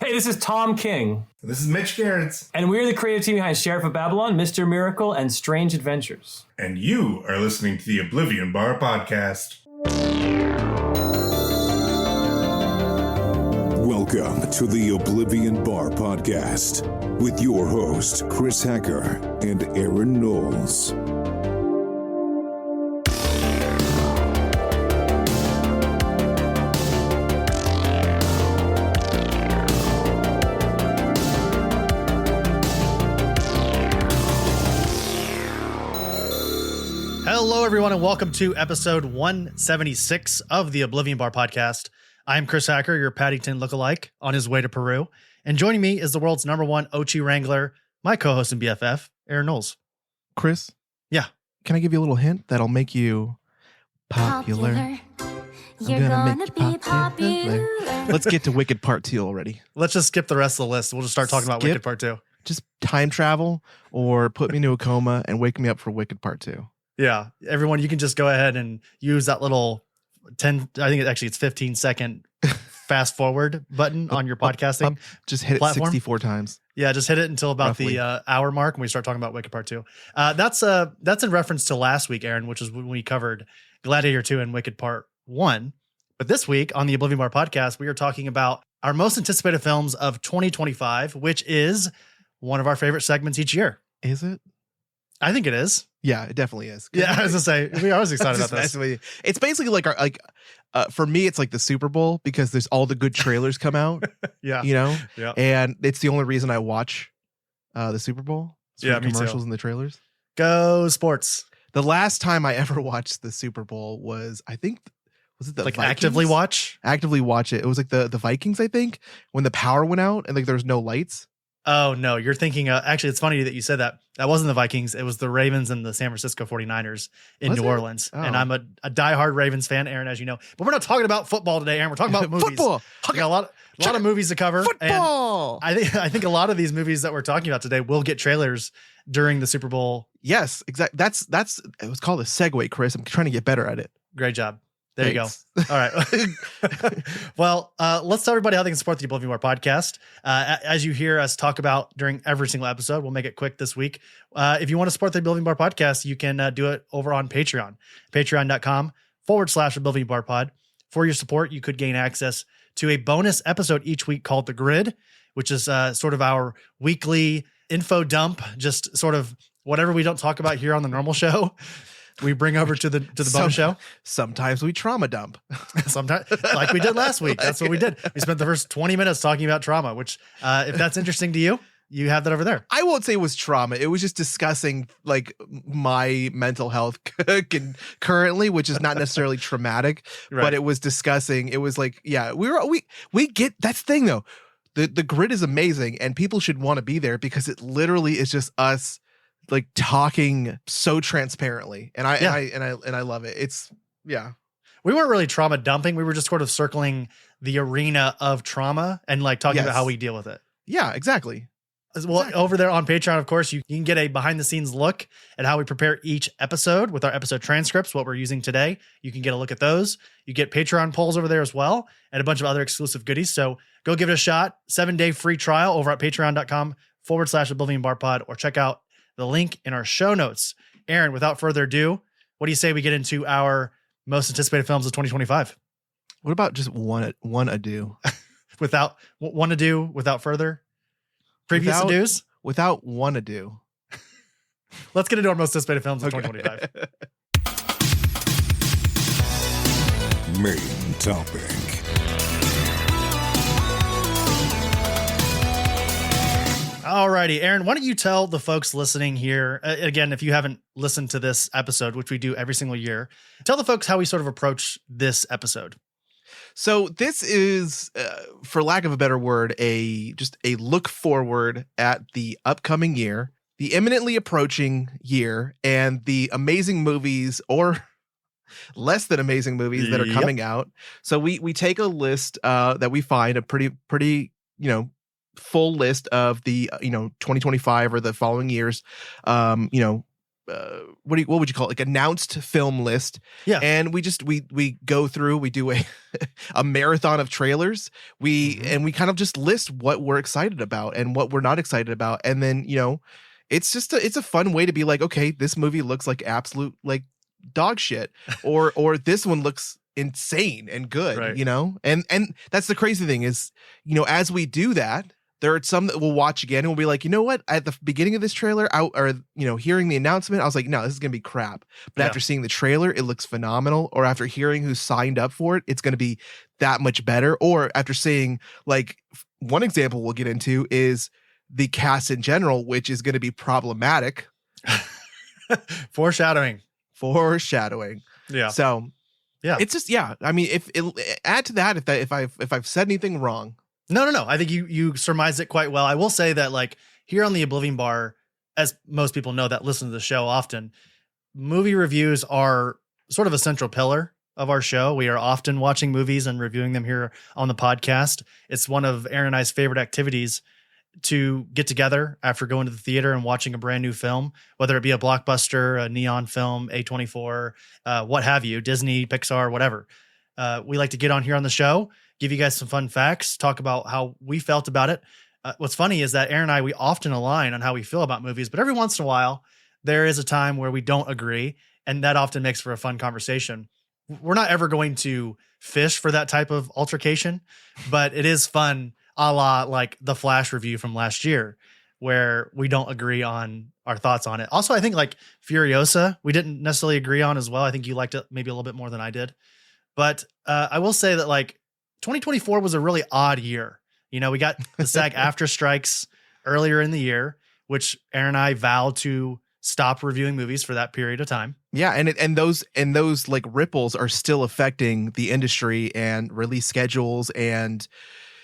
Hey, this is Tom King. This is Mitch Garrett. And we're the creative team behind Sheriff of Babylon, Mr. Miracle, and Strange Adventures. And you are listening to the Oblivion Bar Podcast. Welcome to the Oblivion Bar Podcast with your host, Chris Hacker and Aaron Knowles. Hello, everyone, and welcome to episode 176 of the Oblivion Bar Podcast. I'm Chris Hacker, your Paddington lookalike on his way to Peru. And joining me is the world's #1 Ochi Wrangler, my co-host and BFF, Aaron Knowles. Chris? Yeah. Can I give you a little hint that'll make you popular? You're gonna make you popular. Let's get to Wicked Part 2 already. Let's just skip the rest of the list. We'll just start talking about Wicked Part 2. Just time travel or put me into a coma and wake me up for Wicked Part 2. Yeah. Everyone, you can just go ahead and use that little it's 15-second fast forward button on your podcasting. Just hit platform. it 64 times. Yeah, just hit it until about Roughly. the hour mark when we start talking about Wicked Part 2. That's in reference to last week, Aaron, which is when we covered Gladiator 2 and Wicked Part 1. But this week on the Oblivion Bar Podcast, we are talking about our most anticipated films of 2025, which is one of our favorite segments each year. Is it? I think it is. Yeah, it definitely is. Yeah, I was gonna say, we are always excited about this. It's basically like for me, it's like the Super Bowl because there's all the good trailers come out. Yeah. You know? Yeah. And it's the only reason I watch the Super Bowl. Yeah, the me commercials too. and the trailers. Go sports. The last time I ever watched the Super Bowl was the Like Vikings? actively watch? Actively watch it. It was like the Vikings, I think, when the power went out and like there was no lights. Oh, no, you're thinking, actually, it's funny that you said that. That wasn't the Vikings. It was the Ravens and the San Francisco 49ers in Was New it? Orleans. Oh. And I'm a diehard Ravens fan, Aaron, as you know. But we're not talking about football today, Aaron. We're talking about movies. Football. We got a lot of movies to cover. Football. And I think a lot of these movies that we're talking about today will get trailers during the Super Bowl. Yes, exactly. That's it was called a segue, Chris. I'm trying to get better at it. Great job. There Thanks. you go. All right. Well, let's tell everybody how they can support the Oblivion Bar Podcast. As you hear us talk about during every single episode, we'll make it quick this week. If you want to support the Oblivion Bar Podcast, you can do it over on Patreon. Patreon.com/Oblivion Bar Pod. For your support, you could gain access to a bonus episode each week called The Grid, which is sort of our weekly info dump, just sort of whatever we don't talk about here on the normal show. We bring over to the bonus show. Sometimes we trauma dump. Sometimes, like we did last week. That's what we did. We spent the first 20 minutes talking about trauma, which if that's interesting to you, you have that over there. I won't say it was trauma. It was just discussing like my mental health currently, which is not necessarily traumatic, Right. but it was discussing. It was like, yeah, we get that's the thing though. The Grid is amazing and people should want to be there because it literally is just us like talking so transparently. And I love it. It's yeah. We weren't really trauma dumping. We were just sort of circling the arena of trauma and like talking about how we deal with it. Yeah, exactly. Well, Exactly. over there on Patreon, of course, you can get a behind the scenes look at how we prepare each episode with our episode transcripts, what we're using today. You can get a look at those. You get Patreon polls over there as well and a bunch of other exclusive goodies. So go give it a shot. 7-day free trial over at patreon.com/Oblivion Bar Pod, or check out the link in our show notes. Aaron, without further ado, what do you say we get into our most anticipated films of 2025? What about just one ado? Without one ado, without further previous Without- ados? Without one ado. Let's get into our most anticipated films of 2025. Main topic. Alrighty, Aaron, why don't you tell the folks listening here, again, if you haven't listened to this episode, which we do every single year, tell the folks how we sort of approach this episode. So this is, for lack of a better word, just a look forward at the upcoming year, the imminently approaching year, and the amazing movies or less than amazing movies that are coming out. So we take a list that we find a pretty full list of the 2025 or the following years what would you call it? Like announced film list. Yeah. And we go through, we do a marathon of trailers. And we kind of just list what we're excited about and what we're not excited about. And then, it's just it's a fun way to be like, okay, this movie looks like absolute like dog shit, or this one looks insane and good, Right. and that's the crazy thing is, as we do that, there are some that we'll watch again and we'll be like, you know what, at the beginning of this trailer hearing the announcement, I was like, no, this is gonna be crap, but after seeing the trailer, it looks phenomenal, or after hearing who signed up for it, it's gonna be that much better, or after seeing, like, one example we'll get into is the cast in general, which is going to be problematic. Foreshadowing. Yeah. So yeah, it's just, I mean, if add to that, if I've said anything wrong. No. I think you surmised it quite well. I will say that, like, here on the Oblivion Bar, as most people know that listen to the show often, movie reviews are sort of a central pillar of our show. We are often watching movies and reviewing them here on the podcast. It's one of Aaron and I's favorite activities to get together after going to the theater and watching a brand new film, whether it be a blockbuster, a neon film, A24, what have you, Disney, Pixar, whatever. We like to get on here on the show, give you guys some fun facts, talk about how we felt about it. What's funny is that Aaron and I, we often align on how we feel about movies, but every once in a while, there is a time where we don't agree, and that often makes for a fun conversation. We're not ever going to fish for that type of altercation, but it is fun, a la like the Flash review from last year, where we don't agree on our thoughts on it. Also, I think like Furiosa, we didn't necessarily agree on as well. I think you liked it maybe a little bit more than I did. But I will say that, like, 2024 was a really odd year. We got the SAG-AFTRA strikes earlier in the year, which Aaron and I vowed to stop reviewing movies for that period of time. Yeah, and those like ripples are still affecting the industry and release schedules, and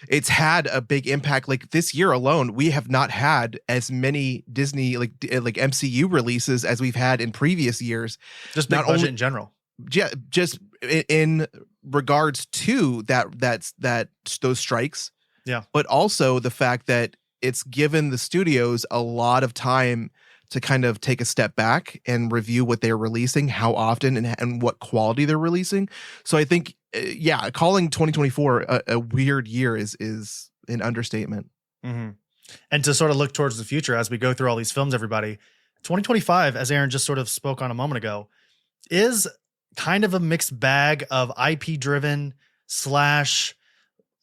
it's had a big impact. Like this year alone, we have not had as many Disney like MCU releases as we've had in previous years. Just big budget in general. Yeah, just in regards to those strikes. Yeah, but also the fact that it's given the studios a lot of time to kind of take a step back and review what they're releasing, how often and what quality they're releasing. So I think, calling 2024 a weird year is an understatement. Mm-hmm. And to sort of look towards the future as we go through all these films, everybody, 2025, as Aaron just sort of spoke on a moment ago, is kind of a mixed bag of IP driven /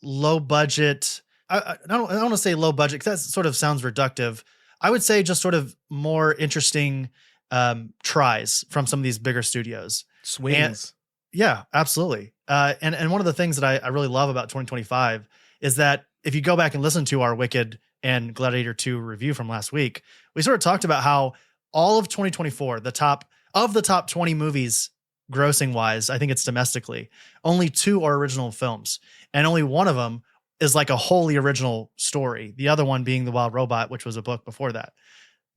low budget. I don't want to say low budget, because that sort of sounds reductive. I would say just sort of more interesting tries from some of these bigger studios. Swings. Yeah, absolutely. And one of the things that I really love about 2025 is that if you go back and listen to our Wicked and Gladiator 2 review from last week, we sort of talked about how all of 2024, the top 20 movies grossing wise, I think it's domestically, only 2 are original films, and only one of them is like a wholly original story. The other one being The Wild Robot, which was a book before that.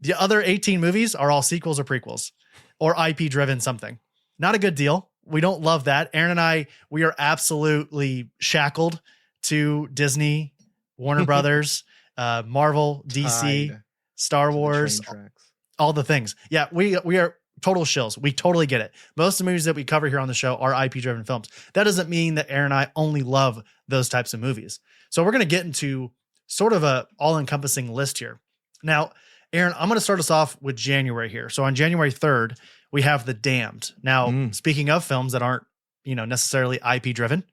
The other 18 movies are all sequels or prequels or IP driven something. Not a good deal. We don't love that. Aaron and I, we are absolutely shackled to Disney, Warner Brothers, Marvel, DC, Tied Star to the Wars, train tracks. all the things. Yeah, we are total shills. We totally get it. Most of the movies that we cover here on the show are IP driven films. That doesn't mean that Aaron and I only love those types of movies. So we're going to get into sort of a all encompassing list here. Now, Aaron, I'm going to start us off with January here. So on January 3rd, we have The Damned. Now, speaking of films that aren't, necessarily IP driven.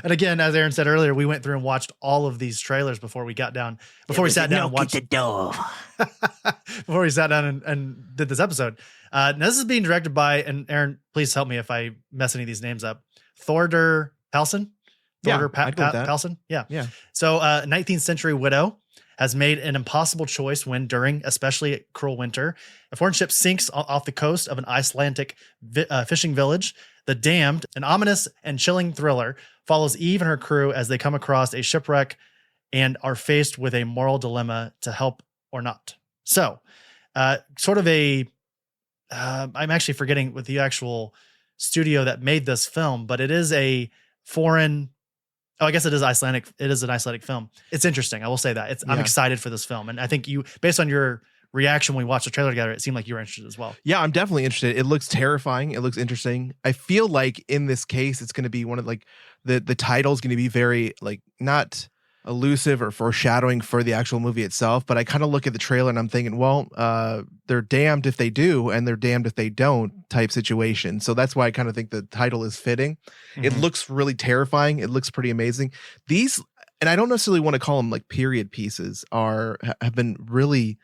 And again, as Aaron said earlier, we went through and watched all of these trailers before we sat down and watched the door. Before we sat down and did this episode. Now this is being directed by, and Aaron, please help me if I mess any of these names up, Thorder Pálsson. Pálsson. Yeah. So 19th Century Widow has made an impossible choice when, during especially cruel winter, a foreign ship sinks off the coast of an Icelandic fishing village. The Damned, an ominous and chilling thriller, follows Eve and her crew as they come across a shipwreck and are faced with a moral dilemma to help or not. So, sort of I'm actually forgetting with the actual studio that made this film, but it is a foreign. Oh, I guess it is Icelandic. It is an Icelandic film. It's interesting. I will say that. I'm excited for this film. And I think based on your reaction when we watched the trailer together, it seemed like you were interested as well. Yeah, I'm definitely interested. It looks terrifying. It looks interesting. I feel like in this case, it's going to be one of like the title is going to be very like not elusive or foreshadowing for the actual movie itself. But I kind of look at the trailer and I'm thinking, well, they're damned if they do and they're damned if they don't type situation. So that's why I kind of think the title is fitting. It looks really terrifying. It looks pretty amazing. These, and I don't necessarily want to call them like period pieces, have been really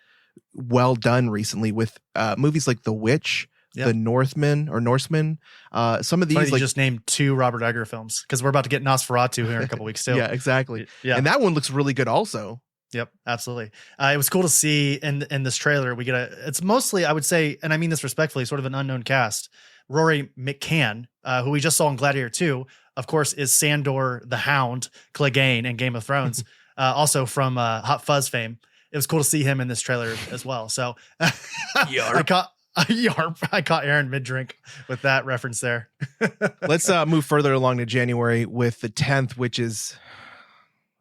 well done recently with movies like The Witch, The Northman or Norseman. Some of these like just named 2 Robert Eggers films because we're about to get Nosferatu here in a couple weeks too. Yeah, exactly. Yeah, and that one looks really good also. Yep, absolutely. It was cool to see in this trailer. We get it's mostly, I would say, and I mean this respectfully, sort of an unknown cast. Rory McCann, who we just saw in Gladiator 2, of course, is Sandor the Hound Clegane in Game of Thrones, also from Hot Fuzz fame. It was cool to see him in this trailer as well. So I caught Aaron mid-drink with that reference there. Let's move further along to January with the 10th, which is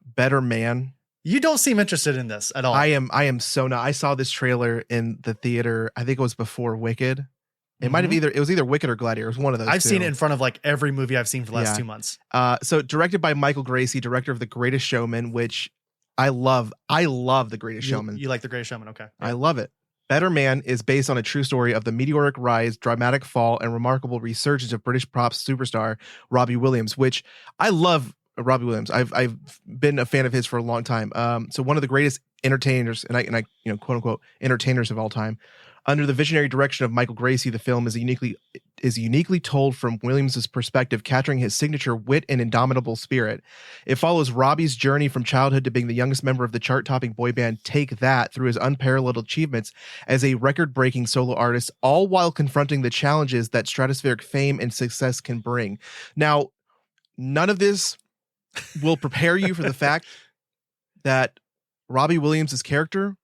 Better Man. You don't seem interested in this at all. I am so not. I saw this trailer in the theater. I think it was before Wicked. It might have it was either Wicked or Gladiator. It was one of those. I've seen it in front of like every movie I've seen for the last 2 months. So directed by Michael Gracie, director of The Greatest Showman, which I love. I love The Greatest Showman. You like The Greatest Showman? Okay. I love it. Better Man is based on a true story of the meteoric rise, dramatic fall, and remarkable resurgence of British pop superstar Robbie Williams, which I love. Robbie Williams. I've been a fan of his for a long time. So one of the greatest entertainers, and I quote unquote entertainers of all time. Under the visionary direction of Michael Gracie, the film is uniquely told from Williams' perspective, capturing his signature wit and indomitable spirit. It follows Robbie's journey from childhood to being the youngest member of the chart-topping boy band Take That through his unparalleled achievements as a record-breaking solo artist, all while confronting the challenges that stratospheric fame and success can bring. Now, none of this will prepare you for the fact that Robbie Williams' character,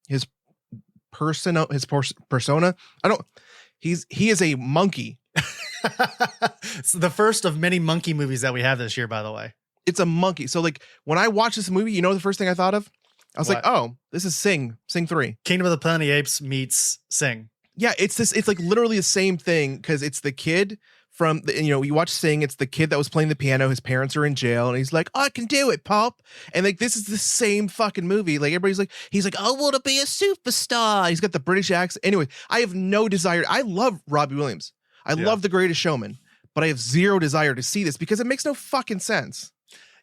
his persona, he is a monkey. It's the first of many monkey movies that we have this year, by the way. It's a monkey. So like when I watched this movie, you know the first thing I thought of? I was like, oh, this is Sing 3. Kingdom of the Planet of the Apes meets Sing. Yeah, it's like literally the same thing because it's the kid from you watch Sing, it's the kid that was playing the piano, his parents are in jail, and he's like, I can do it, Pop. And like this is the same fucking movie. Like everybody's like, he's like, I want to be a superstar. He's got the British accent. Anyway, I have no desire. I love Robbie Williams. I love The Greatest Showman, but I have zero desire to see this because it makes no fucking sense.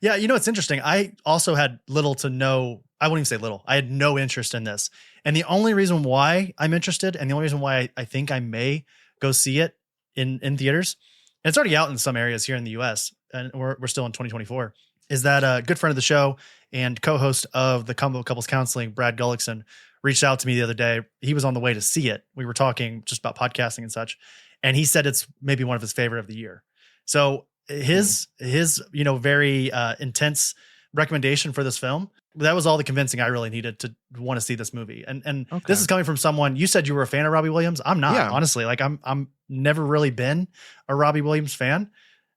Yeah, it's interesting. I also had little to no, I wouldn't even say little. I had no interest in this. And the only reason why I'm interested and the only reason why I think I may go see it in theaters, and it's already out in some areas here in the US, and we're still in 2024, is that a good friend of the show and co-host of the Combo Couples Counseling, Brad Gullickson, reached out to me the other day. He was on the way to see it. We were talking just about podcasting and such, and he said it's maybe one of his favorite of the year. So his very intense recommendation for this film, that was all the convincing I really needed to want to see this movie. And This is coming from someone, you said you were a fan of Robbie Williams. I'm not, honestly. Like I'm never really been a Robbie Williams fan.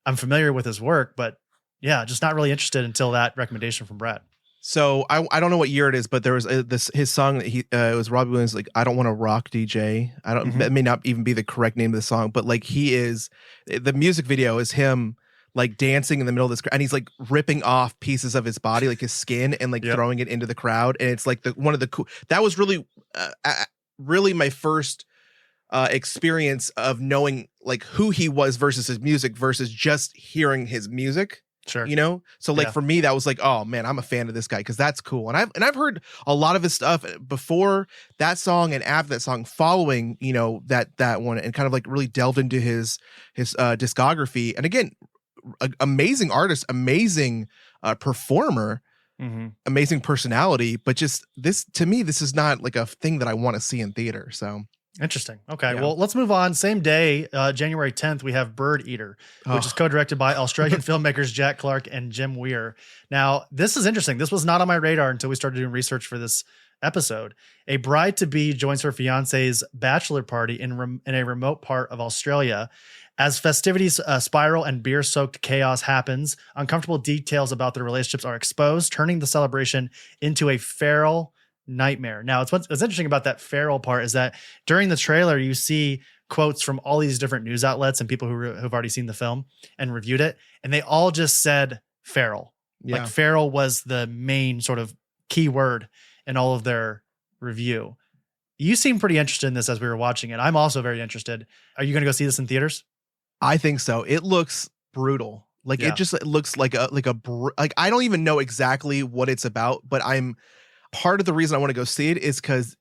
I'm familiar with his work, but yeah, just not really interested until that recommendation from Brad. So I don't know what year it is, but there was his song that it was Robbie Williams, like, I don't want to rock DJ. I don't, That may not even be the correct name of the song, but like the music video is him like dancing in the middle of this, and he's like ripping off pieces of his body, like his skin, and like throwing it into the crowd. And it's like one of the cool, that was really, really my first experience of knowing like who he was versus his music versus just hearing his music. Sure. So like for me, that was like, oh man, I'm a fan of this guy because that's cool. And I've heard a lot of his stuff before that song and after that song, following, that one, and kind of like really delved into his discography. And again, amazing artist, amazing performer, amazing personality, but just this, to me, this is not like a thing that I want to see in theater. So interesting. Okay. Yeah. Well, let's move on. Same day, January 10th, we have Bird Eater, which is co-directed by Australian filmmakers Jack Clark and Jim Weir. Now, this is interesting. This was not on my radar until we started doing research for this episode. A bride-to-be joins her fiance's bachelor party in a remote part of Australia. As festivities spiral and beer-soaked chaos happens, uncomfortable details about their relationships are exposed, turning the celebration into a feral nightmare. Now, what's interesting about that feral part is that during the trailer, you see quotes from all these different news outlets and people who've already seen the film and reviewed it, and they all just said feral. Yeah. Like feral was the main sort of key word in all of their review. You seem pretty interested in this as we were watching it. I'm also very interested. Are you going to go see this in theaters? I think so. It looks brutal. Like Yeah. it looks like I don't even know exactly what it's about, but part of the reason I want to go see it is because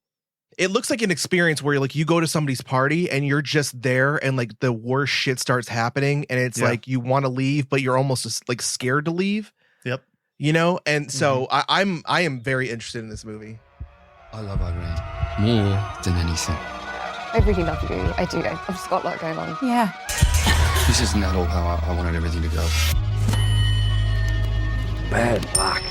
it looks like an experience where like you go to somebody's party and you're just there and like the worst shit starts happening and it's like you want to leave, but you're almost just like scared to leave. Yep. You know? And so I am very interested in this movie. I love Irene more than anything. I really love you. I do. I've just got a lot going on. Yeah. This isn't at all how I wanted everything to go. Bad luck.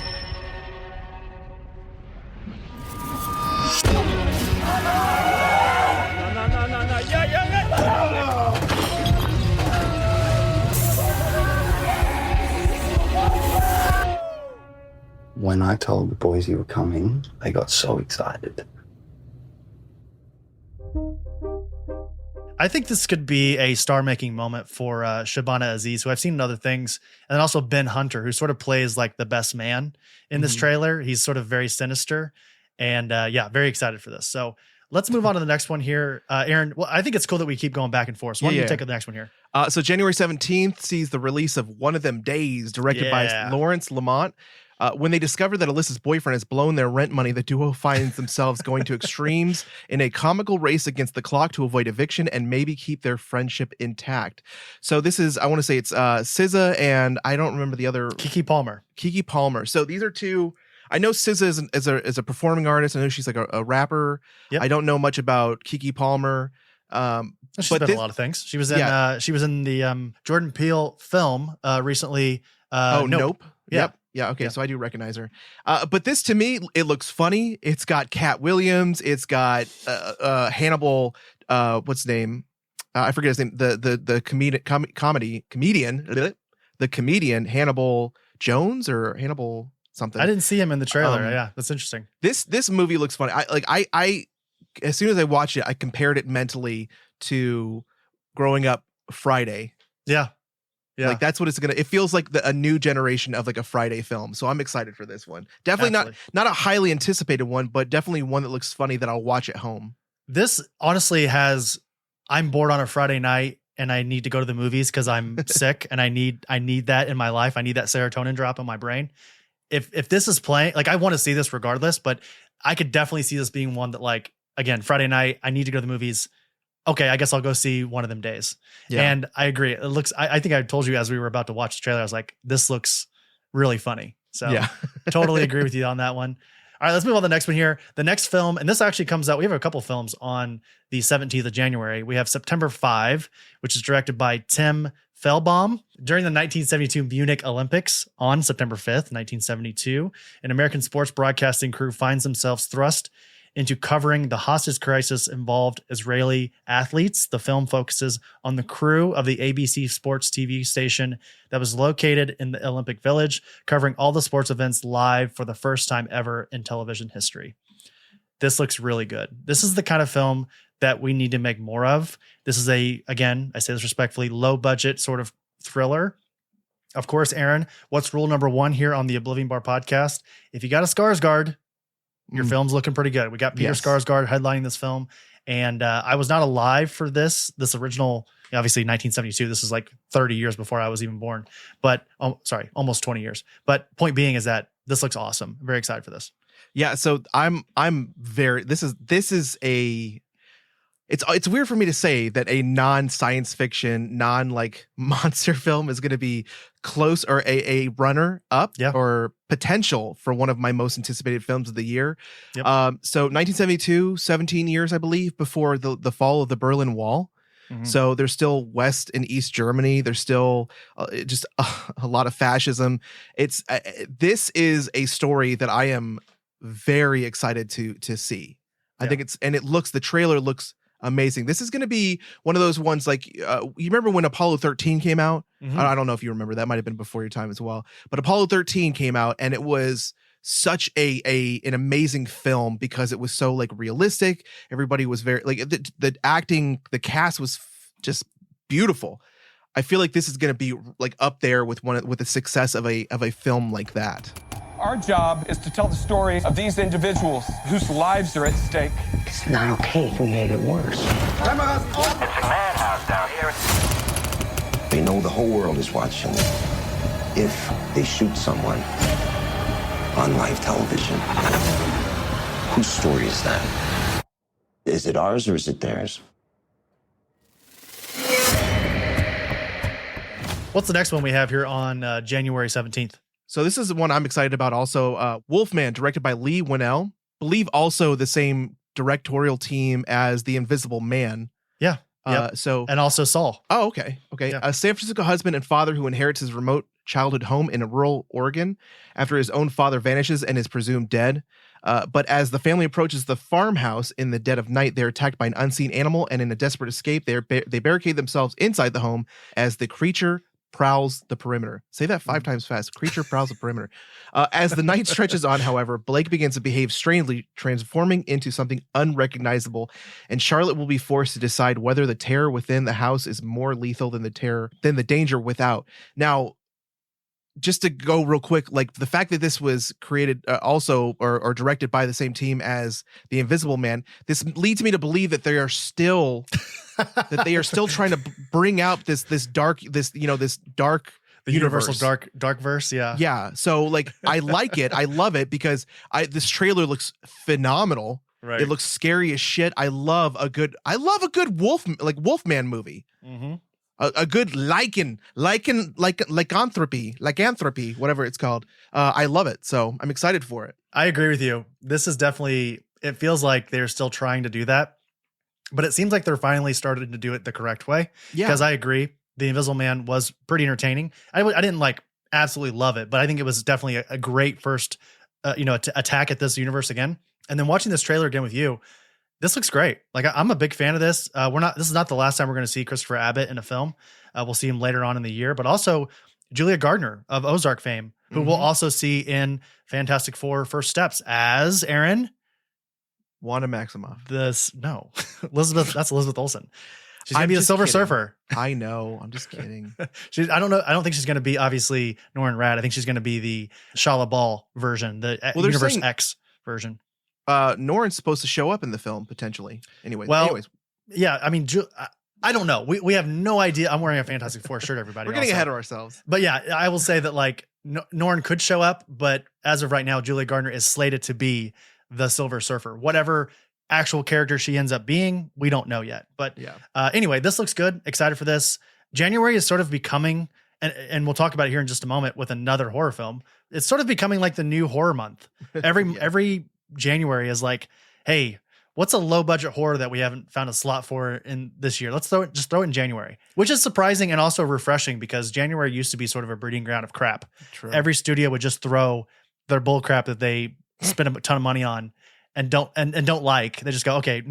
When I told the boys you were coming, they got so excited. I think this could be a star-making moment for Shabana Aziz, who I've seen in other things, and then also Ben Hunter, who sort of plays like the best man in this trailer. He's sort of very sinister, and very excited for this. So let's move on to the next one here. Aaron, well, I think it's cool that we keep going back and forth. So why don't you take the next one here? So January 17th sees the release of One of Them Days, directed by Lawrence Lamont. When they discover that Alyssa's boyfriend has blown their rent money, the duo finds themselves going to extremes in a comical race against the clock to avoid eviction and maybe keep their friendship intact. So this is, I want to say it's SZA and I don't remember the other. Kiki Palmer. So these are two. I know SZA is a performing artist. I know she's like a rapper. Yep. I don't know much about Kiki Palmer. She's been in a lot of things. She was in the Jordan Peele film recently. Nope. Yeah. Yep. Yeah, okay, so I do recognize her. But this, to me, it looks funny. It's got Cat Williams. It's got Hannibal, what's his name? I forget his name. The comedian Hannibal Jones or Hannibal something. I didn't see him in the trailer. Yeah, that's interesting. This movie looks funny. I as soon as I watched it, I compared it mentally to growing up Friday. Yeah. Yeah. Like that's what it feels like a new generation of like a Friday film. So I'm excited for this one. Definitely not a highly anticipated one, but definitely one that looks funny that I'll watch at home. This honestly I'm bored on a Friday night and I need to go to the movies because I'm sick and I need that in my life. I need that serotonin drop in my brain. If this is playing, like I want to see this regardless, but I could definitely see this being one that like, again, Friday night, I need to go to the movies. Okay, I guess I'll go see One of Them Days. Yeah. And I agree. It looks, I think I told you as we were about to watch the trailer, I was like, this looks really funny. So yeah, totally agree with you on that one. All right, let's move on to the next one here. The next film, and this actually comes out, we have a couple films on the 17th of January. We have September 5, which is directed by Tim Fehlbaum. During the 1972 Munich Olympics on September 5th, 1972, an American sports broadcasting crew finds themselves thrust into covering the hostage crisis involved Israeli athletes. The film focuses on the crew of the ABC Sports TV station that was located in the Olympic Village, covering all the sports events live for the first time ever in television history. This looks really good. This is the kind of film that we need to make more of. This is again, I say this respectfully, low budget sort of thriller. Of course, Aaron, what's rule number 1 here on the Oblivion Bar podcast? If you got a Skarsgård, your film's looking pretty good. We got Peter Skarsgård headlining this film. And I was not alive for this original, obviously 1972. This is like 30 years before I was even born, but almost 20 years. But point being is that this looks awesome. I'm very excited for this. Yeah. So it's weird for me to say that a non-science fiction, non-like monster film is going to be close or a runner up or potential for one of my most anticipated films of the year. Yep. So 1972, 17 years, I believe, before the fall of the Berlin Wall. Mm-hmm. So there's still West and East Germany. There's still just a lot of fascism. This is a story that I am very excited to see. I think the trailer looks amazing. This is going to be one of those ones like you remember when Apollo 13 came out? Mm-hmm. I don't know if you remember. That might have been before your time as well. But Apollo 13 came out and it was such an amazing film because it was so like realistic. Everybody was very like the acting, the cast was just beautiful. I feel like this is going to be like up there with the success of a film like that. Our job is to tell the story of these individuals whose lives are at stake. It's not okay if we made it worse. It's a madhouse down here. They know the whole world is watching. If they shoot someone on live television, whose story is that? Is it ours or is it theirs? What's the next one we have here on January 17th? So this is the one I'm excited about also. Wolfman, directed by Lee Winnell. Believe also the same directorial team as The Invisible Man. Yeah. Yep. And also Saul. Oh, okay. Okay. Yeah. A San Francisco husband and father who inherits his remote childhood home in rural Oregon after his own father vanishes and is presumed dead. But as the family approaches the farmhouse in the dead of night, they're attacked by an unseen animal, and in a desperate escape, they barricade themselves inside the home as the creature prowls the perimeter. Say that 5 times fast. Creature prowls the perimeter. As the night stretches on, however, Blake begins to behave strangely, transforming into something unrecognizable, and Charlotte will be forced to decide whether the terror within the house is more lethal than the danger without. Now, just to go real quick, like the fact that this was created also or directed by the same team as The Invisible Man, this leads me to believe that they are still trying to bring out this dark universal universe. dark verse. Yeah. Yeah. So like I like it. I love it because this trailer looks phenomenal. Right. It looks scary as shit. I love a good Wolfman movie. Mm-hmm. A good lycanthropy, whatever it's called. I love it. So I'm excited for it. I agree with you. This is definitely, it feels like they're still trying to do that, but it seems like they're finally starting to do it the correct way. Yeah. Because I agree. The Invisible Man was pretty entertaining. I didn't like absolutely love it, but I think it was definitely a great first, attack at this universe again. And then watching this trailer again with you, this looks great. Like I'm a big fan of this. This is not the last time we're going to see Christopher Abbott in a film. We'll see him later on in the year, but also Julia Gardner of Ozark fame, who we'll also see in Fantastic Four: First Steps as Aaron. Wanda Maximoff. Elizabeth. That's Elizabeth Olsen. She's gonna be a Silver Surfer. I know. I'm just kidding. I don't know. I don't think she's gonna be obviously Norrin Radd. I think she's gonna be the Shala Ball version, the Universe X version. Norrin's supposed to show up in the film potentially. Anyways. Yeah. I mean, I don't know. We have no idea. I'm wearing a Fantastic Four shirt, everybody. We're getting ahead of ourselves. But yeah, I will say that like Norrin could show up, but as of right now, Julia Gardner is slated to be the Silver Surfer. Whatever actual character she ends up being, we don't know yet. But anyway, this looks good. Excited for this. January is sort of becoming, and we'll talk about it here in just a moment with another horror film. It's sort of becoming like the new horror month. Every January is like, hey, what's a low budget horror that we haven't found a slot for in this year? Let's throw it in January, which is surprising and also refreshing because January used to be sort of a breeding ground of crap. True. Every studio would just throw their bull crap that they spend a ton of money on and don't like. They just go, okay,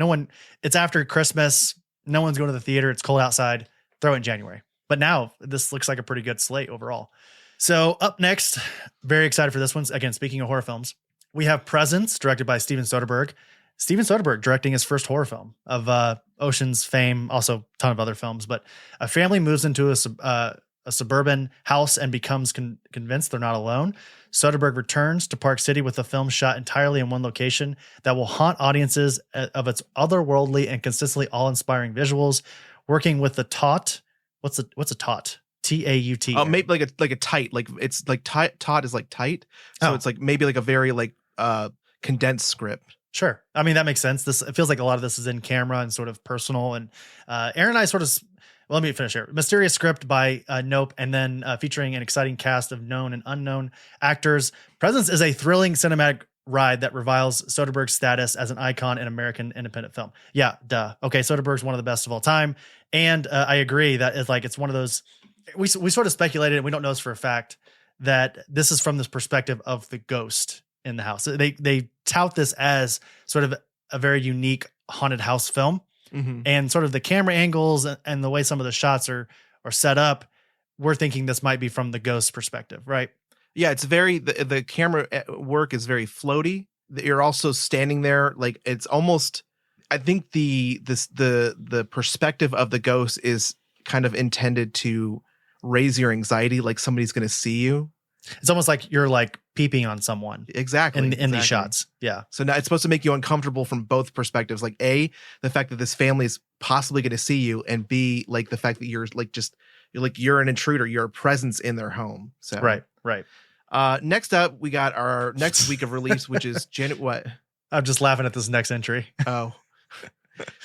it's after Christmas. No one's going to the theater. It's cold outside. Throw it in January. But now this looks like a pretty good slate overall. So up next, very excited for this one. Again, speaking of horror films, we have Presence, directed by Steven Soderbergh. Steven Soderbergh directing his first horror film of Ocean's fame, also a ton of other films. But a family moves into a suburban house and becomes convinced they're not alone. Soderbergh returns to Park City with a film shot entirely in one location that will haunt audiences of its otherworldly and consistently awe-inspiring visuals, working with the taut. What's a taut? T-A-U-T. Oh, maybe like a tight, like it's like taut is like tight. So it's like maybe like a very like condensed script. Sure. I mean, that makes sense. It feels like a lot of this is in camera and sort of personal. And Aaron and I sort of, well, let me finish here. Mysterious script by Nope, and then featuring an exciting cast of known and unknown actors. Presence is a thrilling cinematic ride that reviles Soderbergh's status as an icon in American independent film. Yeah, duh. Okay, Soderbergh's one of the best of all time. And I agree that it's one of those, we sort of speculated, and we don't know this for a fact, that this is from this perspective of the ghost in the house. They tout this as sort of a very unique haunted house film, and sort of the camera angles and the way some of the shots are set up. We're thinking this might be from the ghost perspective, right? Yeah, it's very the camera work is very floaty. You're also standing there like it's almost. I think the perspective of the ghost is kind of intended to raise your anxiety, like somebody's going to see you. It's almost like you're like peeping on someone. Exactly. In these shots. Yeah. So now it's supposed to make you uncomfortable from both perspectives. Like A, the fact that this family is possibly going to see you, and B, like the fact that you're you're an intruder, you're a presence in their home. So Right. Next up, we got our next week of release, which is what? I'm just laughing at this next entry. Oh.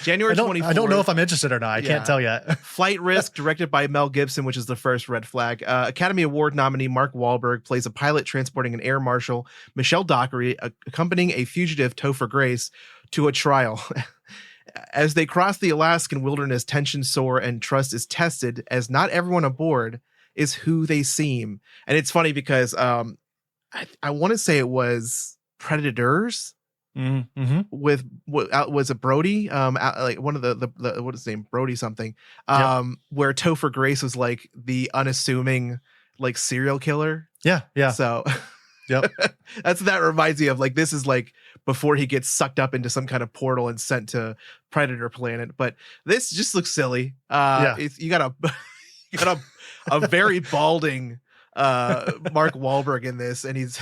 January 24th. I don't know if I'm interested or not. I can't tell yet. Flight Risk, directed by Mel Gibson, which is the first red flag. Academy Award nominee Mark Wahlberg plays a pilot transporting an air marshal, Michelle Dockery, accompanying a fugitive, Topher Grace, to a trial. As they cross the Alaskan wilderness, tensions soar and trust is tested, as not everyone aboard is who they seem. And it's funny because I want to say it was Predators. Mm-hmm. With what was it, Brody? Like one of the what is his name, Brody something. Where Topher Grace was like the unassuming like serial killer. Yeah. So, yep. that reminds me of like this is like before he gets sucked up into some kind of portal and sent to Predator Planet. But this just looks silly. You got a very balding Mark Wahlberg in this, and he's.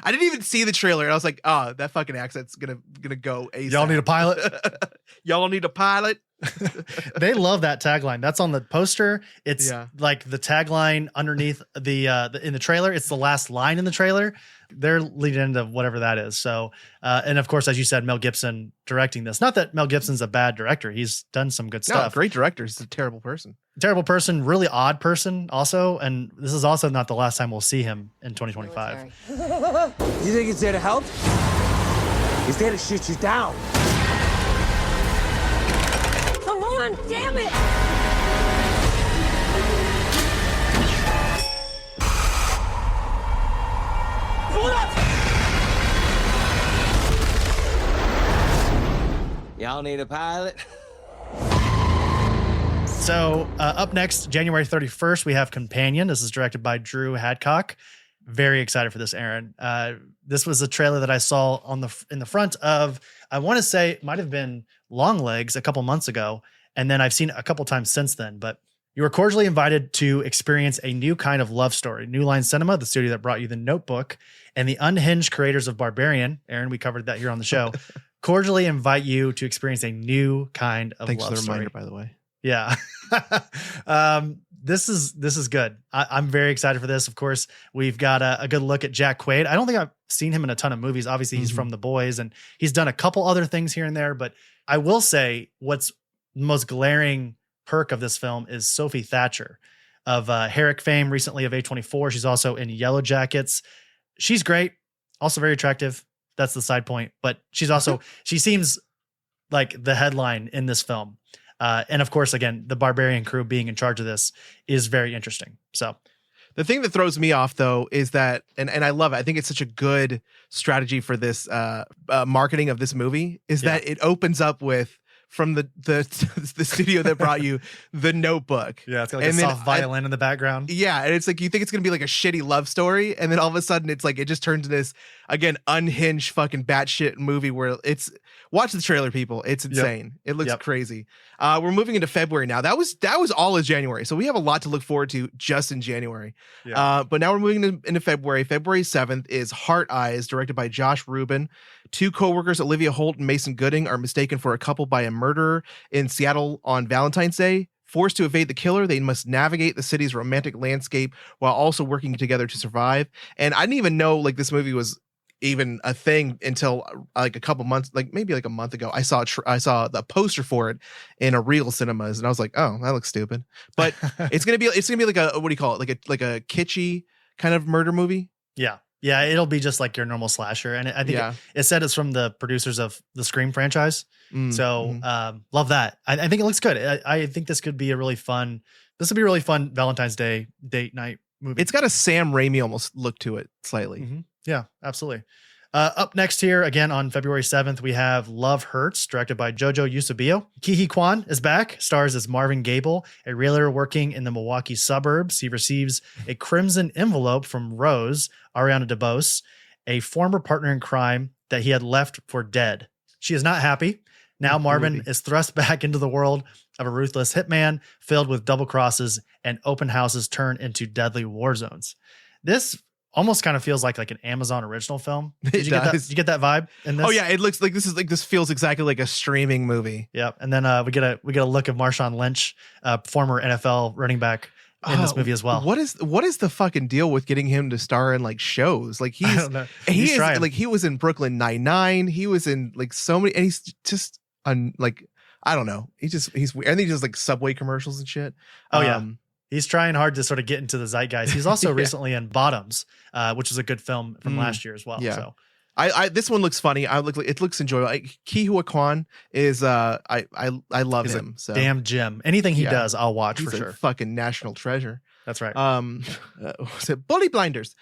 I didn't even see the trailer. And I was like, oh, that fucking accent's gonna go ASAP. Y'all need a pilot? Y'all need a pilot? They love that tagline. That's on the poster. It's like the tagline underneath the in the trailer. It's the last line in the trailer. They're leading into whatever that is. So, and of course, as you said, Mel Gibson directing this. Not that Mel Gibson's a bad director. He's done some good stuff. Great director. He's a terrible person. Really odd person also. And this is also not the last time we'll see him in 2025. You think he's there to help? He's there to shoot you down. Come on, damn it! Pull up! Y'all need a pilot? So up next, January 31st, we have Companion. This is directed by Drew Hadcock. Very excited for this, Aaron. This was a trailer that I saw in the front of, I want to say it might have been Longlegs a couple months ago. And then I've seen it a couple times since then. But you were cordially invited to experience a new kind of love story. New Line Cinema, the studio that brought you The Notebook, and the unhinged creators of Barbarian, Aaron, we covered that here on the show, cordially invite you to experience a new kind of Thanks love for the story. reminder, by the way. Yeah. This is good. I'm very excited for this. Of course, we've got a good look at Jack Quaid. I don't think I've seen him in a ton of movies. Obviously, he's from The Boys, and he's done a couple other things here and there. But I will say what's the most glaring perk of this film is Sophie Thatcher of Herrick fame, recently of A24. She's also in Yellow Jackets. She's great. Also very attractive. That's the side point. But she's also, she seems like the headline in this film. And of course, again, the Barbarian crew being in charge of this is very interesting. So the thing that throws me off, though, is that, and I love it, I think it's such a good strategy for this marketing of this movie, is that it opens up with, from the studio that brought you The Notebook. Yeah, it's got like a soft violin in the background. Yeah, and it's like you think it's gonna be like a shitty love story, and then all of a sudden it's like it just turns into this again unhinged fucking batshit movie where it's watch the trailer, people. It's insane. It looks crazy. We're moving into February now. That was all of January, so we have a lot to look forward to just in January. But now we're moving into February. February 7th is Heart Eyes, directed by Josh Rubin. Two co-workers, Olivia Holt and Mason Gooding, are mistaken for a couple by a murderer in Seattle on Valentine's Day. Forced to evade the killer, they must navigate the city's romantic landscape while also working together to survive. And I didn't even know like this movie was even a thing until like a couple months, like maybe like a month ago. I saw the poster for it in a real cinemas, and I was like, oh, that looks stupid. But it's gonna be like a, what do you call it, like a kitschy kind of murder movie. Yeah, it'll be just like your normal slasher. And I think it said it's from the producers of the Scream franchise. So love that. I think it looks good. I think this would be a really fun Valentine's Day date night movie. It's got a Sam Raimi almost look to it slightly. Yeah, absolutely. Up next here, again on February 7th, we have Love Hurts, directed by Jojo Eusebio. Ki-hee Kwan is back, stars as Marvin Gable, a realtor working in the Milwaukee suburbs. He receives a crimson envelope from Rose, Ariana DeBose, a former partner in crime that he had left for dead. She is not happy. Now Marvin is thrust back into the world of a ruthless hitman filled with double crosses, and open houses turn into deadly war zones. This almost kind of feels like an Amazon original film. Did you get that vibe in this? Oh yeah, it looks like this feels exactly like a streaming movie. Yep. And then we get a look of Marshawn Lynch, former NFL running back, in this movie as well. What is the fucking deal with getting him to star in like shows? Like I don't know. He's trying. like he was in Brooklyn Nine-Nine. He was in like so many, and he's just like I don't know. He's weird. I think he does like Subway commercials and shit. Oh yeah. He's trying hard to sort of get into the zeitgeist. He's also recently in Bottoms, which is a good film from last year as well. Yeah. So I this one looks funny. It looks enjoyable. Ki-hoo Kwan is I love he's him. So damn Jim. Anything he does, I'll watch he's for sure. Fucking national treasure. That's right. Was it Bully Blinders?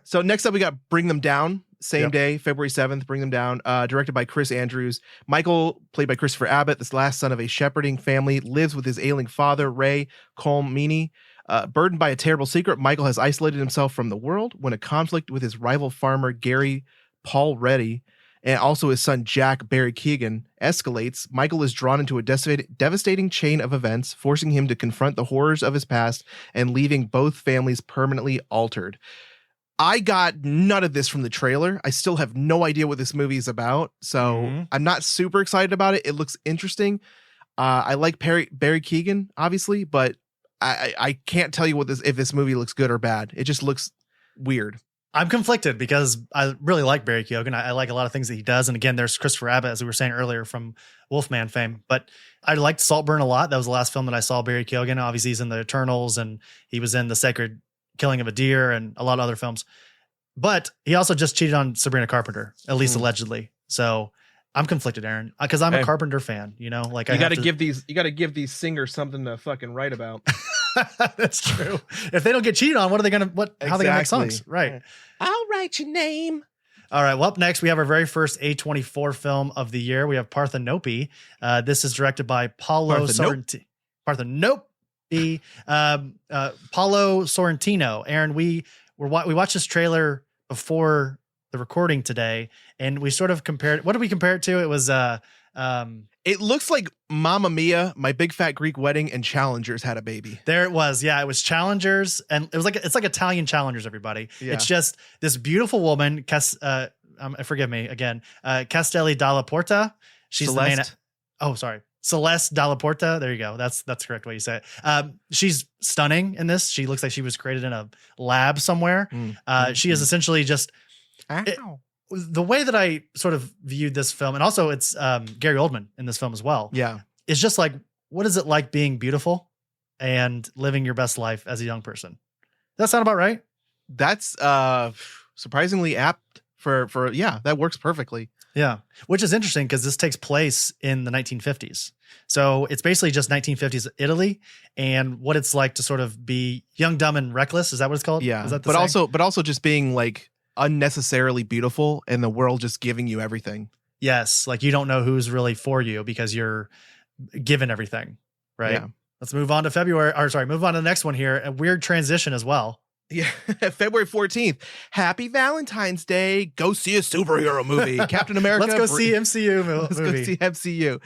So next up we got Bring Them Down. Same day, February 7th, Bring Them Down, directed by Chris Andrews. Michael, played by Christopher Abbott, this last son of a shepherding family, lives with his ailing father, Ray Colmini. Burdened by a terrible secret, Michael has isolated himself from the world when a conflict with his rival farmer, Gary Paul Reddy, and also his son, Jack Barry Keegan, escalates. Michael is drawn into a devastating chain of events, forcing him to confront the horrors of his past and leaving both families permanently altered. I got none of this from the trailer. I still have no idea what this movie is about, so I'm not super excited about it. It looks interesting. I like Barry Keegan, obviously, but I can't tell you if this movie looks good or bad. It just looks weird. I'm conflicted because I really like Barry Keoghan. I like a lot of things that he does. And again, there's Christopher Abbott, as we were saying earlier, from Wolfman fame. But I liked Saltburn a lot. That was the last film that I saw Barry Keoghan. Obviously, he's in The Eternals, and he was in The Sacred Killing of a Deer and a lot of other films. But he also just cheated on Sabrina Carpenter, at least allegedly. So I'm conflicted, Aaron, because I'm a Carpenter fan. You know, like you got to give these singers something to fucking write about. That's true. If they don't get cheated on, how are they gonna make songs? Right. I'll write your name. All right. Well, up next, we have our very first A24 film of the year. We have Parthenope. This is directed by Paulo Sorrentino. Paulo Sorrentino. Aaron, we watched this trailer before the recording today, and we sort of compared. What did we compare it to? It was it looks like Mamma Mia, My Big Fat Greek Wedding, and Challengers had a baby. There it was. Yeah, it was Challengers, and it's like Italian Challengers, everybody. Yeah. It's just this beautiful woman, forgive me again, Castelli Dalla Porta. She's Celeste. The main. Celeste Dalla Porta. There you go. That's the correct way you say it. She's stunning in this. She looks like she was created in a lab somewhere. She is essentially just the way that I sort of viewed this film, and also it's Gary Oldman in this film as well. Yeah. It's just like, what is it like being beautiful and living your best life as a young person? Does that sound about right? That's surprisingly apt for that works perfectly. Yeah. Which is interesting because this takes place in the 1950s. So it's basically just 1950s Italy and what it's like to sort of be young, dumb, and reckless. Is that what it's called? Yeah. Is that but also just being like unnecessarily beautiful and the world just giving you everything. Yes. Like you don't know who's really for you because you're given everything. Right. Yeah. Let's move on to move on to the next one here. A weird transition as well. Yeah. February 14th. Happy Valentine's Day. Go see a superhero movie. Captain America. Let's go see MCU movie. Let's go see MCU.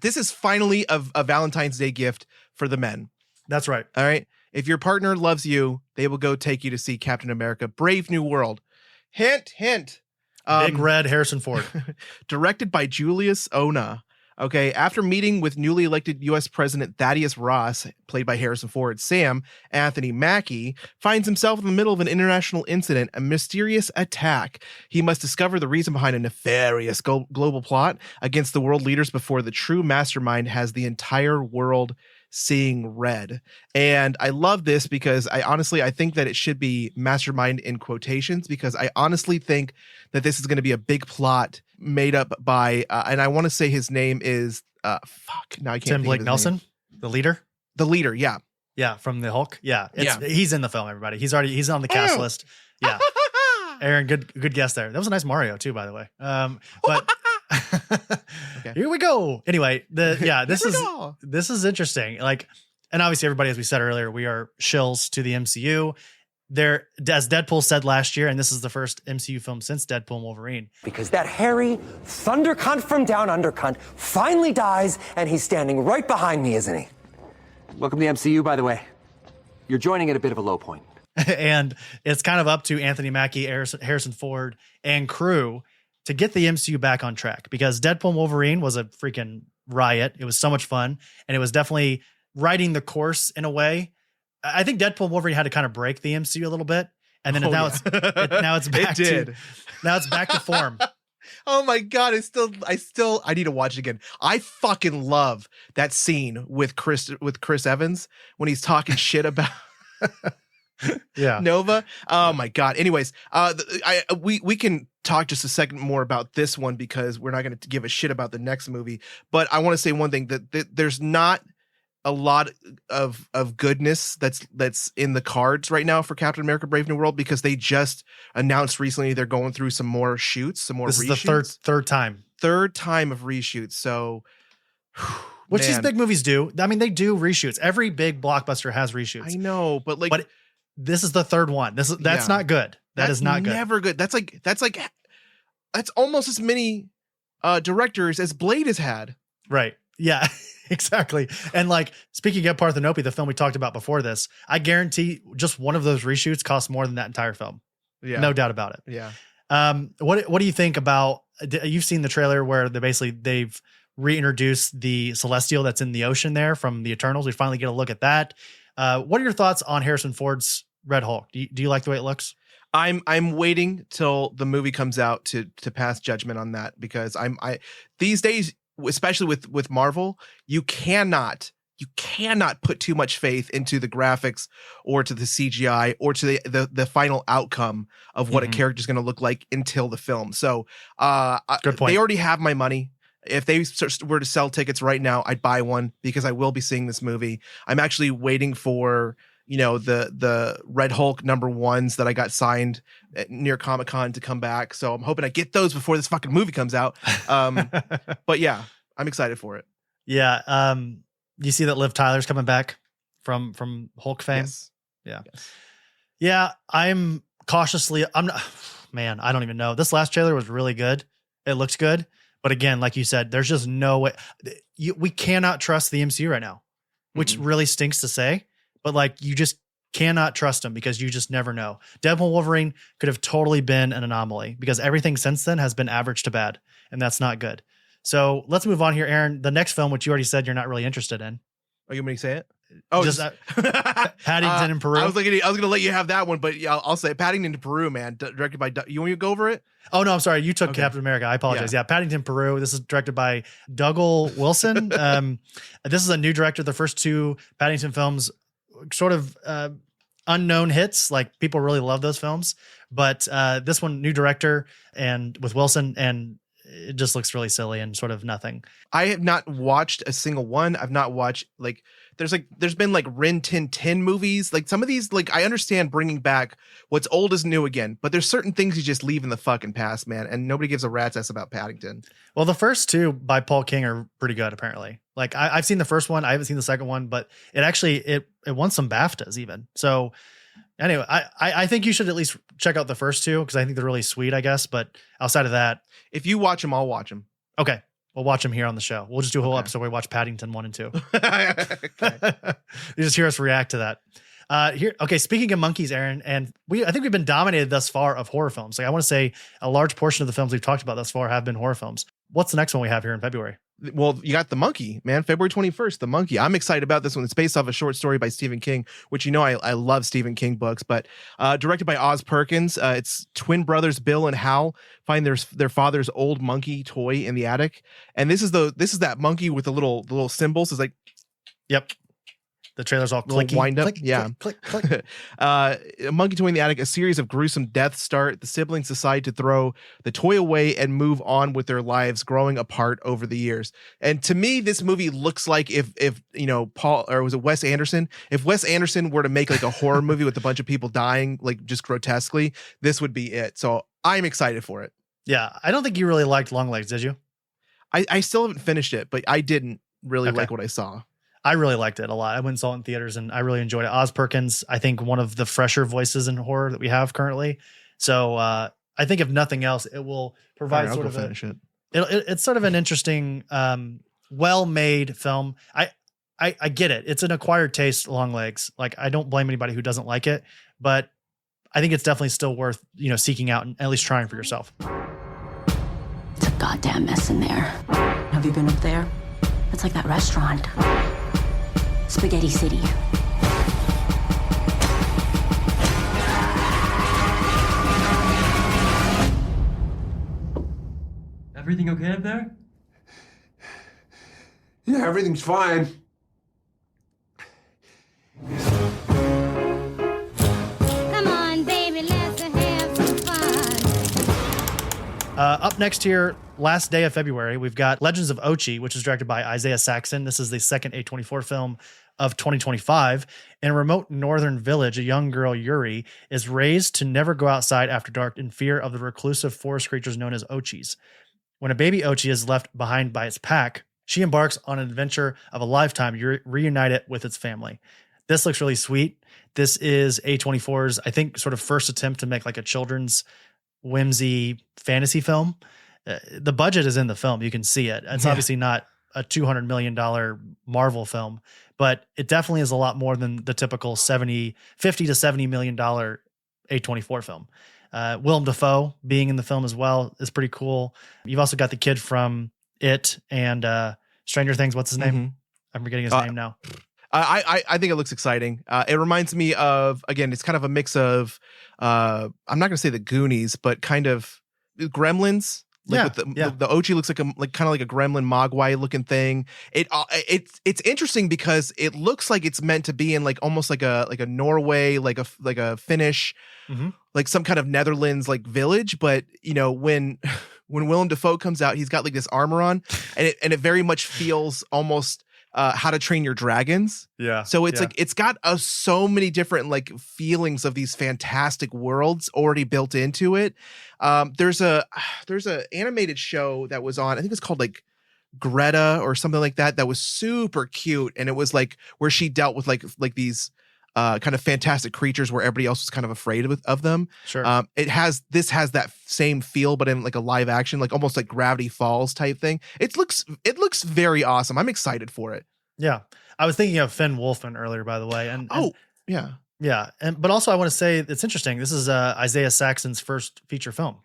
This is finally a Valentine's Day gift for the men. That's right. All right. If your partner loves you, they will go take you to see Captain America, Brave New World. Hint, hint. Big Red Harrison Ford. Directed by Julius Ona. Okay, after meeting with newly elected U.S. President Thaddeus Ross, played by Harrison Ford, Sam Anthony Mackie finds himself in the middle of an international incident, a mysterious attack. He must discover the reason behind a nefarious global plot against the world leaders before the true mastermind has the entire world seeing red. And I love this because I think that it should be mastermind in quotations, because I honestly think that this is going to be a big plot made up by and I want to say his name is now I can't Tim Blake Nelson, the leader, from the Hulk. He's in the film, everybody. He's on the cast list. Yeah. Aaron, good guess there. That was a nice Mario too, by the way. But Okay. Here we go. Anyway, this is interesting. Like, and obviously everybody, as we said earlier, we are shills to the MCU. There, as Deadpool said last year, and this is the first MCU film since Deadpool and Wolverine. Because that hairy thunder cunt from down under cunt finally dies, and he's standing right behind me, isn't he? Welcome to the MCU, by the way. You're joining at a bit of a low point. And it's kind of up to Anthony Mackie, Harrison Ford, and crew to get the MCU back on track, because Deadpool and Wolverine was a freaking riot. It was so much fun, and it was definitely riding the course in a way. I think Deadpool and Wolverine had to kind of break the MCU a little bit, and then now it's back now it's back to form. Oh my God. I need to watch it again. I fucking love that scene with Chris Evans when he's talking shit about Nova. Oh my God. Anyways, we can talk just a second more about this one, because we're not going to give a shit about the next movie. But I want to say one thing, that there's not a lot of goodness that's in the cards right now for Captain America: Brave New World, because they just announced recently they're going through some more shoots, some more. This reshoots. Is the third time of reshoots. So, which these big movies do. I mean, they do reshoots. Every big blockbuster has reshoots. I know, but this is the third one. That's not good. That's not good. Never good. That's almost as many directors as Blade has had. Right. Yeah. Exactly. And like, speaking of Parthenope, the film we talked about before this, I guarantee just one of those reshoots costs more than that entire film. Yeah. No doubt about it. Yeah. What do you think about, you've seen the trailer where they've reintroduced the Celestial that's in the ocean there from the Eternals. We finally get a look at that. What are your thoughts on Harrison Ford's Red Hulk? Do you like the way it looks? I'm waiting till the movie comes out to pass judgment on that, because these days, especially with Marvel, you cannot put too much faith into the graphics or to the CGI or to the final outcome of what a character is going to look like until the film. So good point. They already have my money. If they were to sell tickets right now, I'd buy one, because I will be seeing this movie. I'm actually waiting for, the Red Hulk #1s that I got signed near Comic-Con to come back. So I'm hoping I get those before this fucking movie comes out. But yeah, I'm excited for it. Yeah. You see that Liv Tyler's coming back from Hulk fame? Yes. Yeah. Yes. Yeah. I'm not, man, I don't even know. This last trailer was really good. It looks good. But again, like you said, there's just no way we cannot trust the MCU right now, which really stinks to say, but like, you just cannot trust them, because you just never know. Deadpool Wolverine could have totally been an anomaly, because everything since then has been average to bad, and that's not good. So let's move on here, Aaron. The next film, which you already said you're not really interested in. Are you going to say it? Oh, just Paddington in Peru. I was going to let you have that one, but yeah, I'll say Paddington in Peru, man. Directed by. You want me to go over it? Oh no, I'm sorry. You took Captain America. I apologize. Yeah, Paddington Peru. This is directed by Dougall Wilson. This is a new director. The first two Paddington films, sort of unknown hits. Like, people really love those films, but this one, new director and with Wilson, and it just looks really silly and sort of nothing. I have not watched a single one. I've not watched there's been like Rin Tin Tin movies. Like, some of these, like, I understand bringing back what's old is new again, but there's certain things you just leave in the fucking past, man. And nobody gives a rat's ass about Paddington. Well, the first two by Paul King are pretty good, apparently. Like, I've seen the first one. I haven't seen the second one, but it won some BAFTAs even. So anyway, I think you should at least check out the first two, because I think they're really sweet, I guess. But outside of that, if you watch them, I'll watch them. Okay. We'll watch them here on the show. We'll just do a whole episode where we watch Paddington 1 and 2. You just hear us react to that. Okay. Speaking of monkeys, Aaron, and I think we've been dominated thus far of horror films. Like, I want to say a large portion of the films we've talked about thus far have been horror films. What's the next one we have here in February? Well, you got The Monkey, man. February 21st, The Monkey. I'm excited about this one. It's based off a short story by Stephen King, which, I love Stephen King books, but directed by Oz Perkins. It's twin brothers Bill and Hal find their father's old monkey toy in the attic, and this is that monkey with the little symbols. It's like, yep. The trailer's all little clicky. wind up. Click, Yeah. Click, click, click. A monkey toy in the attic, a series of gruesome deaths start. The siblings decide to throw the toy away and move on with their lives, growing apart over the years. And to me, this movie looks like if Paul, or was it Wes Anderson? If Wes Anderson were to make like a horror movie with a bunch of people dying, like just grotesquely, this would be it. So I'm excited for it. Yeah. I don't think you really liked Longlegs, did you? I still haven't finished it, but I didn't really Okay. like what I saw. I really liked it a lot. I went and saw it in theaters and I really enjoyed it. Oz Perkins, I think one of the fresher voices in horror that we have currently. So I think if nothing else, it will provide I'll sort go of finish it. It's sort of an interesting, well-made film. I get it. It's an acquired taste, Longlegs. Like, I don't blame anybody who doesn't like it, but I think it's definitely still worth, seeking out and at least trying for yourself. It's a goddamn mess in there. Have you been up there? It's like that restaurant. Spaghetti City. Everything okay up there? Yeah, everything's fine. Come on, baby, let's have some fun. Up next here, last day of February, we've got Legends of Ochi, which is directed by Isaiah Saxon. This is the second A24 film of 2025. In a remote northern village, a young girl, Yuri, is raised to never go outside after dark in fear of the reclusive forest creatures known as Ochis. When a baby Ochi is left behind by its pack, she embarks on an adventure of a lifetime to reunite it with its family. This looks really sweet. This is A24's, I think, sort of first attempt to make like a children's whimsy fantasy film. The budget is in the film. You can see it. It's obviously not a $200 million Marvel film, but it definitely is a lot more than the typical $50 to $70 million A24 film. Willem Dafoe being in the film as well is pretty cool. You've also got the kid from It and Stranger Things. What's his name? I'm forgetting his name now. I think it looks exciting. It reminds me of, again, it's kind of a mix of, I'm not going to say the Goonies, but kind of Gremlins. With the Ochi looks like kind of like a gremlin mogwai looking thing. It's interesting because it looks like it's meant to be in like almost like a Norway, like a Finnish, like some kind of Netherlands like village. But when Willem Dafoe comes out, he's got like this armor on, and it very much feels almost How to Train Your Dragons. Yeah. So it's like it's got so many different like feelings of these fantastic worlds already built into it. There's a animated show that was on, I think it's called like Greta or something like that. That was super cute, and it was like where she dealt with like these kind of fantastic creatures where everybody else was kind of afraid of them. Sure. This has that same feel, but in like a live action, like almost like Gravity Falls type thing. It looks very awesome. I'm excited for it. Yeah. I was thinking of Finn Wolfman earlier, by the way. Yeah. Yeah. But also I want to say it's interesting. This is Isaiah Saxon's first feature film.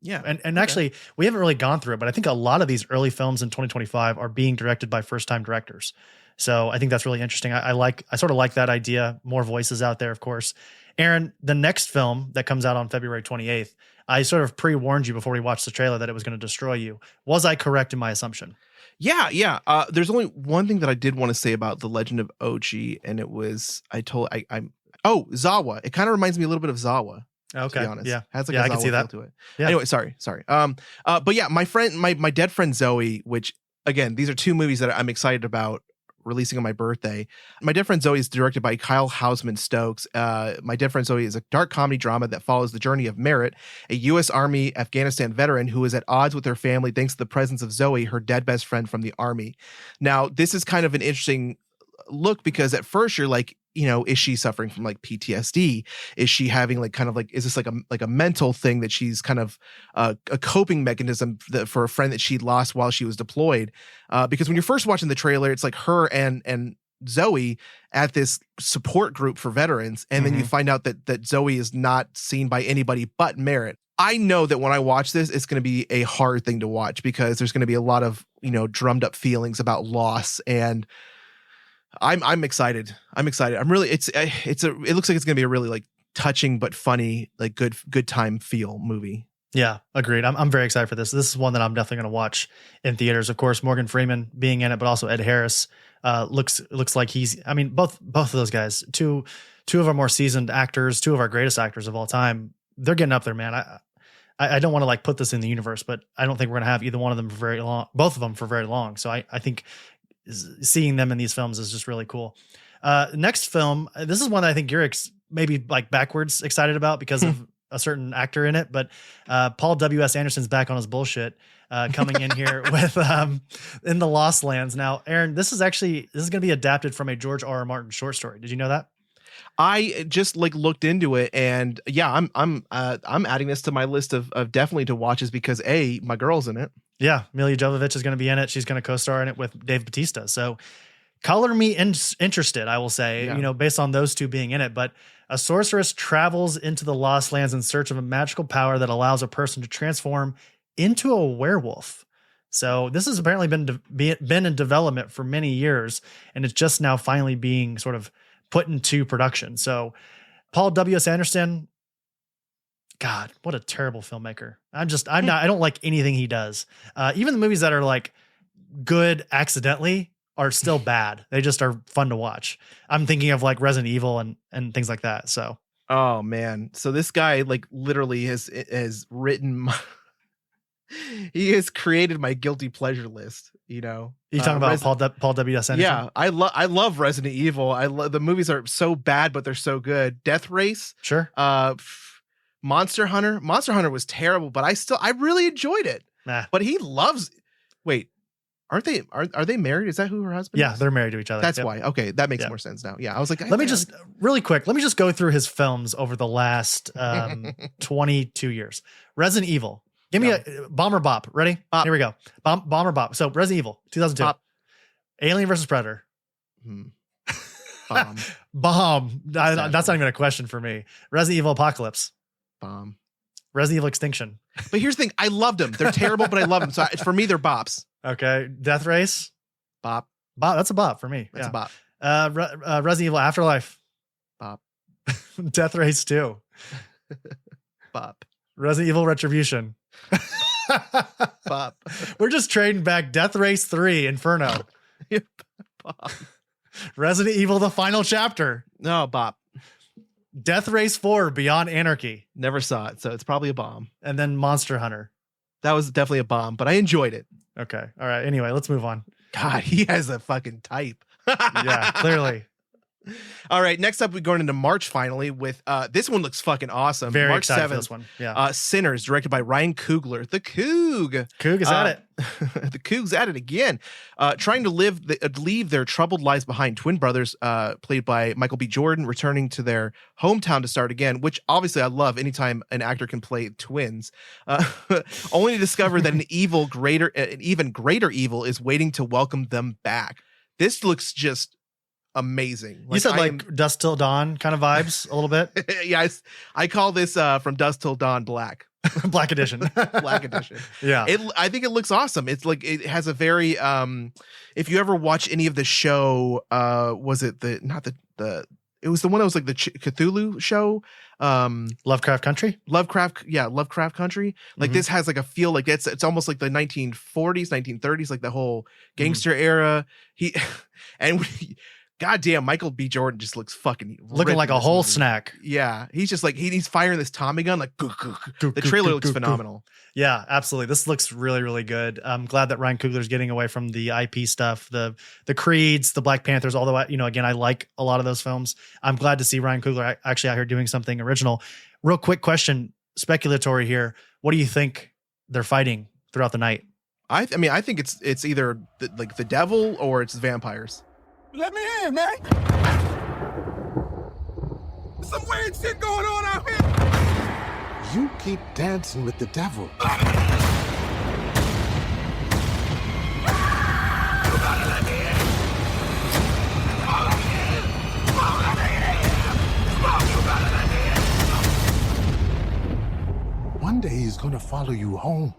Yeah. And actually we haven't really gone through it, but I think a lot of these early films in 2025 are being directed by first-time directors. So I think that's really interesting. I sort of like that idea. More voices out there, of course. Aaron, the next film that comes out on February 28th, I sort of pre-warned you before we watched the trailer that it was going to destroy you. Was I correct in my assumption? Yeah. There's only one thing that I did want to say about The Legend of Ochi, and it was Zawa. It kind of reminds me a little bit of Zawa. Okay. To be honest. Yeah. Has like I a can Zawa see that. feel to it. Yeah. Anyway, sorry. But yeah, my dead friend Zoe, which again, these are two movies that I'm excited about releasing on my birthday. My Dead Friend Zoe is directed by Kyle Hausman Stokes. My Dead Friend Zoe is a dark comedy drama that follows the journey of Merritt, a U.S. Army Afghanistan veteran who is at odds with her family thanks to the presence of Zoe, her dead best friend from the Army. Now, this is kind of an interesting look because at first you're like, is she suffering from like PTSD? Is she having like kind of like, is this like a mental thing that she's kind of a coping mechanism for a friend that she lost while she was deployed? Because when you're first watching the trailer, it's like her and Zoe at this support group for veterans. And then you find out that Zoe is not seen by anybody but Merritt. I know that when I watch this, it's going to be a hard thing to watch because there's going to be a lot of, drummed up feelings about loss, and I'm excited. I'm really, it looks like it's going to be a really like touching but funny, like good time feel movie. Yeah, agreed. I'm very excited for this. This is one that I'm definitely going to watch in theaters. Of course, Morgan Freeman being in it, but also Ed Harris, Looks like he's. I mean, both of those guys, two of our more seasoned actors, two of our greatest actors of all time. They're getting up there, man. I don't want to like put this in the universe, but I don't think we're gonna have either one of them for very long, both of them for very long. So I think seeing them in these films is just really cool. Next film, this is one that I think you're maybe like backwards excited about because of a certain actor in it, but Paul W.S. Anderson's back on his bullshit, coming in here with in the Lost Lands. Now, Aaron, this is going to be adapted from a George R.R. Martin short story. Did you know that? I just like looked into it, and yeah, I'm adding this to my list of definitely to watches because my girl's in it. Yeah, Milla Jovovich is going to be in it. She's going to co-star in it with Dave Bautista. So color me interested, I will say, based on those two being in it. But a sorceress travels into the Lost Lands in search of a magical power that allows a person to transform into a werewolf. So this has apparently been in development for many years, and it's just now finally being sort of put into production. So Paul W.S. Anderson, God, what a terrible filmmaker. I don't like anything he does. Even the movies that are like good accidentally are still bad. They just are fun to watch. I'm thinking of like Resident Evil and things like that. So, oh man. So this guy like literally has written he has created my guilty pleasure list, You talking about Paul W.S. Anderson? Yeah, I love Resident Evil. The movies are so bad, but they're so good. Death Race, sure. Monster Hunter. Monster Hunter was terrible, but I really enjoyed it. Nah. But he loves. Wait, are they married? Is that who her husband? Yeah, is? They're married to each other. That's why. Okay, that makes more sense now. Yeah, I was like, let me just go through his films over the last 22 years. Resident Evil. Give me a Bomb or Bop. Ready? Bop. Here we go. Bomb or Bop. So Resident Evil, 2002. Bop. Alien versus Predator. Bomb. Bomb. That's not even a question for me. Resident Evil Apocalypse. Bomb. Resident Evil Extinction. But here's the thing. I loved them. They're terrible, but I love them. So for me, they're bops. Okay. Death Race. Bop. Bop. That's a bop for me. That's a bop. Resident Evil Afterlife. Bop. Death Race 2. Bop. Resident Evil Retribution. Bop. We're just trading back. Death Race 3 Inferno. Bop. Resident Evil The Final Chapter. No, bop. Death Race 4 Beyond Anarchy. Never saw it, so it's probably a bomb. And then Monster Hunter. That was definitely a bomb, but I enjoyed it. Okay. All right. Anyway, let's move on. God, he has a fucking type. Yeah, clearly. All right, next up, we're going into March finally with this one looks fucking awesome. Very March excited 7th, for this one. Yeah. Sinners, directed by Ryan Coogler. The Coog. Coog is at it. The Coog's at it again. Trying to leave their troubled lives behind. Twin brothers, played by Michael B. Jordan, returning to their hometown to start again, which obviously I love anytime an actor can play twins. Only to discover that an even greater evil is waiting to welcome them back. This looks just amazing. You said Dusk Till Dawn kind of vibes a little bit. Yeah, I call this from Dusk Till Dawn Black. Black edition. Black edition. Yeah. I think it looks awesome. It's like it has a very if you ever watch any of the show, was it it was the one that was like the Cthulhu show, Lovecraft Country. Lovecraft Country. Like this has like a feel like it's almost like the 1940s, 1930s, like the whole gangster era. Goddamn, Michael B. Jordan just looks fucking looking like a whole snack. Yeah, he's just like he's firing this Tommy gun like. The trailer looks phenomenal. Yeah, absolutely. This looks really, really good. I'm glad that Ryan Coogler's getting away from the IP stuff, the Creeds, the Black Panthers. Although again, I like a lot of those films. I'm glad to see Ryan Coogler actually out here doing something original. Real quick question, speculatory here. What do you think they're fighting throughout the night? I think it's either the devil or it's vampires. Let me in, man. Some weird shit going on out here. You keep dancing with the devil. One day he's gonna follow you home.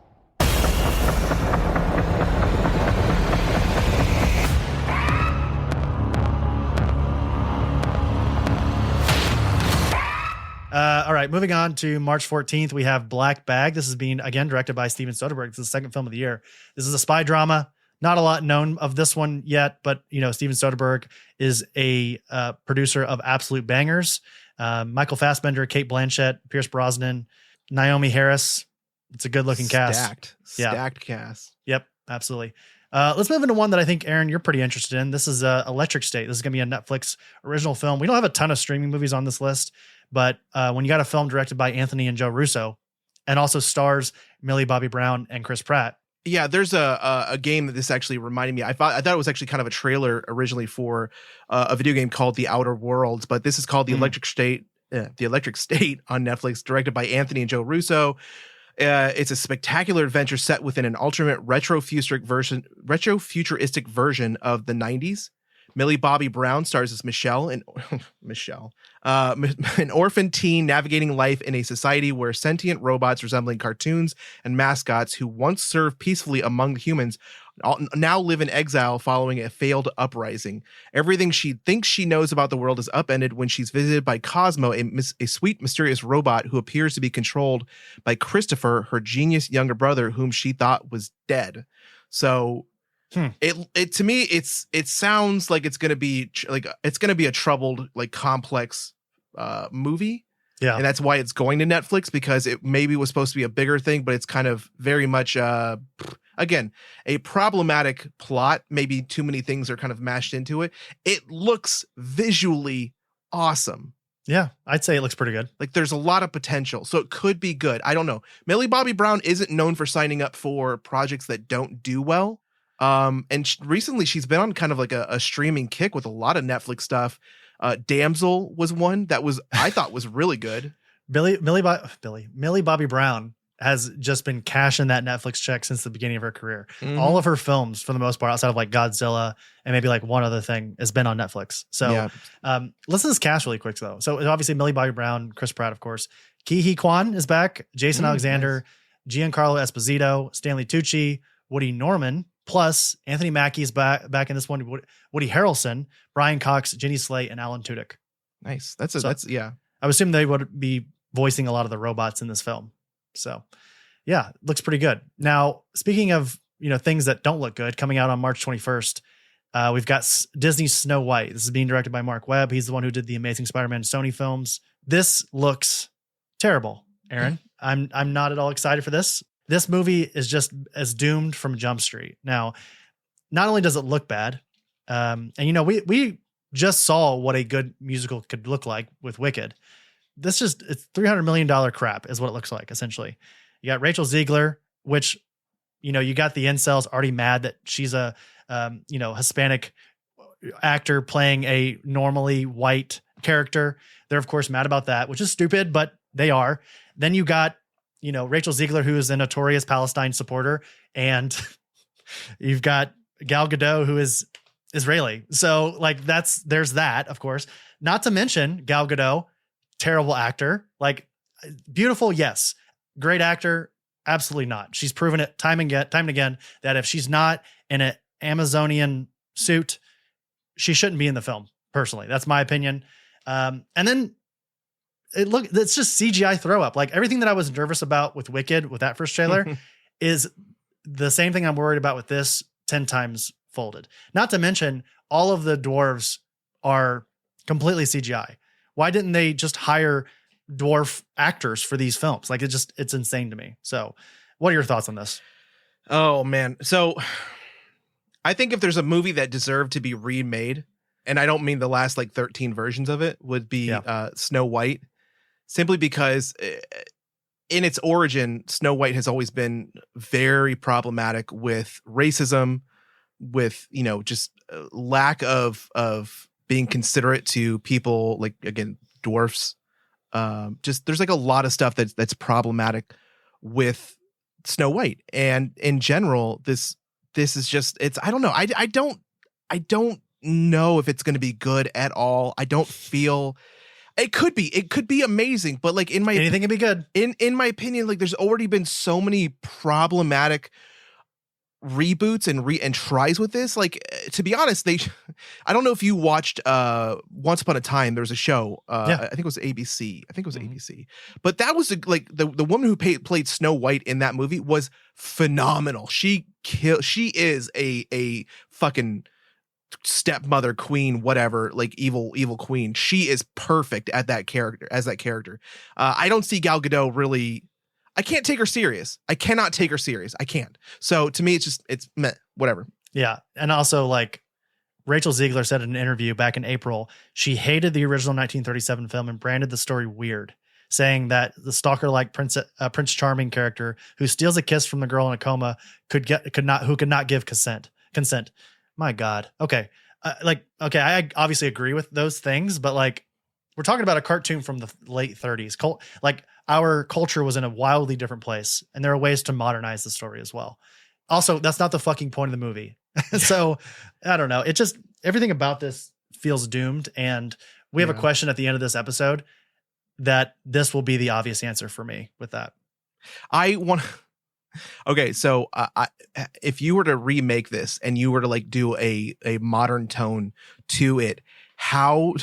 All right, moving on to March 14th, we have Black Bag. This is being, again, directed by Steven Soderbergh. This is the second film of the year. This is a spy drama Not a lot known of this one yet, but Steven Soderbergh is a producer of absolute bangers. Michael Fassbender, Kate Blanchett, Pierce Brosnan, Naomi Harris. It's a good looking cast. Stacked cast. Yep, absolutely. Let's move into one that I think, Aaron, you're pretty interested in. This is Electric State. This is going to be a Netflix original film. We don't have a ton of streaming movies on this list, but when you got a film directed by Anthony and Joe Russo and also stars Millie Bobby Brown and Chris Pratt. Yeah, there's a game that this actually reminded me. I thought it was actually kind of a trailer originally for a video game called The Outer Worlds, but this is called The Electric State. The Electric State on Netflix, directed by Anthony and Joe Russo. It's a spectacular adventure set within an alternate retrofuturistic version of the 90s. Millie Bobby Brown stars as Michelle, an orphan teen navigating life in a society where sentient robots resembling cartoons and mascots who once served peacefully among the humans now live in exile following a failed uprising. Everything she thinks she knows about the world is upended when she's visited by Cosmo, a sweet, mysterious robot who appears to be controlled by Christopher, her genius younger brother, whom she thought was dead. So it to me, it sounds like it's going to be a troubled, like complex movie. Yeah. And that's why it's going to Netflix, because it maybe was supposed to be a bigger thing, but it's kind of very much, again, a problematic plot. Maybe too many things are kind of mashed into it. It looks visually awesome. Yeah, I'd say it looks pretty good. Like there's a lot of potential. So it could be good. I don't know. Millie Bobby Brown isn't known for signing up for projects that don't do well. And recently she's been on kind of like a streaming kick with a lot of Netflix stuff. Damsel was one that I thought was really good. Millie Bobby Brown has just been cashing that Netflix check since the beginning of her career. Mm-hmm. All of her films, for the most part, outside of like Godzilla and maybe like one other thing, has been on Netflix. So listen to this cast really quick though. So obviously Millie Bobby Brown, Chris Pratt, of course. Ki-Hee Kwan is back. Jason Alexander, nice. Giancarlo Esposito, Stanley Tucci, Woody Norman, plus Anthony Mackie is back in this one. Woody Harrelson, Brian Cox, Jenny Slate, and Alan Tudyk. Nice. I would assume they would be voicing a lot of the robots in this film. So yeah, looks pretty good. Now, speaking of, things that don't look good, coming out on March 21st, we've got Disney's Snow White. This is being directed by Mark Webb. He's the one who did the Amazing Spider-Man Sony films. This looks terrible, Aaron. I'm not at all excited for this. This movie is just as doomed from Jump Street. Now, not only does it look bad, and we just saw what a good musical could look like with Wicked. It's $300 million crap is what it looks like, essentially. You got Rachel Ziegler, which, you got the incels already mad that she's a, Hispanic actor playing a normally white character. They're, of course, mad about that, which is stupid, but they are. Then you got, Rachel Ziegler, who is a notorious Palestine supporter, and you've got Gal Gadot, who is Israeli. So, like, there's that, of course. Not to mention Gal Gadot, terrible actor. Like, beautiful, yes. Great actor, absolutely not. She's proven it time and again that if she's not in an Amazonian suit, she shouldn't be in the film. Personally, that's my opinion. And then it's just CGI throw up. Like everything that I was nervous about with Wicked, with that first trailer, is the same thing I'm worried about with this 10 times folded. Not to mention all of the dwarves are completely CGI. Why didn't they just hire dwarf actors for these films? Like it's insane to me. So what are your thoughts on this? Oh man. So I think if there's a movie that deserved to be remade, and I don't mean the last like 13 versions of it, would be Snow White, simply because in its origin, Snow White has always been very problematic with racism, with, just lack of being considerate to people, like, again, dwarfs. Just there's like a lot of stuff that's problematic with Snow White, and in general, this is just, I don't know. I don't know if it's going to be good at all. I don't feel it could be amazing, but like anything can be good. In my opinion, like there's already been so many problematic reboots and tries with this. Like, to be honest, I don't know if you watched Once Upon a Time. There was a show. I think it was ABC. ABC. But that was like the woman who played Snow White in that movie was phenomenal. She is a fucking stepmother queen, whatever, like evil queen. She is perfect at that character. I don't see Gal Gadot really. I can't take her serious. I cannot take her serious. I can't. So to me, it's meh, whatever. Yeah. And also, like, Rachel Ziegler said in an interview back in April, she hated the original 1937 film and branded the story weird, saying that the stalker-like Prince Charming character who steals a kiss from the girl in a coma could not give consent. My God. Okay. I obviously agree with those things, but like, we're talking about a cartoon from the late 30s. Like, our culture was in a wildly different place, and there are ways to modernize the story as well. Also, that's not the fucking point of the movie. So I don't know. It just, everything about this feels doomed. And we have a question at the end of this episode that this will be the obvious answer for me with that. Okay. So if you were to remake this and you were to like do a modern tone to it, how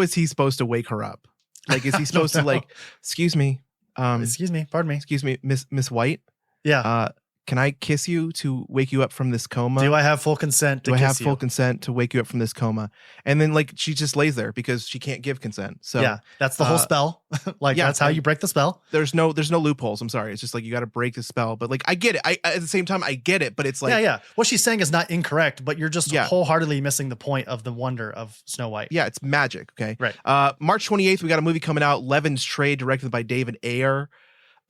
is he supposed to wake her up? Like, is he supposed to like, excuse me, pardon me, excuse me, Miss White? Yeah. Can I kiss you to wake you up from this coma? Do I have full consent to Do I kiss have full you? consent to wake you up from this coma? And then like she just lays there because she can't give consent. So yeah, that's the whole spell. Like, that's how you break the spell. There's no loopholes. I'm sorry. It's just like, you got to break the spell. But like, I get it. At the same time, I get it. But it's like, yeah. What she's saying is not incorrect, but you're just wholeheartedly missing the point of the wonder of Snow White. Yeah, it's magic. Okay. Right. March 28th, we got a movie coming out, Levin's Trade, directed by David Ayer.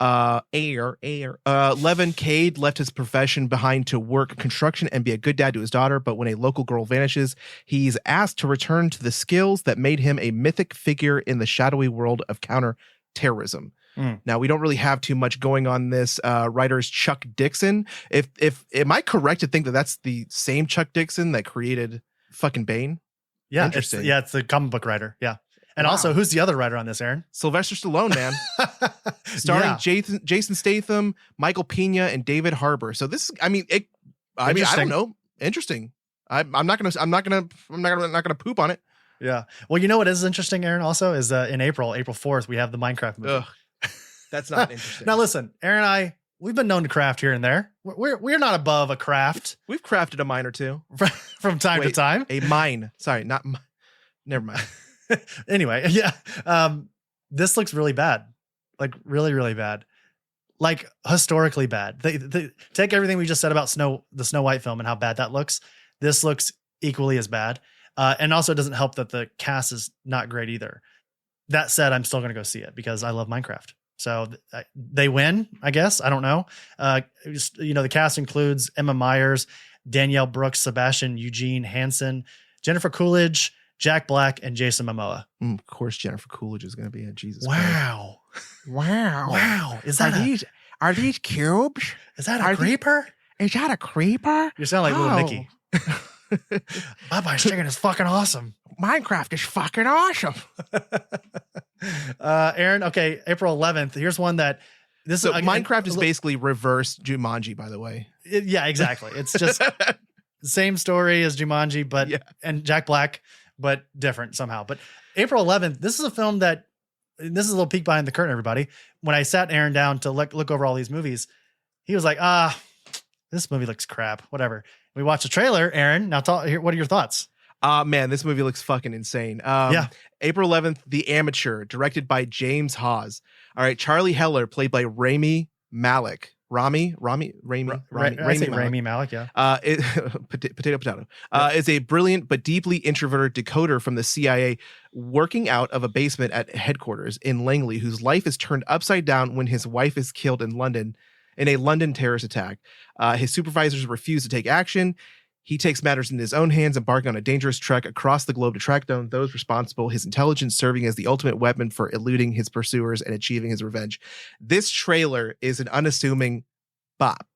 Levin Cade left his profession behind to work construction and be a good dad to his daughter, but when a local girl vanishes, he's asked to return to the skills that made him a mythic figure in the shadowy world of counter-terrorism. Now, we don't really have too much going on this. Writer is Chuck Dixon. If am I correct to think that that's the same Chuck Dixon that created fucking Bane? Yeah, interesting. It's the comic book writer. Yeah. And also, who's the other writer on this, Aaron? Sylvester Stallone, man. Starring Jason Statham, Michael Pena, and David Harbour. So this, I don't know. Interesting. I'm not gonna poop on it. Yeah. Well, you know what is interesting, Aaron, also is in April 4th, we have the Minecraft movie. Ugh, that's not interesting. Now listen, Aaron and I, we've been known to craft here and there. We're not above a craft. We've crafted a mine or two. From time to time. A mine. Sorry, not never mind. Anyway, this looks really bad, like really, really bad, like historically bad. They take everything we just said about the Snow White film and how bad that looks. This looks equally as bad, and also it doesn't help that the cast is not great either. That said, I'm still going to go see it because I love Minecraft. So they win, I guess. I don't know. The cast includes Emma Myers, Danielle Brooks, Sebastian Eugene Hansen, Jennifer Coolidge, Jack Black, and Jason Momoa. Of course, Jennifer Coolidge is going to be in Jesus. Wow. Wow. Is that are these cubes? Is that a creeper? Is that a creeper? You sound like little Nicky. Popeye's chicken is fucking awesome. Minecraft is fucking awesome. Aaron, okay, April 11th. Here's one that Minecraft is basically reverse Jumanji, by the way. Yeah, exactly. It's just same story as Jumanji, and Jack Black, but different somehow. But April 11th, this is a film that, this is a little peek behind the curtain, everybody. When I sat Aaron down to look over all these movies, he was like, this movie looks crap, whatever. We watched a trailer, Aaron. Now what are your thoughts? Man, this movie looks fucking insane. April 11th, The Amateur, directed by James Hawes. All right, Charlie Heller, played by Rami Malek. Rami Malek, yeah. Potato. Is a brilliant but deeply introverted decoder from the CIA working out of a basement at headquarters in Langley, whose life is turned upside down when his wife is killed in London in a London terrorist attack. His supervisors refuse to take action. He takes matters in his own hands, embarking on a dangerous trek across the globe to track down those responsible, his intelligence serving as the ultimate weapon for eluding his pursuers and achieving his revenge. This trailer is an unassuming bop.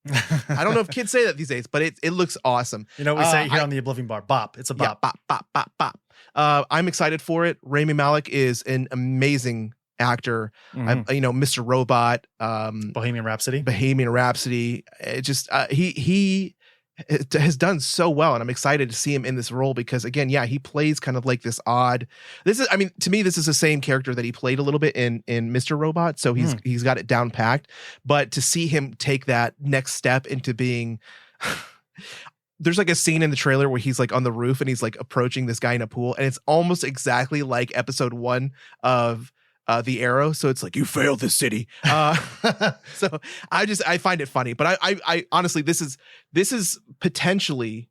I don't know if kids say that these days, but it looks awesome. You know what we say here on the Oblivion Bar? Bop. It's a bop. Yeah, bop. I'm excited for it. Rami Malek is an amazing actor. Mhm. Mr. Robot, Bohemian Rhapsody. It just he has done so well, and I'm excited to see him in this role because, again, he plays kind of like this odd. To me, this is the same character that he played a little bit in Mr. Robot, so he's got it down packed. But to see him take that next step into being, there's like a scene in the trailer where he's like on the roof and he's like approaching this guy in a pool, and it's almost exactly like episode 1 of The Arrow. So it's like, you failed the city. So I find it funny, but I honestly, this is potentially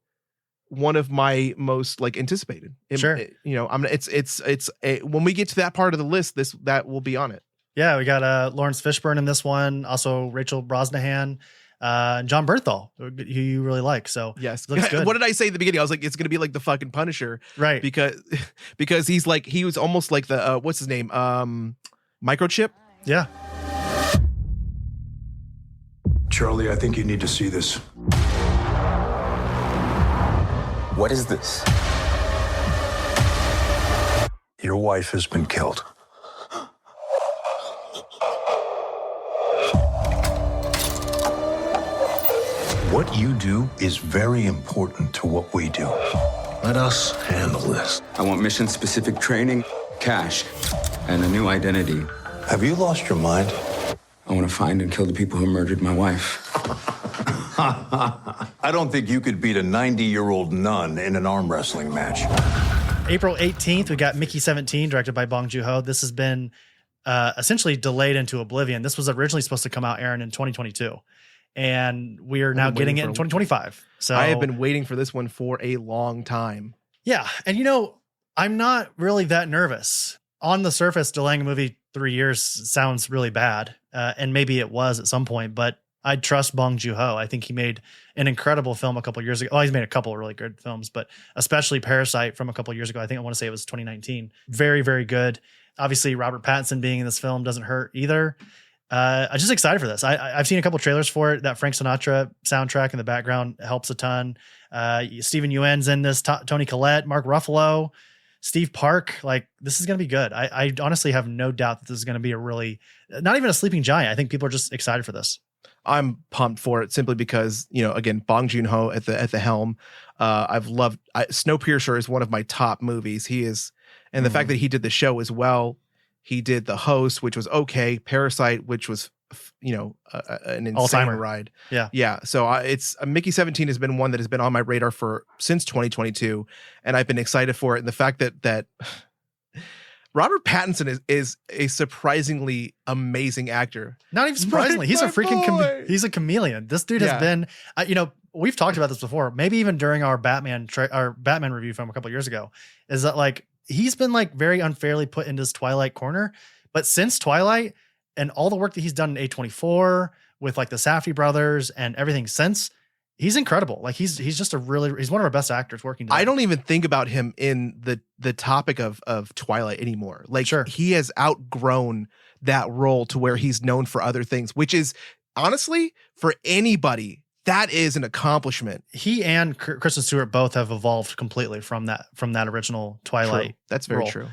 one of my most like anticipated. Sure. When we get to that part of the list, that will be on it. Yeah. We got Lawrence Fishburne in this one. Also Rachel Brosnahan, and John Bernthal, who you really like. So yes, looks good. What did I say at the beginning? I was like, it's going to be like the fucking Punisher, right? Because he was almost like the what's his name, Microchip. Yeah. Charlie, I think you need to see this. What is this? Your wife has been killed. What you do is very important to what we do. Let us handle this. I want mission-specific training, cash, and a new identity. Have you lost your mind? I want to find and kill the people who murdered my wife. I don't think you could beat a 90-year-old nun in an arm wrestling match. April 18th, we got Mickey 17, directed by Bong Joon-ho. This has been essentially delayed into oblivion. This was originally supposed to come out, Aaron, in 2022. And we are now getting it in 2025. So I have been waiting for this one for a long time. Yeah. And I'm not really that nervous. On the surface, delaying a movie 3 years sounds really bad. And maybe it was at some point, but I trust Bong Joon-ho. I think he made an incredible film a couple years ago. Oh, he's made a couple of really good films, but especially Parasite from a couple of years ago. I want to say it was 2019. Very, very good. Obviously, Robert Pattinson being in this film doesn't hurt either. I'm just excited for this. I've seen a couple trailers for it. That Frank Sinatra soundtrack in the background helps a ton. Steven Yeun's in this, Toni Collette, Mark Ruffalo, Steve Park. Like, this is going to be good. I honestly have no doubt that this is going to be not even a sleeping giant. I think people are just excited for this. I'm pumped for it simply because, again, Bong Joon-ho at the helm. I've loved Snowpiercer is one of my top movies. He is, and the fact that he did the show as well. He did The Host, which was okay. Parasite, which was, an insane All-timer ride. Yeah. Yeah. So it's Mickey 17 has been one that has been on my radar since 2022. And I've been excited for it. And the fact that Robert Pattinson is a surprisingly amazing actor. Not even surprisingly. He's a freaking, he's a chameleon. This dude has been, we've talked about this before, maybe even during our Batman review from a couple years ago, is that like, he's been like very unfairly put into this Twilight corner, but since Twilight and all the work that he's done in A24 with like the Safdie brothers and everything since, he's incredible. Like he's just he's one of our best actors working today. I don't even think about him in the topic of Twilight anymore. Like he has outgrown that role to where he's known for other things, which is honestly for anybody, that is an accomplishment. He and Kristen Stewart both have evolved completely from that original Twilight. True. That's very role. true.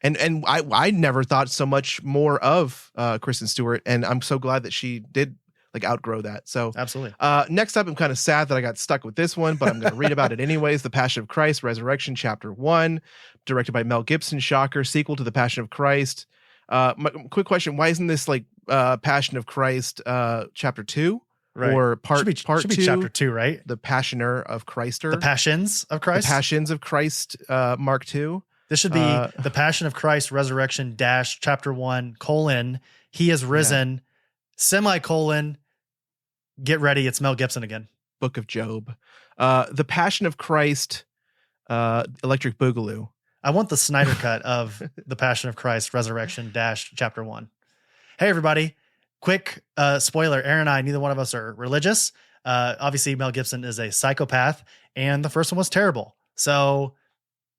And I never thought so much more of Kristen Stewart, and I'm so glad that she did like outgrow that. So absolutely. Next up, I'm kind of sad that I got stuck with this one, but I'm going to read about it anyways. The Passion of Christ, Resurrection, Chapter 1, directed by Mel Gibson. Shocker, sequel to The Passion of Christ. Quick question: why isn't this like Passion of Christ Chapter 2? Right. Or part 2, Chapter 2, right? The Passioner of Christ, or The Passions of Christ. The Passions of Christ, Mark 2. This should be The Passion of Christ, Resurrection dash Chapter 1 : He has risen, semicolon. Get ready, it's Mel Gibson again. Book of Job. The Passion of Christ, Electric Boogaloo. I want the Snyder cut of The Passion of Christ, Resurrection dash Chapter 1. Hey everybody. Quick spoiler, Aaron and I, neither one of us are religious. Obviously, Mel Gibson is a psychopath, and the first one was terrible. So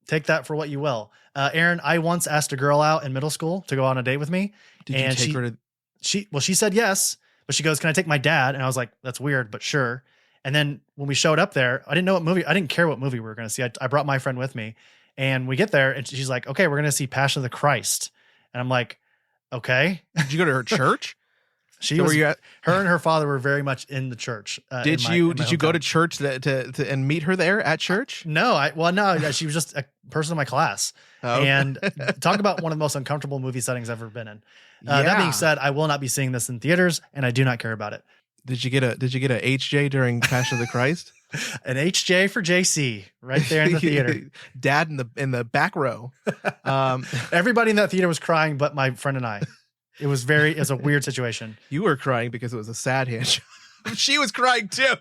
take that for what you will. Aaron, I once asked a girl out in middle school to go on a date with me. Did you take her to... She said yes, but she goes, "Can I take my dad?" And I was like, "That's weird, but sure." And then when we showed up there, I didn't care what movie we were going to see. I brought my friend with me, and we get there, and she's like, "Okay, we're going to see Passion of the Christ." And I'm like, Okay. Did you go to her church? She was. Her and her father were very much in the church. Did you go to church to and meet her there at church? No, she was just a person in my class. Oh. And talk about one of the most uncomfortable movie settings I've ever been in. That being said, I will not be seeing this in theaters, and I do not care about it. Did you get a HJ during Passion of the Christ? An HJ for JC right there in the theater. Dad in the back row. Everybody in that theater was crying, but my friend and I. It was a weird situation. You were crying because it was a sad hand job. She was crying too.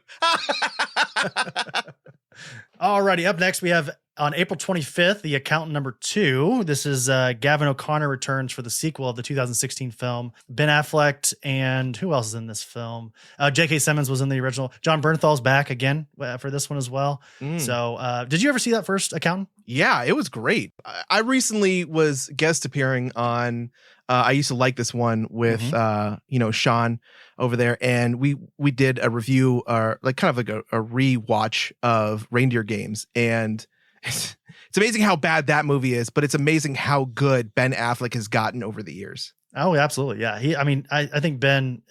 Alrighty, up next we have on April 25th, The Accountant number 2. This is Gavin O'Connor returns for the sequel of the 2016 film. Ben Affleck and who else is in this film? J.K. Simmons was in the original. John Bernthal's back again for this one as well. So did you ever see that first Accountant? Yeah, it was great. I recently was guest appearing on I used to like this one with Sean over there, and we did a review or like kind of like a rewatch of Reindeer Games, and it's amazing how bad that movie is, but it's amazing how good Ben Affleck has gotten over the years. Oh, absolutely. Yeah. I think Ben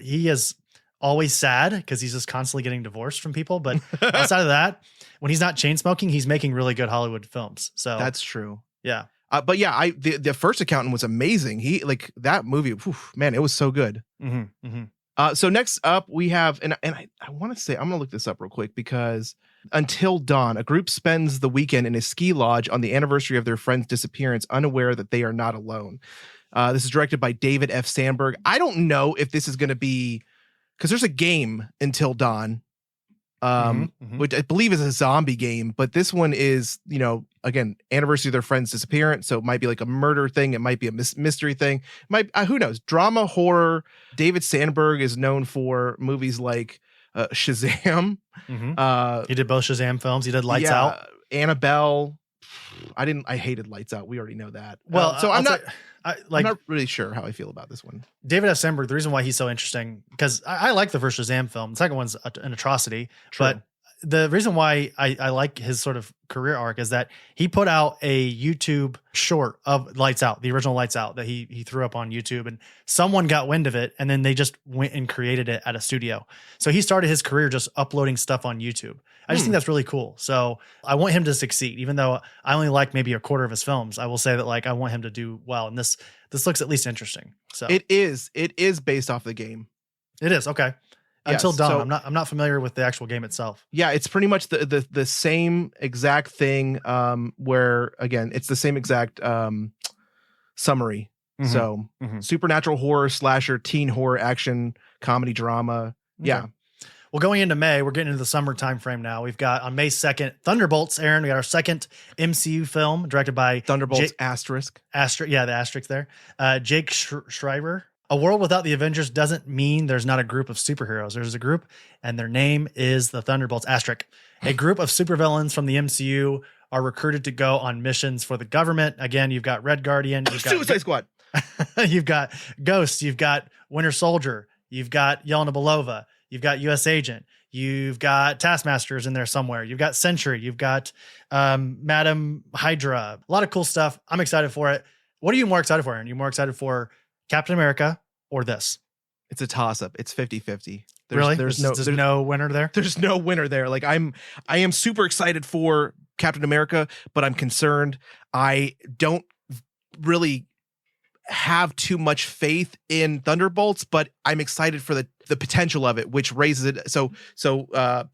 he is always sad because he's just constantly getting divorced from people. But outside of that, when he's not chain smoking, he's making really good Hollywood films. So that's true. Yeah. But yeah, the first Accountant was amazing. That movie, man, it was so good. Mm-hmm, mm-hmm. So next up we have, and I want to say, I'm going to look this up real quick because Until Dawn, a group spends the weekend in a ski lodge on the anniversary of their friend's disappearance, unaware that they are not alone. This is directed by David F. Sandberg. I don't know if this is going to be, because there's a game Until Dawn, which I believe is a zombie game, but this one is, again, anniversary of their friend's disappearance. So it might be like a murder thing. It might be a mystery thing. Who knows? Drama, horror. David Sandberg is known for movies like Shazam. He did both Shazam films. He did Lights Out. Annabelle. I hated Lights Out. We already know that. Well, so I'm not really sure how I feel about this one. David F. Sandberg, the reason why he's so interesting, because I like the first Shazam film. The second one's an atrocity. True. But the reason why I like his sort of career arc is that he put out a YouTube short of Lights Out, the original Lights Out that he threw up on YouTube, and someone got wind of it, and then they just went and created it at a studio. So he started his career just uploading stuff on YouTube. I just think that's really cool. So I want him to succeed, even though I only like maybe a quarter of his films. I will say that I want him to do well, and this looks at least interesting. So it is based off the game. It is. Okay. Yes, Until Dawn. so- I'm not familiar with the actual game itself. Yeah, it's pretty much the same exact thing. Where again, it's the same exact summary. Mhm. So supernatural horror, slasher, teen horror, action, comedy, drama. Yeah. Okay. Well, going into May, we're getting into the summer time frame now. We've got on May 2nd, Thunderbolts, Aaron. We got our second MCU film directed by Thunderbolts asterisk. Yeah, the asterisk there. Jake Schreiber. A world without the Avengers doesn't mean there's not a group of superheroes. There's a group, and their name is the Thunderbolts asterisk. A group of supervillains from the MCU are recruited to go on missions for the government. Again, you've got Red Guardian. You've got Suicide Squad. You've got Ghost. You've got Winter Soldier. You've got Yelena Belova. You've got U.S. Agent. You've got Taskmasters in there somewhere. You've got Sentry. You've got Madam Hydra. A lot of cool stuff. I'm excited for it. What are you more excited for, Aaron? Are you more excited for Captain America or this? It's a toss up. It's 50-50. Really? There's no winner there? There's no winner there. I am super excited for Captain America, but I'm concerned. I don't really have too much faith in Thunderbolts, but I'm excited for the potential of it, which raises it. So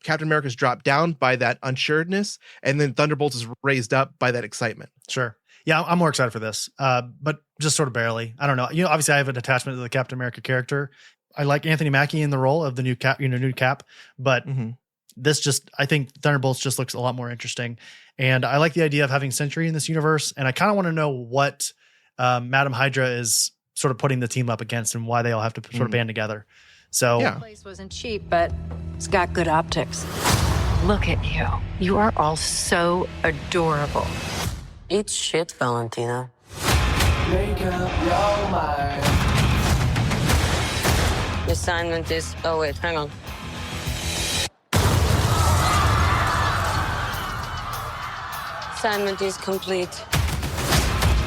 Captain America's dropped down by that unsuredness, and then Thunderbolts is raised up by that excitement. Sure. Yeah, I'm more excited for this, but just sort of barely. I don't know. Obviously I have an attachment to the Captain America character. I like Anthony Mackie in the role of the new Cap, but I think Thunderbolts just looks a lot more interesting. And I like the idea of having Sentry in this universe. And I kind of want to know what Madam Hydra is sort of putting the team up against and why they all have to sort of band together. So The place wasn't cheap, but it's got good optics. Look at you. You are all so adorable. Eat shit, Valentina. Make up your mind. The assignment is... Oh, wait, hang on. Assignment is complete.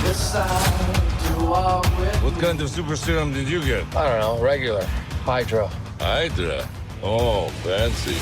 Yes, I do walk with What kind of super serum did you get? I don't know, regular. Hydra. Hydra. Oh, fancy.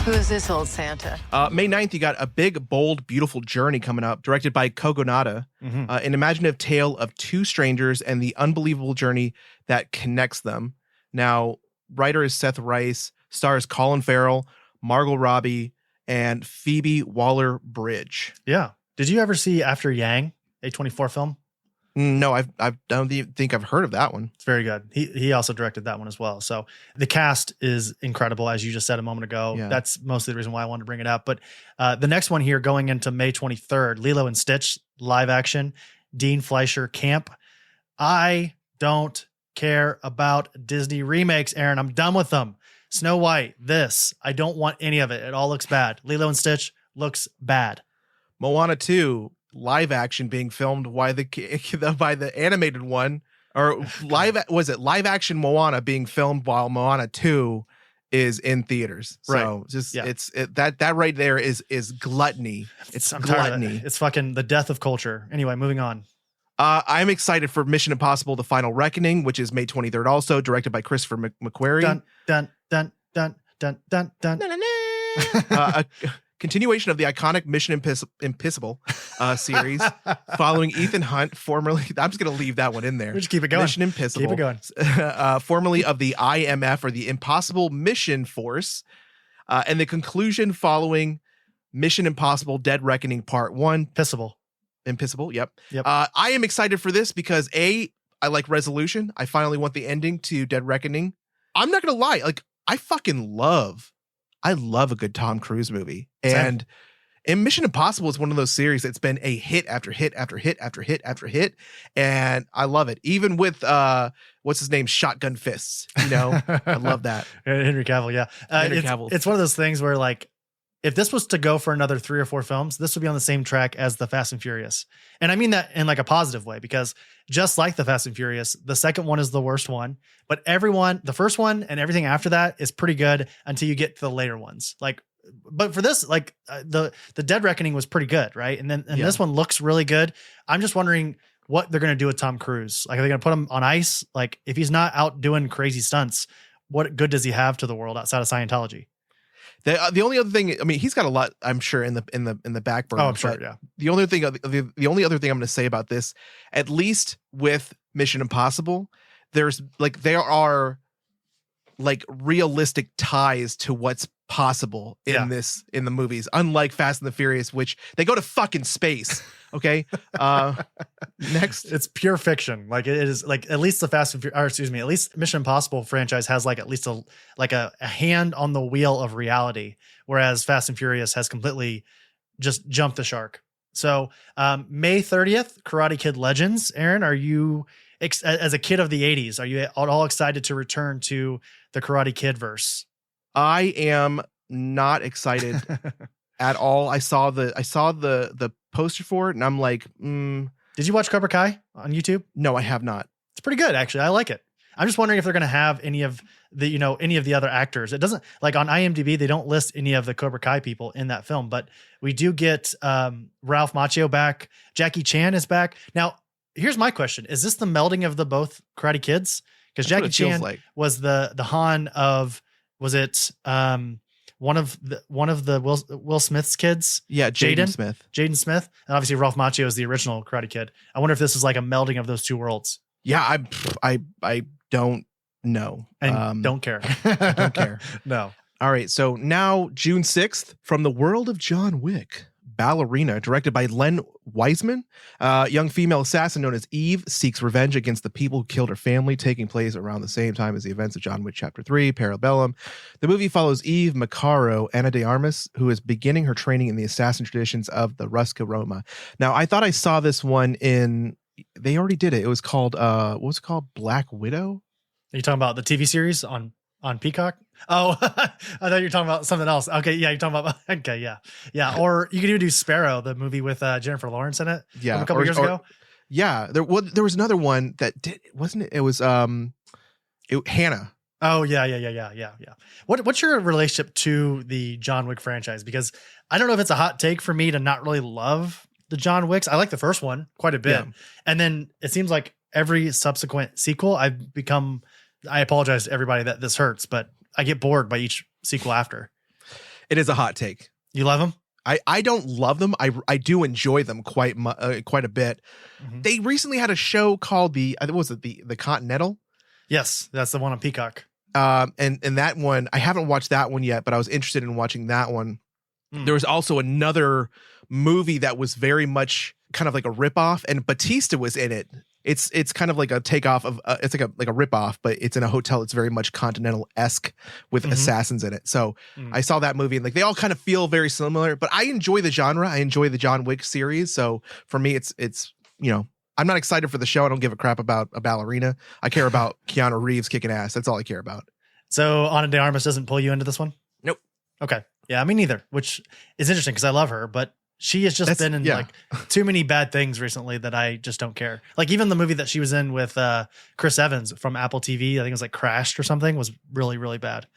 Who is this old Santa? May 9th, you got A Big, Bold, Beautiful Journey coming up, directed by Kogonada. An imaginative tale of two strangers and the unbelievable journey that connects them. Now, writer is Seth Rice, stars Colin Farrell, Margot Robbie, and Phoebe Waller-Bridge. Yeah. Did you ever see After Yang, A24 film? No, I don't think I've heard of that one. It's very good. He also directed that one as well. So the cast is incredible, as you just said a moment ago. Yeah. That's mostly the reason why I wanted to bring it up. But the next one here going into May 23rd, Lilo and Stitch, live action, Dean Fleischer camp. I don't care about Disney remakes, Aaron. I'm done with them. Snow White, this. I don't want any of it. It all looks bad. Lilo and Stitch looks bad. Moana 2, live action being filmed by the animated one, or live action Moana being filmed while Moana 2 is in theaters. So that right there is gluttony. It's gluttony. It's fucking the death of culture. Anyway, moving on. I'm excited for Mission Impossible: The Final Reckoning, which is May 23rd, also directed by Christopher McQuarrie. Dun dun dun dun dun dun dun. A continuation of the iconic Mission Impossible series, following Ethan Hunt, formerly. I'm just going to leave that one in there. Just keep it going. Mission Impossible. Keep it going. Formerly of the IMF, or the Impossible Mission Force, and the conclusion following Mission Impossible: Dead Reckoning Part 1. Impossible. Yep. I am excited for this because I like resolution. I finally want the ending to Dead Reckoning. I'm not going to lie. Like, I love a good Tom Cruise movie. And Mission Impossible is one of those series that's been a hit after hit after hit after hit after hit. And I love it. Even with, what's his name? Shotgun Fists. You know, I love that. Henry Cavill. Yeah. Henry Cavill. It's one of those things where, like, if this was to go for another 3 or 4 films, this would be on the same track as the Fast and Furious. And I mean that in like a positive way, because just like the Fast and Furious, the second one is the worst one, but the first one and everything after that is pretty good until you get to the later ones. Like, but for this, like the Dead Reckoning was pretty good. Right. And this one looks really good. I'm just wondering what they're going to do with Tom Cruise. Like, are they going to put him on ice? Like, if he's not out doing crazy stunts, what good does he have to the world outside of Scientology? The only other thing, I mean, he's got a lot, I'm sure, in the back burner. Oh, I'm sure, yeah. The only other thing I'm going to say about this, at least with Mission Impossible, there are like realistic ties to what's possible in the movies, unlike Fast and the Furious, which they go to fucking space. Okay. Next, it's pure fiction. Like, it is, like, at least at least Mission Impossible franchise has like at least a hand on the wheel of reality, whereas Fast and Furious has completely just jumped the shark. So May 30th, Karate Kid Legends. Aaron, are you as a kid of the 80s, are you at all excited to return to the Karate Kid verse? I am not excited at all. I saw the poster for it, and I'm like, Did you watch Cobra Kai on YouTube? No, I have not. It's pretty good, actually. I like it. I'm just wondering if they're going to have any of the other actors. It doesn't, like, on IMDb, they don't list any of the Cobra Kai people in that film, but we do get Ralph Macchio back. Jackie Chan is back. Now, here's my question. Is this the melding of the both Karate Kids? Because Jackie Chan was the Han of, was it one of the Will Smith's kids? Yeah, Jaden Smith. Jaden Smith. And obviously Ralph Macchio is the original Karate Kid. I wonder if this is like a melding of those two worlds. Yeah, I don't know. And don't care. Don't care. No. All right. So now June 6th, from the world of John Wick, Ballerina, directed by Len Wiseman. Young female assassin known as Eve seeks revenge against the people who killed her family, taking place around the same time as the events of John Wick Chapter 3, Parabellum. The movie follows Eve Macaro, Ana de Armas, who is beginning her training in the assassin traditions of the Ruska Roma. Now, I thought I saw this one they already did it. It was called, what was it called? Black Widow? Are you talking about the TV series on Peacock? Oh, I thought you were talking about something else. Okay, yeah, you're talking about, okay, yeah. Yeah, or you could even do Sparrow, the movie with Jennifer Lawrence in it. Yeah. From a couple years ago. Yeah, there was another one that did, wasn't it? It was Hannah. Oh, yeah. What's your relationship to the John Wick franchise? Because I don't know if it's a hot take for me to not really love the John Wicks. I like the first one quite a bit. Yeah. And then it seems like every subsequent sequel, I apologize to everybody that this hurts, but I get bored by each sequel after. It is a hot take. You love them? I don't love them. I do enjoy them quite a bit. Mm-hmm. They recently had a show called the Continental. Yes, that's the one on Peacock. And that one, I haven't watched that one yet, but I was interested in watching that one. There was also another movie that was very much kind of like a ripoff, and Batista was in it. It's kind of like a takeoff of it's like a ripoff, but it's in a hotel. It's very much Continental-esque with assassins in it. So I saw that movie, and like they all kind of feel very similar. But I enjoy the genre. I enjoy the John Wick series. So for me, it's I'm not excited for the show. I don't give a crap about a ballerina. I care about Keanu Reeves kicking ass. That's all I care about. So Ana de Armas doesn't pull you into this one? Nope. Okay. Yeah, me neither, which is interesting because I love her, but she has just been in like too many bad things recently that I just don't care. Like even the movie that she was in with Chris Evans from Apple TV, I think it was like Crashed or something, was really, really bad.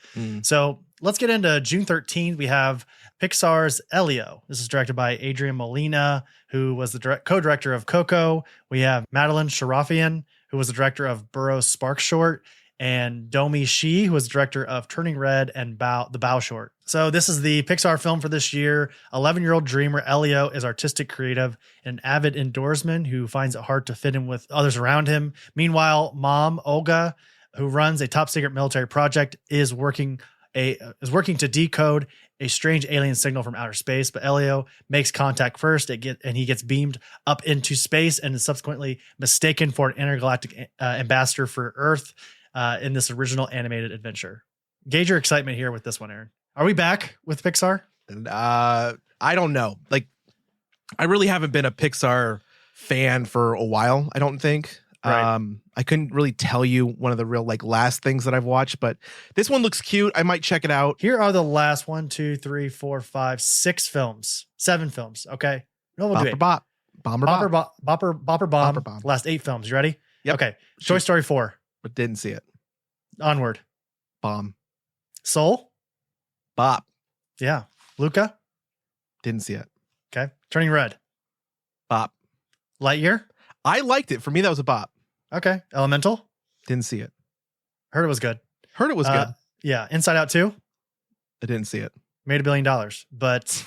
So let's get into June 13th. We have Pixar's Elio. This is directed by Adrian Molina, who was the co-director of Coco. We have Madeline Sharafian, who was the director of Burroughs Sparks Short, and Domi Shi, who was the director of Turning Red and The Bow Short. So this is the Pixar film for this year. 11-year-old dreamer Elio is artistic creative and an avid indoorsman who finds it hard to fit in with others around him. Meanwhile, mom Olga, who runs a top secret military project, is working to decode a strange alien signal from outer space. But Elio makes contact first, and he gets beamed up into space and is subsequently mistaken for an intergalactic ambassador for Earth in this original animated adventure. Gauge your excitement here with this one, Aaron. Are we back with Pixar? I don't know. Like, I really haven't been a Pixar fan for a while, I don't think. Right. I couldn't really tell you one of the real like last things that I've watched, but this one looks cute. I might check it out. Here are the last 7 films. Okay. No, we'll do it. Bopper Bomb. Last 8 films. You ready? Yep. Okay. Toy Story 4. But didn't see it. Onward. Bomb. Soul. Bop. Yeah. Luca. Didn't see it. Okay. Turning Red. Bop. Lightyear. I liked it. For me, that was a bop. Okay. Elemental. Didn't see it. Heard it was good. Good. Yeah. Inside Out 2. I didn't see it. Made $1 billion, but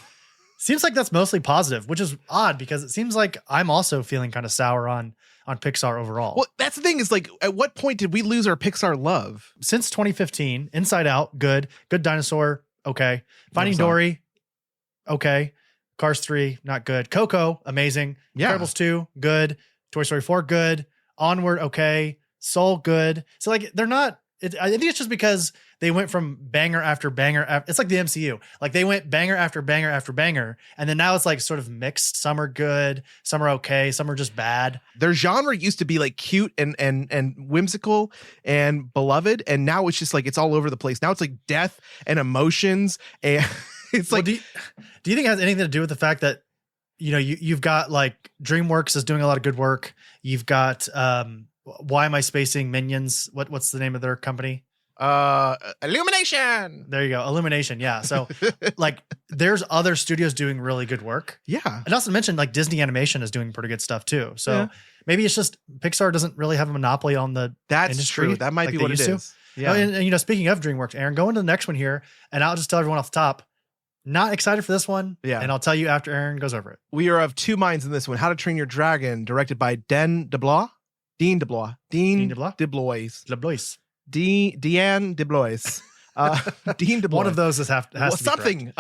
seems like that's mostly positive, which is odd because it seems like I'm also feeling kind of sour on Pixar overall. Well, that's the thing is like, at what point did we lose our Pixar love? Since 2015, Inside Out, good. Good Dinosaur, okay. Finding Dory, okay. Cars 3, not good. Coco, amazing. Yeah. Incredibles 2, good. Toy Story 4, good. Onward, okay. Soul, good. So like they're not. I think it's just because they went from banger after banger. It's like the MCU. Like they went banger after banger after banger, and then now it's like sort of mixed. Some are good, some are okay, some are just bad. Their genre used to be like cute and whimsical and beloved, and now it's just like it's all over the place. Now it's like death and emotions, and it's like. Do you think it has anything to do with the fact that you've got like DreamWorks is doing a lot of good work. You've got why am I spacing Minions? What's the name of their company? Illumination. There you go. Illumination. Yeah. So like there's other studios doing really good work. Yeah. And also mentioned like Disney Animation is doing pretty good stuff too. So maybe it's just Pixar doesn't really have a monopoly on the industry. True. That might be what it is. Yeah. And speaking of DreamWorks, Aaron, go into the next one here, and I'll just tell everyone off the top, not excited for this one. Yeah. And I'll tell you after Aaron goes over it. We are of two minds in this one. How to Train Your Dragon, directed by Deanne DeBlois. Deanne DeBlois. Deanne DeBlois. One of those has to be something.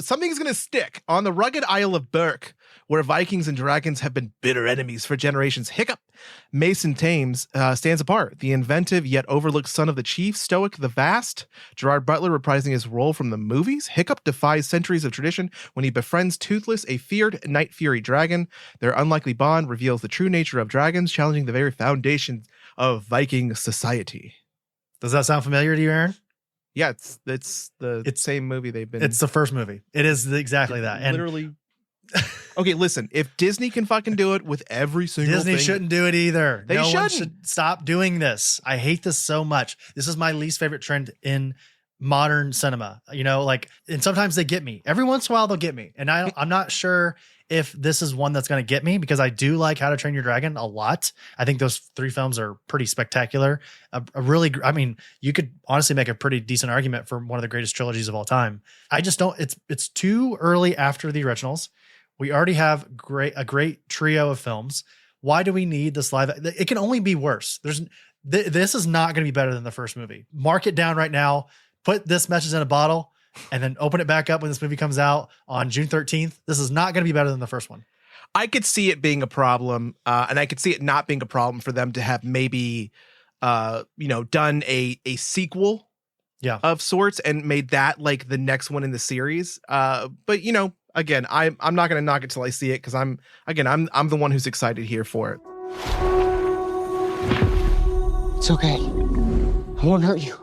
Something's going to stick on the rugged Isle of Berk, where Vikings and dragons have been bitter enemies for generations. Hiccup, Mason Thames, stands apart. The inventive yet overlooked son of the chief, stoic, the vast. Gerard Butler reprising his role from the movies. Hiccup defies centuries of tradition when he befriends Toothless, a feared Night Fury dragon. Their unlikely bond reveals the true nature of dragons, challenging the very foundations of Viking society. Does that sound familiar to you, Aaron? Yeah, it's the same movie they've been. It's the first movie. It is exactly that. And literally. Okay, listen. If Disney can fucking do it with every single Disney thing, shouldn't do it either. They one shouldn't. should stop doing this. I hate this so much. This is my least favorite trend in modern cinema, and sometimes they get me. Every once in a while they'll get me. And I'm not sure if this is one that's going to get me, because I do like How to Train Your Dragon a lot. I think those 3 films are pretty spectacular. You could honestly make a pretty decent argument for one of the greatest trilogies of all time. I just don't, it's too early after the originals. We already have a great trio of films. Why do we need this live? It can only be worse. This is not going to be better than the first movie. Mark it down right now. Put this message in a bottle and then open it back up when this movie comes out on June 13th. This is not going to be better than the first one. I could see it being a problem, and I could see it not being a problem for them to have maybe, done a sequel, of sorts, and made that like the next one in the series. But again, I'm not going to knock it till I see it, because I'm the one who's excited here for it. It's okay. I won't hurt you.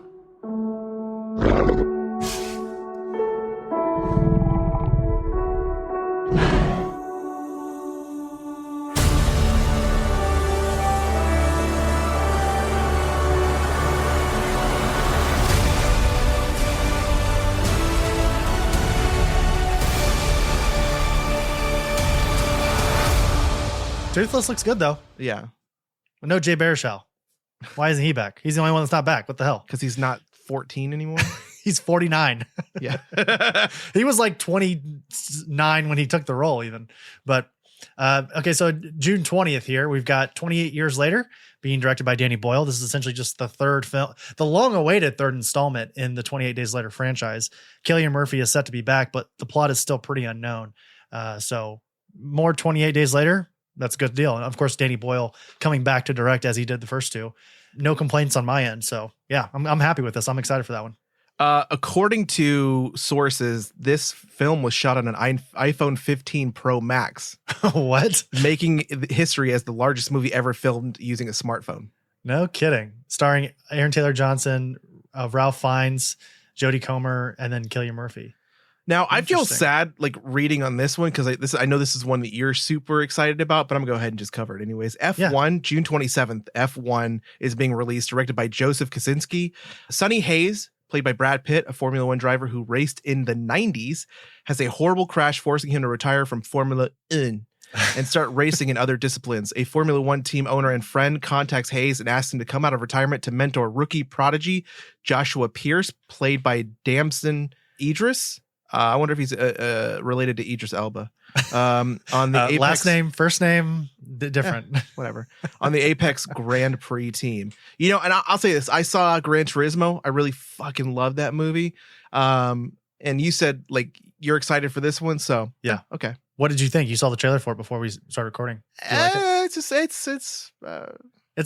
Toothless looks good though. Yeah. No Jay Baruchel. Why isn't he back? He's the only one that's not back. What the hell? Because he's not 14 anymore. He's 49. Yeah. He was like 29 when he took the role even. But okay, so June 20th here, we've got 28 Years Later, being directed by Danny Boyle. This is essentially just the third film, the long-awaited third installment in the 28 Days Later franchise. Cillian Murphy is set to be back, but the plot is still pretty unknown. So more 28 Days Later. That's a good deal. And of course, Danny Boyle coming back to direct as he did the first 2. No complaints on my end. So yeah, I'm happy with this. I'm excited for that one. According to sources, this film was shot on an iPhone 15 Pro Max. What? Making history as the largest movie ever filmed using a smartphone. No kidding. Starring Aaron Taylor Johnson, Ralph Fiennes, Jodie Comer, and then Cillian Murphy. Now, I feel sad like reading on this one, because I know this is one that you're super excited about, but I'm going to go ahead and just cover it anyways. F1, June 27th, F1 is being released, directed by Joseph Kosinski. Sonny Hayes, played by Brad Pitt, a Formula One driver who raced in the 90s, has a horrible crash forcing him to retire from Formula One and start racing in other disciplines. A Formula One team owner and friend contacts Hayes and asks him to come out of retirement to mentor rookie prodigy Joshua Pierce, played by Damson Idris. I wonder if he's related to Idris Elba. On the Apex, last name, first name, different. Yeah, whatever. On the Apex Grand Prix team. And I'll say this. I saw Gran Turismo. I really fucking love that movie. And you said like you're excited for this one. So yeah. Okay. What did you think? You saw the trailer for it before we started recording. It's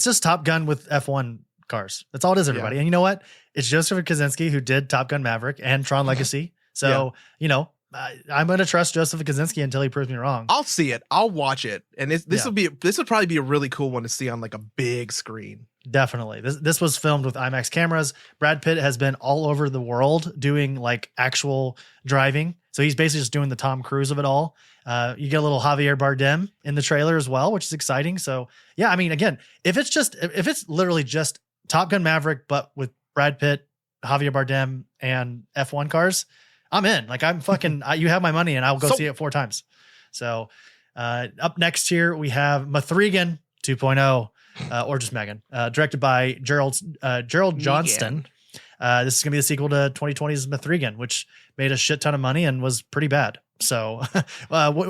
just Top Gun with F1 cars. That's all it is, everybody. Yeah. And you know what? It's Joseph Kosinski who did Top Gun Maverick and Tron Legacy. So, I'm going to trust Joseph Kosinski until he proves me wrong. I'll see it. I'll watch it. And this would probably be a really cool one to see on like a big screen. Definitely. This was filmed with IMAX cameras. Brad Pitt has been all over the world doing like actual driving. So he's basically just doing the Tom Cruise of it all. You get a little Javier Bardem in the trailer as well, which is exciting. So yeah, I mean, again, if it's literally just Top Gun Maverick, but with Brad Pitt, Javier Bardem, and F1 cars, I'm in. Like I'm fucking, you have my money and I'll go see it 4 times. So up next here, we have Mithrigan 2.0, or just Megan, directed by Gerald Johnston. This is going to be the sequel to 2020's Mithrigan, which made a shit ton of money and was pretty bad. So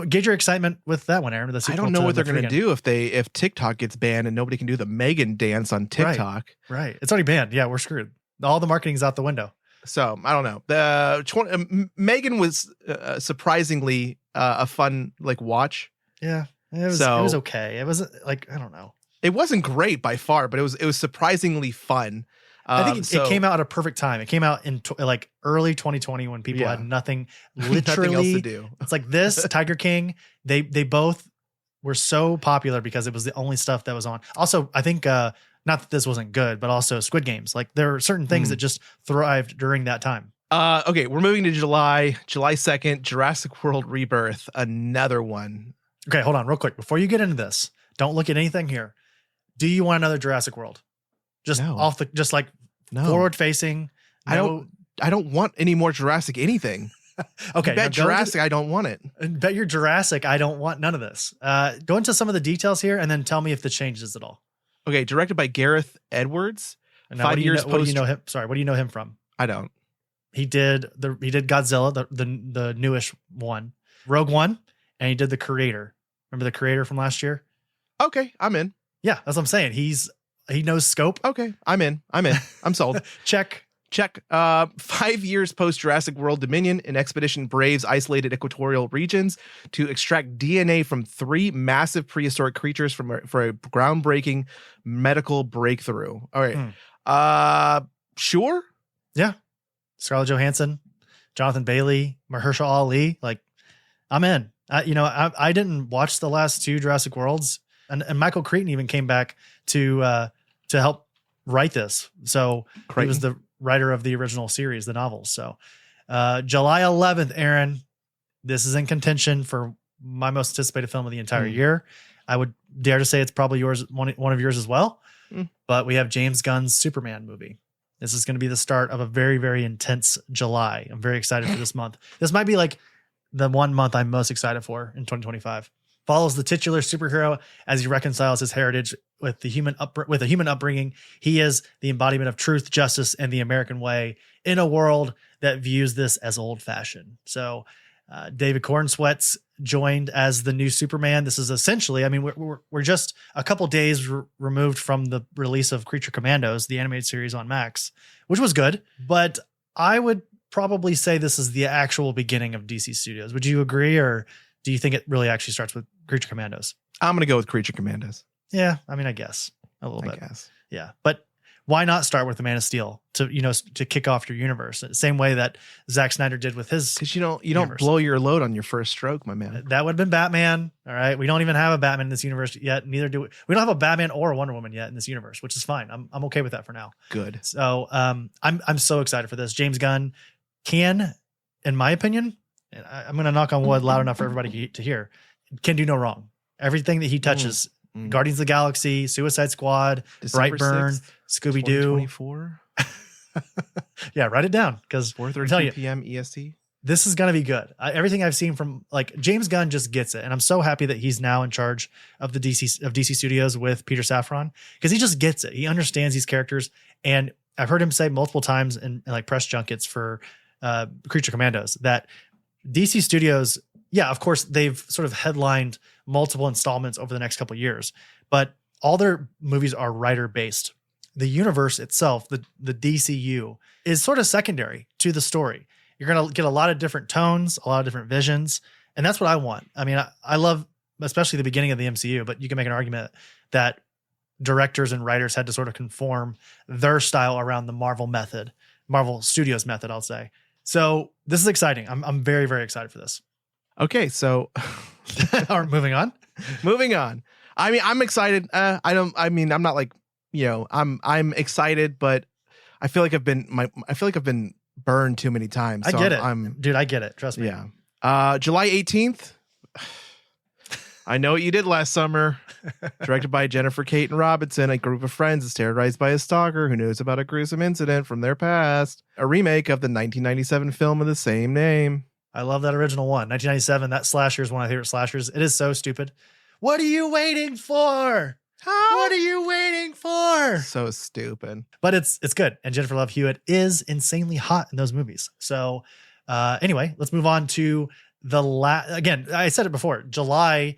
gauge your excitement with that one, Aaron. I don't know what they're going to do if TikTok gets banned and nobody can do the Megan dance on TikTok. Right. It's already banned. Yeah, we're screwed. All the marketing's out the window. So I don't know. Megan was surprisingly a fun like watch. Yeah, it was okay. It wasn't like, I don't know. It wasn't great by far, but it was surprisingly fun. I think it came out at a perfect time. It came out in like early 2020 when people had nothing, literally nothing else to do. It's like this, Tiger King. They both were so popular because it was the only stuff that was on. Also, I think not that this wasn't good, but also Squid Games. Like there are certain things that just thrived during that time. Okay, we're moving to July 2nd, Jurassic World Rebirth, another one. Okay, hold on real quick. Before you get into this, don't look at anything here. Do you want another Jurassic World? Just forward facing. I I don't want any more Jurassic anything. Okay. Bet Jurassic, I don't want it. Bet you're Jurassic. I don't want none of this. Go into some of the details here and then tell me if the changes at all. Okay. Directed by Gareth Edwards. And now, 5 years what do you post. know him? Sorry. What do you know him from? I don't. He did Godzilla, the newish one, Rogue One, and he did The Creator. Remember The Creator from last year? Okay. I'm in. Yeah. That's what I'm saying. He knows scope. Okay. I'm in. I'm sold. Check. 5 years post Jurassic World Dominion, an expedition braves isolated equatorial regions to extract DNA from 3 massive prehistoric creatures for a groundbreaking medical breakthrough. All right. Sure. Yeah. Scarlett Johansson, Jonathan Bailey, Mahershala Ali. Like, I'm in. I didn't watch the last 2 Jurassic Worlds, and Michael Crichton even came back to help write this. So he was the writer of the original series, the novels. So July 11th, Aaron, this is in contention for my most anticipated film of the entire year. I would dare to say it's probably yours, one of yours as well. But we have James Gunn's Superman movie. This is going to be the start of a very, very intense July. I'm very excited for this month. This might be like the 1 month I'm most excited for in 2025. Follows the titular superhero as he reconciles his heritage with a human upbringing. He is the embodiment of truth, justice, and the American way in a world that views this as old-fashioned. So David Cornsweet's joined as the new Superman. This is essentially, I mean, we're just a couple days removed from the release of Creature Commandos, the animated series on Max, which was good, but I would probably say this is the actual beginning of DC Studios. Would you agree, or do you think it really actually starts with Creature Commandos? I'm going to go with Creature Commandos. Yeah, I mean, I guess a little bit. Guess. Yeah, but why not start with the Man of Steel to kick off your universe? Same way that Zack Snyder did with his. Because you don't blow your load on your first stroke, my man. That would have been Batman. All right, we don't even have a Batman in this universe yet. Neither do we. We don't have a Batman or a Wonder Woman yet in this universe, which is fine. I'm okay with that for now. Good. So I'm so excited for this. James Gunn can, in my opinion, and I'm going to knock on wood loud enough for everybody to hear, can do no wrong. Everything that he touches. Guardians of the Galaxy, Suicide Squad, December Brightburn, 6th, Scooby-Doo. 2024. Yeah, write it down because 4:32 p.m. EST. This is going to be good. Everything I've seen from James Gunn just gets it, and I'm so happy that he's now in charge of DC Studios with Peter Safran because he just gets it. He understands these characters, and I've heard him say multiple times in like press junkets for Creature Commandos that DC Studios, yeah, of course, they've sort of headlined multiple installments over the next couple of years, but all their movies are writer based. The universe itself, the DCU, is sort of secondary to the story. You're going to get a lot of different tones, a lot of different visions, and that's what I want. I mean, I love especially the beginning of the MCU, but you can make an argument that directors and writers had to sort of conform their style around the Marvel Studios method, I'll say. So this is exciting. I'm very, very excited for this. Okay, so moving on. Moving on. I mean, I'm excited. I'm not like, I'm excited, but I feel like I've been burned too many times. So I get it. Dude, I get it. Trust me. Yeah. July 18th. I Know What You Did Last Summer. Directed by Jennifer Caton Robinson. A group of friends is terrorized by a stalker who knows about a gruesome incident from their past. A remake of the 1997 film of the same name. I love that original one. 1997. That slasher is one of my favorite slashers. It is so stupid. What are you waiting for? What are you waiting for? So stupid. But it's good. And Jennifer Love Hewitt is insanely hot in those movies. So anyway, let's move on to again, I said it before, July,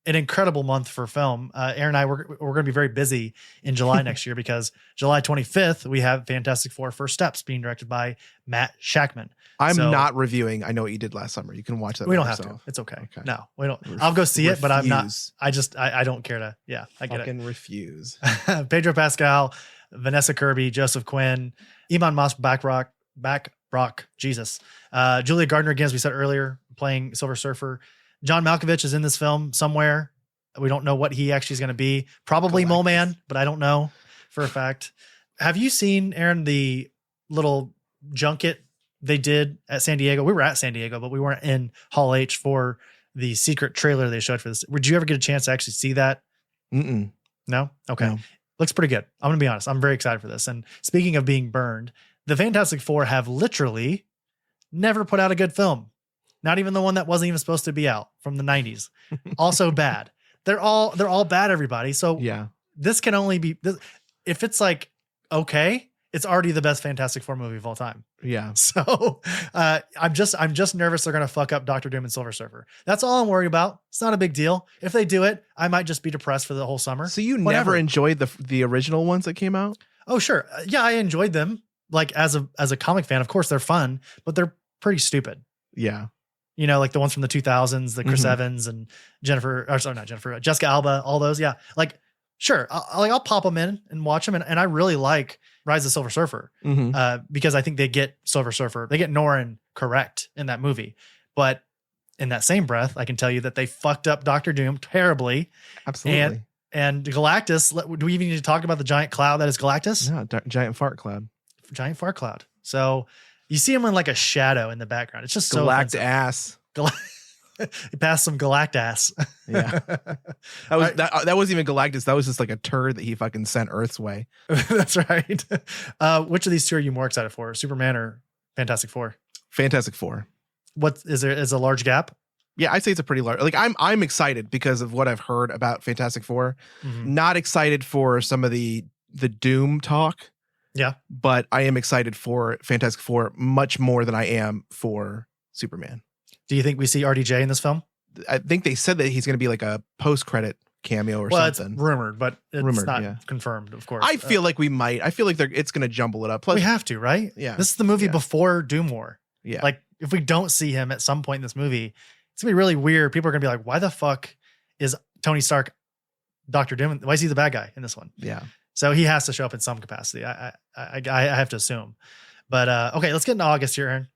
an incredible month for film. Aaron and I, we're going to be very busy in July next year because July 25th, we have Fantastic Four First Steps being directed by Matt Shackman. I'm not reviewing I Know What You Did Last Summer. You can watch that. We don't have to. It's okay. No, we don't. I'll go see it, but I'm not. I don't care to. Yeah, I get it. Refuse. Pedro Pascal, Vanessa Kirby, Joseph Quinn, Eamon Moss Backrock, Jesus. Julia Gardner, again, as we said earlier, playing Silver Surfer. John Malkovich is in this film somewhere. We don't know what he actually is going to be. Probably Mole Man, but I don't know for a fact. Have you seen, Aaron, the little junket they did at San Diego? We were at San Diego, but we weren't in Hall H for the secret trailer they showed for this. Would you ever get a chance to actually see that? Mm-mm. No? Okay. No. Looks pretty good. I'm going to be honest. I'm very excited for this. And speaking of being burned, the Fantastic Four have literally never put out a good film. Not even the one that wasn't even supposed to be out from the 90s. Also bad. They're all bad, everybody. So yeah, this can only be, if it's like, okay, it's already the best Fantastic Four movie of all time. Yeah. So I'm just nervous they're going to fuck up Dr. Doom and Silver Surfer. That's all I'm worried about. It's not a big deal. If they do it, I might just be depressed for the whole summer. So you Whatever. never enjoyed the original ones that came out? Oh, sure. Yeah, I enjoyed them. Like as a comic fan, of course they're fun, but they're pretty stupid. Yeah. You know, like the ones from the 2000s, the Chris Evans and Jessica Alba, all those. Yeah. Like, sure. I'll pop them in and watch them. And I really like Rise of Silver Surfer because I think they get Silver Surfer, they get Norrin correct in that movie. But in that same breath, I can tell you that they fucked up Dr. Doom terribly. Absolutely. And Galactus, do we even need to talk about the giant cloud that is Galactus? No, giant fart cloud. Giant fart cloud. So you see him in like a shadow in the background. It's just so Galact-ass. He passed some Galactus. Yeah. That wasn't even Galactus. That was just like a turd that he fucking sent Earth's way. That's right. Which of these two are you more excited for? Superman or Fantastic Four? Fantastic Four. What is there is a large gap? Yeah, I'd say it's a pretty large. Like I'm excited because of what I've heard about Fantastic Four. Not excited for some of the Doom talk. Yeah. But I am excited for Fantastic Four much more than I am for Superman. Do you think we see RDJ in this film? I think they said that he's going to be like a post-credit cameo or something. It's rumored, but it's not confirmed, of course. I feel like we might. I feel like it's going to jumble it up. Plus, we have to, right? Yeah. This is the movie before Doom War. Yeah. Like, if we don't see him at some point in this movie, it's going to be really weird. People are going to be like, why the fuck is Tony Stark Dr. Doom? Why is he the bad guy in this one? Yeah. So he has to show up in some capacity. I have to assume. But okay, let's get into August here, Aaron.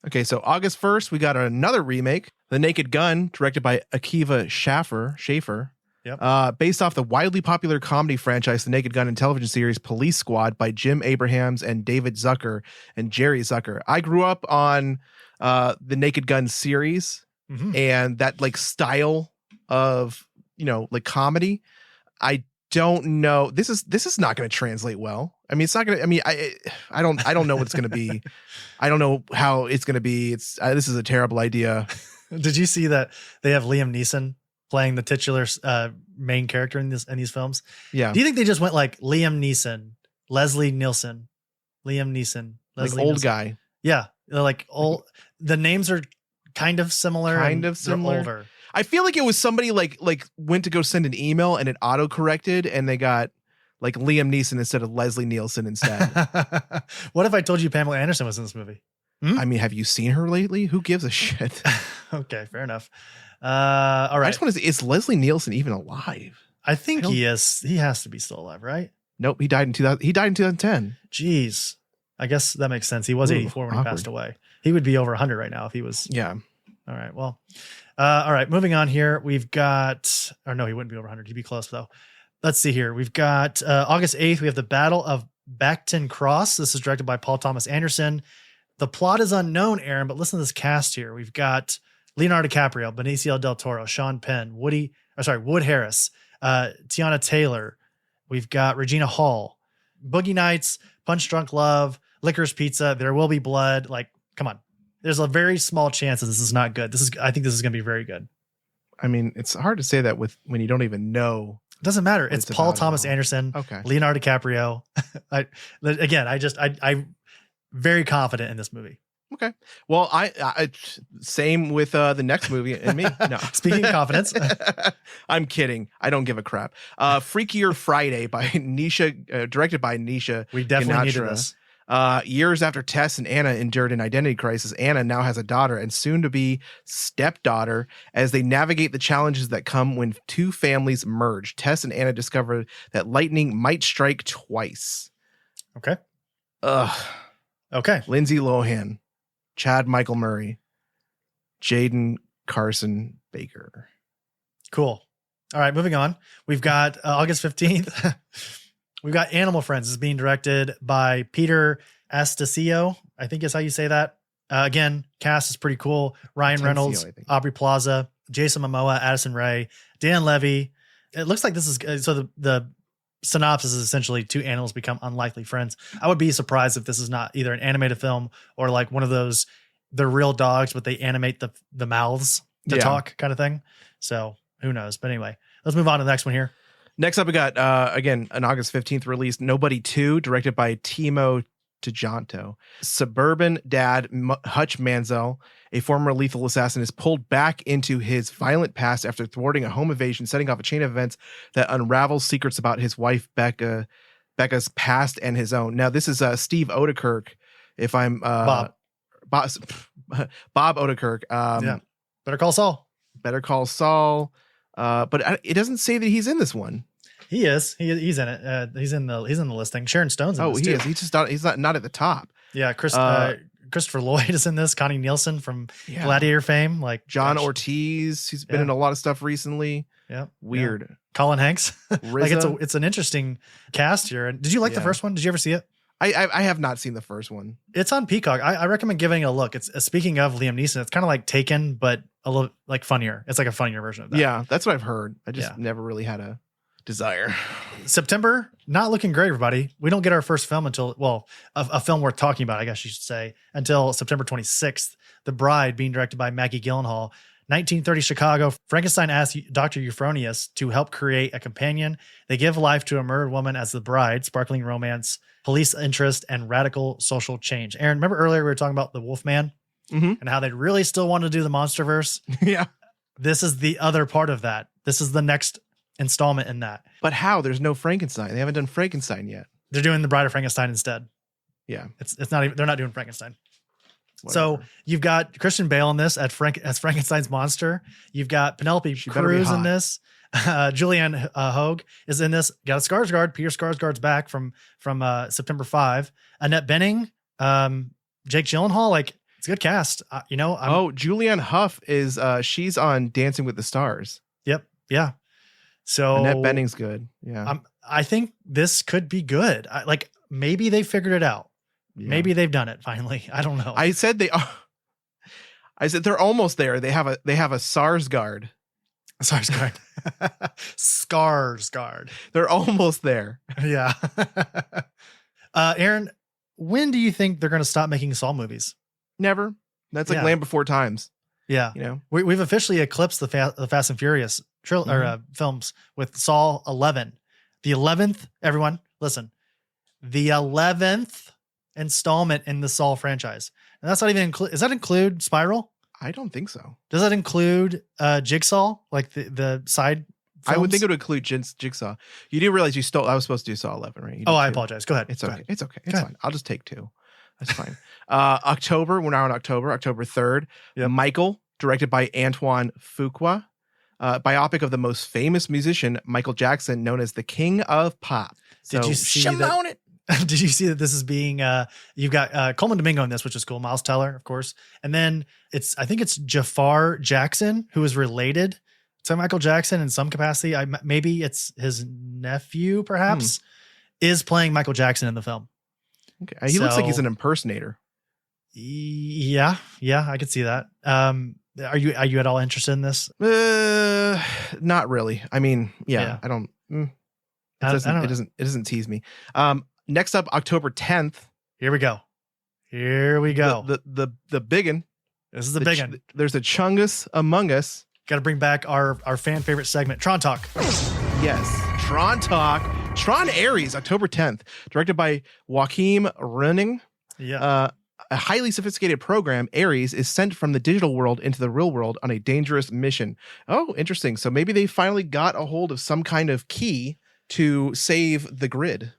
Okay, so August 1st, we got another remake, The Naked Gun, directed by Akiva Schaffer. Yep. Based off the widely popular comedy franchise, The Naked Gun and television series Police Squad by Jim Abrahams and David Zucker and Jerry Zucker. I grew up on the Naked Gun series and that like style of, like comedy. I don't know. This is not going to translate well. I mean, it's not going to, I don't know what it's going to be. I don't know how it's going to be. This is a terrible idea. Did you see that they have Liam Neeson playing the titular main character in these films? Yeah. Do you think they just went like Liam Neeson, Leslie Nielsen, Liam Neeson, like Leslie old Nielsen? guy? Yeah. They're like old. The names are kind of similar. They're older. I feel like it was somebody like went to go send an email and it auto corrected and they got like Liam Neeson instead of Leslie Nielsen instead. What if I told you Pamela Anderson was in this movie? I mean, have you seen her lately? Who gives a shit? Okay, fair enough. All right. I just want to say, is Leslie Nielsen even alive? I think he is. He has to be still alive, right? Nope. He died in 2010. Jeez. I guess that makes sense. He was 84 when he passed away. He would be over 100 right now if he was. Yeah. All right. Well, all right. Moving on here. We've got, or no, he wouldn't be over 100. He'd be close though. Let's see here. We've got August 8th. We have the Battle of Bacton Cross. This is directed by Paul Thomas Anderson. The plot is unknown, Aaron, but listen to this cast here. We've got Leonardo DiCaprio, Benicio del Toro, Sean Penn, Wood Harris, Tiana Taylor. We've got Regina Hall, Boogie Nights, Punch Drunk Love, Licorice Pizza, There Will Be Blood. Like, come on. There's a very small chance that this is not good. I think this is going to be very good. I mean, it's hard to say that when you don't even know. It doesn't matter. It's Paul Thomas Anderson, okay. Leonardo DiCaprio. I'm very confident in this movie. Okay. Well, I same with the next movie and me. No. Speaking of confidence. I'm kidding. I don't give a crap. Freakier Friday by Nisha, directed by Nisha. We definitely needed this. Years after Tess and Anna endured an identity crisis, Anna now has a daughter and soon to be stepdaughter as they navigate the challenges that come when two families merge. Tess and Anna discover that lightning might strike twice. Okay. Okay. Lindsay Lohan, Chad Michael Murray, Jaden Carson Baker. Cool. All right, moving on. We've got August 15th. We've got Animal Friends. This is being directed by Peter Astasio. I think is how you say that. Again, cast is pretty cool. Ryan Reynolds, Aubrey Plaza, Jason Momoa, Addison Rae, Dan Levy. It looks like this is so the synopsis is essentially two animals become unlikely friends. I would be surprised if this is not either an animated film or like one of those, they're real dogs, but they animate the mouths to talk kind of thing. So who knows? But anyway, let's move on to the next one here. Next up, we got, again, an August 15th release, Nobody 2, directed by Timo Tjahjanto. Suburban dad Hutch Mansell, a former lethal assassin, is pulled back into his violent past after thwarting a home invasion, setting off a chain of events that unravels secrets about his wife, Becca's past and his own. Now, this is Steve Odekirk, if I'm... Bob Odekirk. Better Call Saul. Better Call Saul. But it doesn't say that he's in this one. He is. He's in it. He's in the listing. Sharon Stone's in this too. Is. He's just not at the top. Yeah, Christopher Lloyd is in this. Connie Nielsen from Gladiator fame. Like John Ortiz. He's been in a lot of stuff recently. Yeah. Weird. Yeah. Colin Hanks. Like it's an interesting cast here. And did you like the first one? Did you ever see it? I have not seen the first one. It's on Peacock. I recommend giving it a look. It's speaking of Liam Neeson, it's kind of like Taken, but a little like funnier. It's like a funnier version of that. Yeah, that's what I've heard. I just never really had a desire. September, not looking great, everybody. We don't get our first film until, well, a film worth talking about, I guess you should say, until September 26th. The Bride, being directed by Maggie Gyllenhaal. 1930 Chicago, Frankenstein asks Dr. Euphronius to help create a companion. They give life to a murdered woman as the bride, sparkling romance, police interest, and radical social change. Aaron, remember earlier we were talking about the Wolfman and how they really still want to do the Monsterverse? Yeah. This is the other part of that. This is the next installment in that. But how? There's no Frankenstein. They haven't done Frankenstein yet. They're doing the Bride of Frankenstein instead. Yeah. It's not even, they're not doing Frankenstein. Whatever. So you've got Christian Bale in this as Frankenstein's monster. You've got Penelope Cruz in this. Julianne Hogue is in this. Got a Skarsgård. Peter Skarsgård's back from September 5. Annette Bening, Jake Gyllenhaal. Like, it's a good cast. Julianne Hough is she's on Dancing with the Stars. Yep. Yeah. So Annette Bening's good. Yeah. I think this could be good. Maybe they figured it out. Yeah. Maybe they've done it finally. I don't know. I said they are. I said they're almost there. They have a Sarsgaard. Skarsgård. They're almost there. Yeah. Aaron, when do you think they're going to stop making Saw movies? Never. That's like Land Before Times. Yeah. You know, we've officially eclipsed the Fast and Furious films with Saw 11. The 11th, everyone, listen. The 11th installment in the Saw franchise. And that's not even does that include Spiral? I don't think so. Does that include Jigsaw, like the side films? I would think it would include Jigsaw. You do realize I was supposed to do Saw 11, right? I apologize. Go ahead. It's okay. It's okay. It's fine. I'll just take 2. That's fine. October, we're now in October 3rd. Yep. Michael, directed by Antoine Fuqua. Biopic of the most famous musician, Michael Jackson, known as the King of Pop. Did you see that? Did you see that this is being you've got Coleman Domingo in this, which is cool, Miles Teller, of course, and then I think it's Jafar Jackson, who is related to Michael Jackson in some capacity. Maybe it's his nephew, perhaps, is playing Michael Jackson in the film. Okay, he looks like he's an impersonator. Yeah, I could see that. Are you at all interested in this? Not really. I mean, I don't. It doesn't tease me. Next up, October 10th. Here we go. The biggin. This is the biggin. There's a Chungus Among Us. Got to bring back our fan favorite segment, Tron Talk. Yes, Tron Talk. Tron Ares, October 10th, directed by Joachim Röning. Yeah. A highly sophisticated program, Ares, is sent from the digital world into the real world on a dangerous mission. Oh, interesting. So maybe they finally got a hold of some kind of key to save the grid.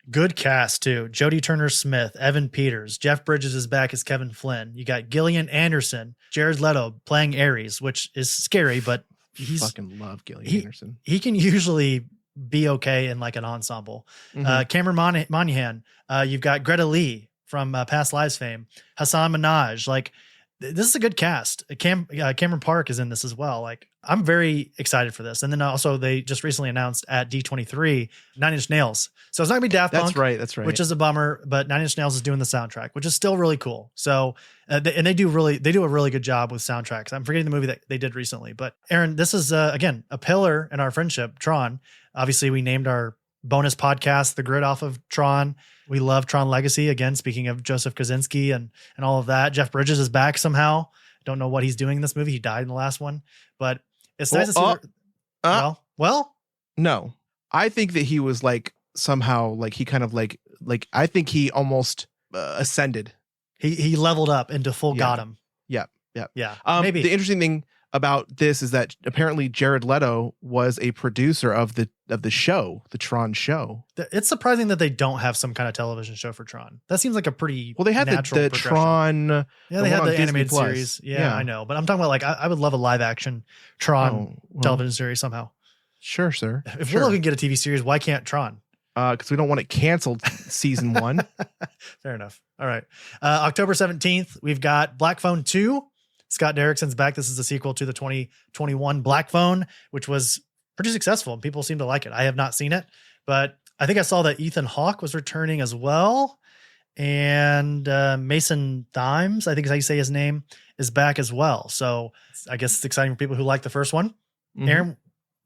Good cast, too. Jodie Turner-Smith, Evan Peters, Jeff Bridges is back as Kevin Flynn. You got Gillian Anderson, Jared Leto playing Ares, which is scary, but he's... fucking love Gillian Anderson. He can usually be okay in like an ensemble. Cameron Monaghan, you've got Greta Lee from Past Lives fame, Hassan Minaj. Like, this is a good cast. Cameron Park is in this as well. Like, I'm very excited for this. And then also they just recently announced at D23 Nine Inch Nails. So it's not gonna be Daft Punk. That's right. Which is a bummer, but Nine Inch Nails is doing the soundtrack, which is still really cool. So they do a really good job with soundtracks. I'm forgetting the movie that they did recently, but Aaron, this is again a pillar in our friendship, Tron. Obviously, we named our bonus podcast, The Grid off of Tron. We love Tron Legacy. Again, speaking of Joseph Kosinski and all of that, Jeff Bridges is back somehow. Don't know what he's doing in this movie. He died in the last one, but it's nice to see. Well, no, I think that he was like somehow like he kind of like I think he almost ascended. He leveled up into full Gotham. Yeah. Maybe the interesting thing about this is that apparently Jared Leto was a producer of the show, the Tron show. It's surprising that they don't have some kind of television show for Tron. That seems like a pretty they had the Tron. Yeah, they had the animated series. Yeah, I know, but I'm talking about like I would love a live action Tron television series somehow. Sure, sir. If we're looking to get a TV series, why can't Tron? Because we don't want it canceled season 1. Fair enough. All right. October 17th, we've got Black Phone 2. Scott Derrickson's back. This is a sequel to the 2021 Black Phone, which was pretty successful. People seem to like it. I have not seen it, but I think I saw that Ethan Hawke was returning as well. And Mason Thames, I think is how you say his name, is back as well. So I guess it's exciting for people who like the first one. Mm-hmm. Aaron,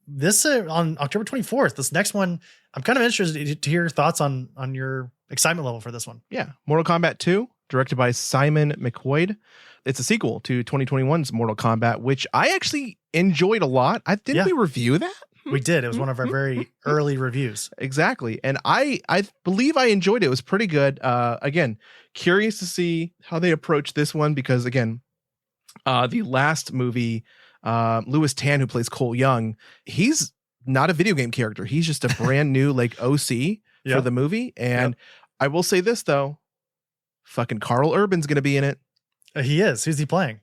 this on October 24th, this next one, I'm kind of interested to hear your thoughts on your excitement level for this one. Yeah. Mortal Kombat 2, directed by Simon McQuoid. It's a sequel to 2021's Mortal Kombat, which I actually enjoyed a lot. Didn't we review that? We did. It was one of our very early reviews. Exactly. And I believe I enjoyed it. It was pretty good. Again, curious to see how they approach this one because, again, the last movie, Louis Tan, who plays Cole Young, he's not a video game character. He's just a brand new like OC for the movie. And I will say this, though. Fucking Carl Urban's going to be in it. He is. Who's he playing?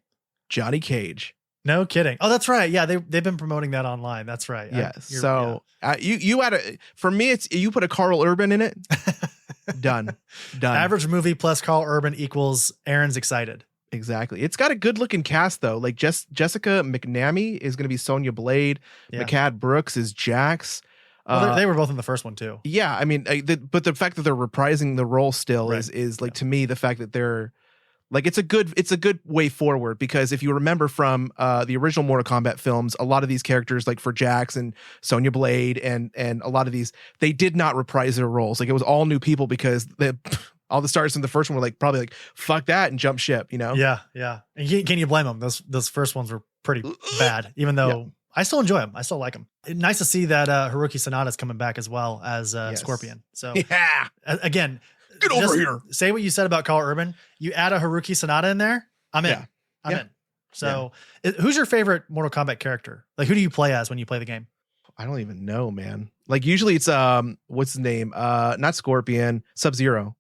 Johnny Cage. No kidding. Oh, that's right. Yeah, they've been promoting that online. That's right. Yes. So you had a, for me, it's you put a Carl Urban in it. Done. Average movie plus Carl Urban equals Aaron's excited. Exactly. It's got a good looking cast though. Like Jessica McNamee is going to be Sonya Blade. Yeah. McCad Brooks is Jax. Well, they were both in the first one too. Yeah, I mean, but the fact that they're reprising the role still is like to me the fact that they're like it's a good way forward because if you remember from the original Mortal Kombat films, a lot of these characters like for Jax and Sonya Blade and a lot of these they did not reprise their roles. Like it was all new people because all the stars in the first one were like probably like fuck that and jump ship, you know? Yeah. And can you blame them? Those first ones were pretty bad, even though I still enjoy them. I still like them. Nice to see that Haruki Sanada's coming back as well as Scorpion. So again, get over here. Say what you said about Carl Urban. You add a Haruki Sanada in there, I'm in. I'm in. So who's your favorite Mortal Kombat character? Like who do you play as when you play the game? I don't even know, man. Like usually it's what's his name? Not Scorpion, Sub-Zero.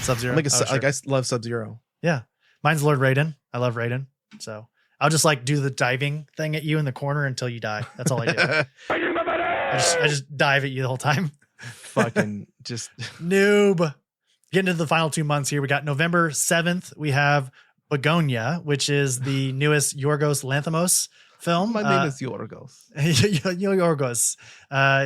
Sub-Zero. Like I love Sub-Zero. Yeah. Mine's Lord Raiden. I love Raiden. So I'll just like do the diving thing at you in the corner until you die. That's all I do. I just dive at you the whole time. Fucking just noob. Getting into the final 2 months here. We got November 7th. We have Begonia, which is the newest Yorgos Lanthimos film. My name is Yorgos. Yorgos.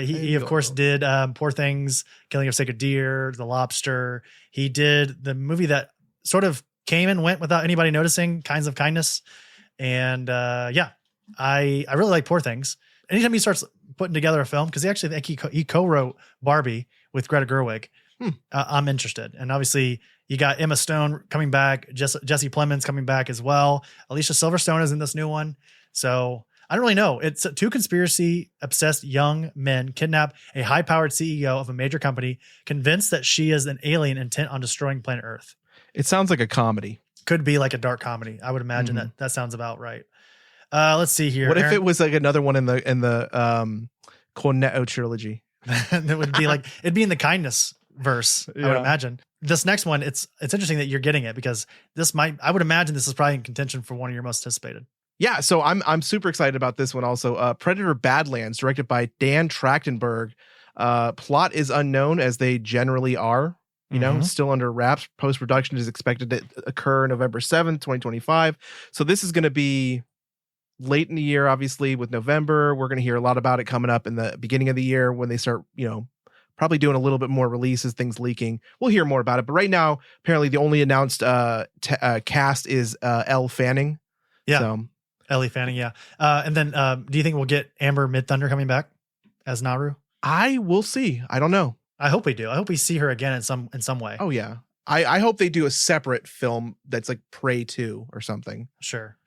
He of course did Poor Things, Killing of Sacred Deer, The Lobster. He did the movie that sort of came and went without anybody noticing, Kinds of Kindness. And I really like Poor Things. Anytime he starts putting together a film, because he co-wrote Barbie with Greta Gerwig, I'm interested. And obviously you got Emma Stone coming back, Jesse Plemons coming back as well. Alicia Silverstone is in this new one. So I don't really know. It's two conspiracy-obsessed young men kidnap a high-powered CEO of a major company, convinced that she is an alien intent on destroying planet Earth. It sounds like a comedy. Could be like a dark comedy. I would imagine that sounds about right. Let's see here. What if it was like another one in the Cornetto trilogy? That would be like it'd be in the kindness verse. I would imagine. This next one, it's interesting that you're getting it because I would imagine this is probably in contention for one of your most anticipated. Yeah, so I'm super excited about this one also. Predator Badlands, directed by Dan Trachtenberg. Plot is unknown as they generally are. You know, still under wraps. Post-production is expected to occur November 7th, 2025. So this is going to be late in the year, obviously, with November. We're going to hear a lot about it coming up in the beginning of the year when they start, probably doing a little bit more releases, things leaking. We'll hear more about it. But right now, apparently the only announced cast is Elle Fanning. Yeah, so. Ellie Fanning, yeah. And then do you think we'll get Amber Mid-Thunder coming back as Naru? I will see. I don't know. I hope we do. I hope we see her again in some way. Oh yeah. I hope they do a separate film that's like Prey 2 or something. Sure.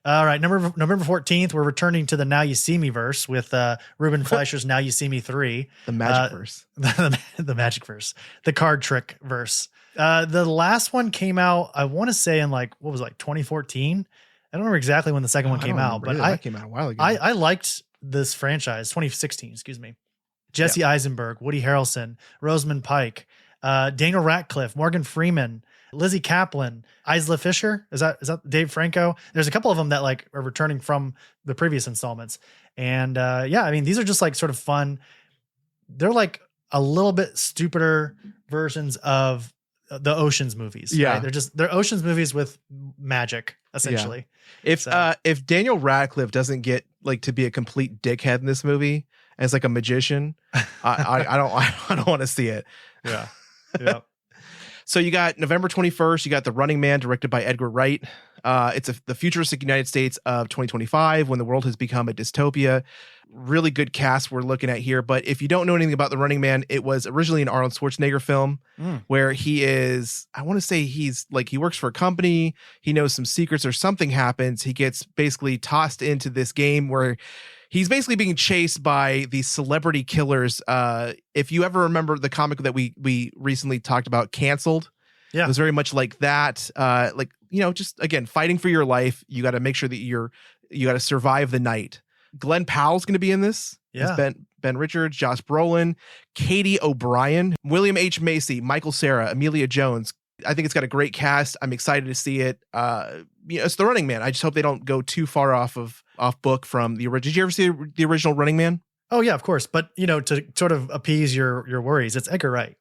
All right, November 14th, we're returning to the Now You See Me verse with Ruben Fleischer's Now You See Me 3. The magic verse. The magic verse. The card trick verse. The last one came out, I want to say in 2014. I don't remember exactly when the second one came out, but that came out a while ago. I liked this franchise, 2016, excuse me. Jesse Eisenberg, Woody Harrelson, Rosamund Pike, Daniel Radcliffe, Morgan Freeman, Lizzie Kaplan, Isla Fisher. Is that Dave Franco? There's a couple of them that are returning from the previous installments. And these are just sort of fun. They're a little bit stupider versions of the Ocean's movies. Yeah. Right? They're Ocean's movies with magic, essentially. Yeah. If Daniel Radcliffe doesn't get to be a complete dickhead in this movie as a magician, I don't want to see it. Yeah. Yeah. So you got November 21st, you got The Running Man, directed by Edgar Wright. It's the futuristic United States of 2025 when the world has become a dystopia. Really good cast we're looking at here. But if you don't know anything about The Running Man, it was originally an Arnold Schwarzenegger film where he is, I want to say he works for a company. He knows some secrets or something happens. He gets basically tossed into this game where he's basically being chased by these celebrity killers. If you ever remember the comic that we recently talked about, Canceled, it was very much like that. Just again, fighting for your life. You got to make sure that you got to survive the night. Glenn Powell's going to be in this. Yeah. Ben Richards, Josh Brolin, Katie O'Brien, William H. Macy, Michael Cera, Amelia Jones. I think it's got a great cast. I'm excited to see it. It's The Running Man. I just hope they don't go too far off book from the original. Did you ever see the original Running Man? Oh yeah, of course. But to sort of appease your worries, it's Edgar Wright.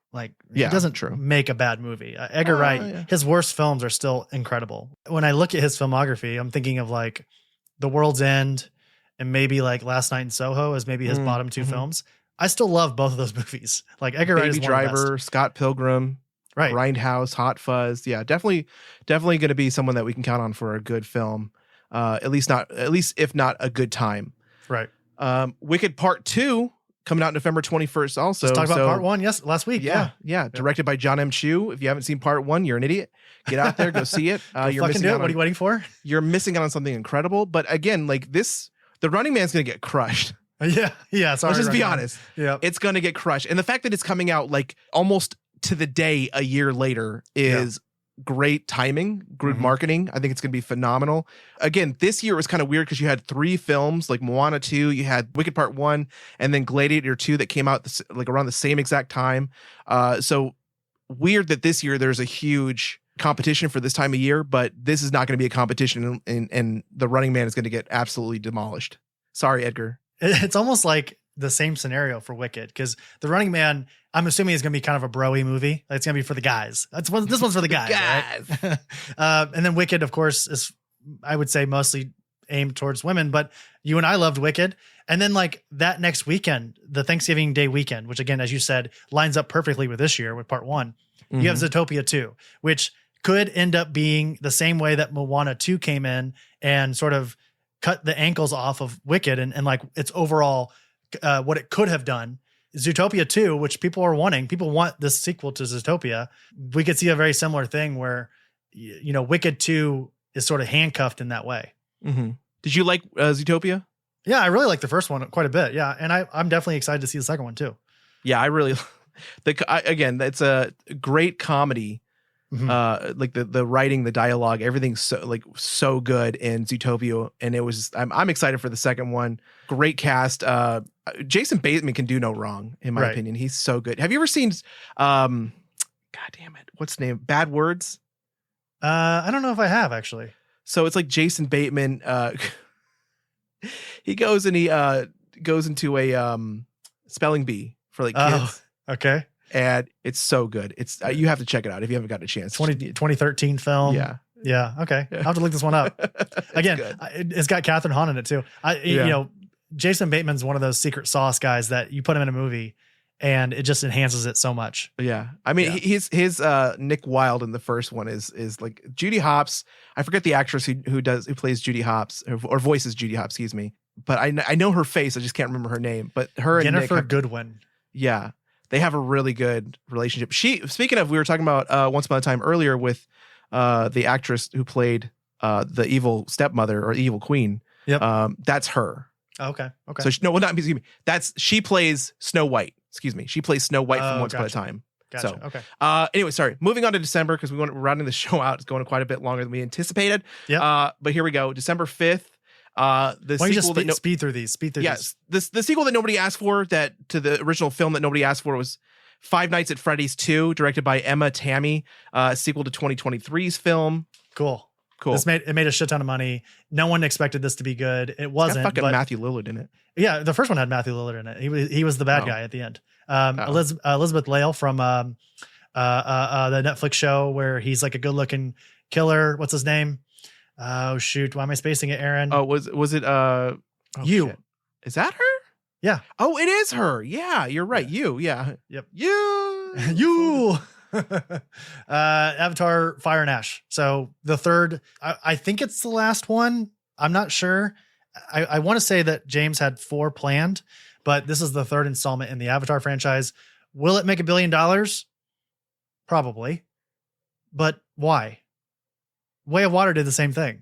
He doesn't make a bad movie. Edgar Wright, his worst films are still incredible. When I look at his filmography, I'm thinking of The World's End and maybe Last Night in Soho as maybe his bottom two films. I still love both of those movies. Edgar Wright is one of the Driver, best. Scott Pilgrim. Right. Grindhouse, Hot Fuzz. Yeah, definitely going to be someone that we can count on for a good film. At least if not a good time. Right. Wicked Part 2 coming out November 21st also. Let's talk about Part 1. Yes, last week. Yeah. Directed by John M. Chu. If you haven't seen Part 1, you're an idiot. Get out there, go see it. You're missing out. What are you waiting for? You're missing out on something incredible. But again, The Running Man's going to get crushed. Yeah. Sorry, let's just be honest. Yeah, it's going to get crushed. And the fact that it's coming out almost to the day a year later is great timing, good marketing. I think it's going to be phenomenal. Again, this year was kind of weird because you had 3 films like Moana 2, you had Wicked Part 1, and then Gladiator 2 that came out around the same exact time. So weird that this year there's a huge competition for this time of year, but this is not going to be a competition, and The Running Man is going to get absolutely demolished. Sorry, Edgar. It's almost like the same scenario for Wicked, because The Running Man, I'm assuming, is going to be kind of a broy movie. It's going to be for the guys. This one's for the guys. Right? And then Wicked, of course, is, I would say, mostly aimed towards women. But you and I loved Wicked. And then that next weekend, the Thanksgiving Day weekend, which again, as you said, lines up perfectly with this year with Part 1. You have Zootopia 2, which could end up being the same way that Moana 2 came in and sort of cut the ankles off of Wicked and its overall what it could have done. Zootopia 2, which people want this sequel to Zootopia. We could see a very similar thing where, Wicked 2 is sort of handcuffed in that way. Mm-hmm. Did you like Zootopia? Yeah, I really like the first one quite a bit. Yeah. And I'm definitely excited to see the second one too. Yeah, I really, again, it's a great comedy. The writing, the dialogue, everything's so good in Zootopia, and I'm excited for the second one. Great cast. Jason Bateman can do no wrong, in my opinion. He's so good. Have you ever seen God damn it, what's the name? Bad Words? I don't know if I have, actually. So it's Jason Bateman, he goes and he goes into a spelling bee for kids. Oh, okay. And it's so good. It's you have to check it out if you haven't got a chance. 2013 film. Yeah. Okay. I'll have to look this one up. Again, it's got Catherine Hahn in it too. Jason Bateman's one of those secret sauce guys that you put him in a movie and it just enhances it so much. Yeah. I mean, his Nick Wilde in the first one is Judy Hopps. I forget the actress who plays Judy Hopps or voices Judy Hopps, excuse me. but I know her face. I just can't remember her name. But her and Nick Jennifer have, Goodwin. yeah, they have a really good relationship. Speaking of, we were talking about Once Upon a Time earlier with the actress who played the evil stepmother or evil queen. Yep. That's her. Okay. So excuse me. She plays Snow White. Excuse me. She plays Snow White from Once Upon a Time. Gotcha. So, Okay. Anyway, sorry. Moving on to December because we're rounding the show out. It's going quite a bit longer than we anticipated. Yeah. But here we go. December 5th. Why don't you just speed through these? Yes. The sequel that nobody asked for, that to the original film that nobody asked for, was Five Nights at Freddy's 2, directed by Emma Tammy. Sequel to 2023's film. Cool. It made a shit ton of money. No one expected this to be good. It wasn't. It's got fucking Matthew Lillard in it. Yeah, the first one had Matthew Lillard in it. He was the bad guy at the end. Elizabeth Lale from the Netflix show where he's like a good looking killer. What's his name? Oh shoot! Why am I spacing it, Aaron? Oh, was it you? Shit. Is that her? Yeah. Oh, it is her. Yeah, you're right. You. Yeah. Yep. You. Avatar Fire and Ash. So the third, I think it's the last one. I'm not sure. I want to say that James had 4 planned, but this is the third installment in the Avatar franchise. Will it make $1 billion? Probably. But why? Way of Water did the same thing.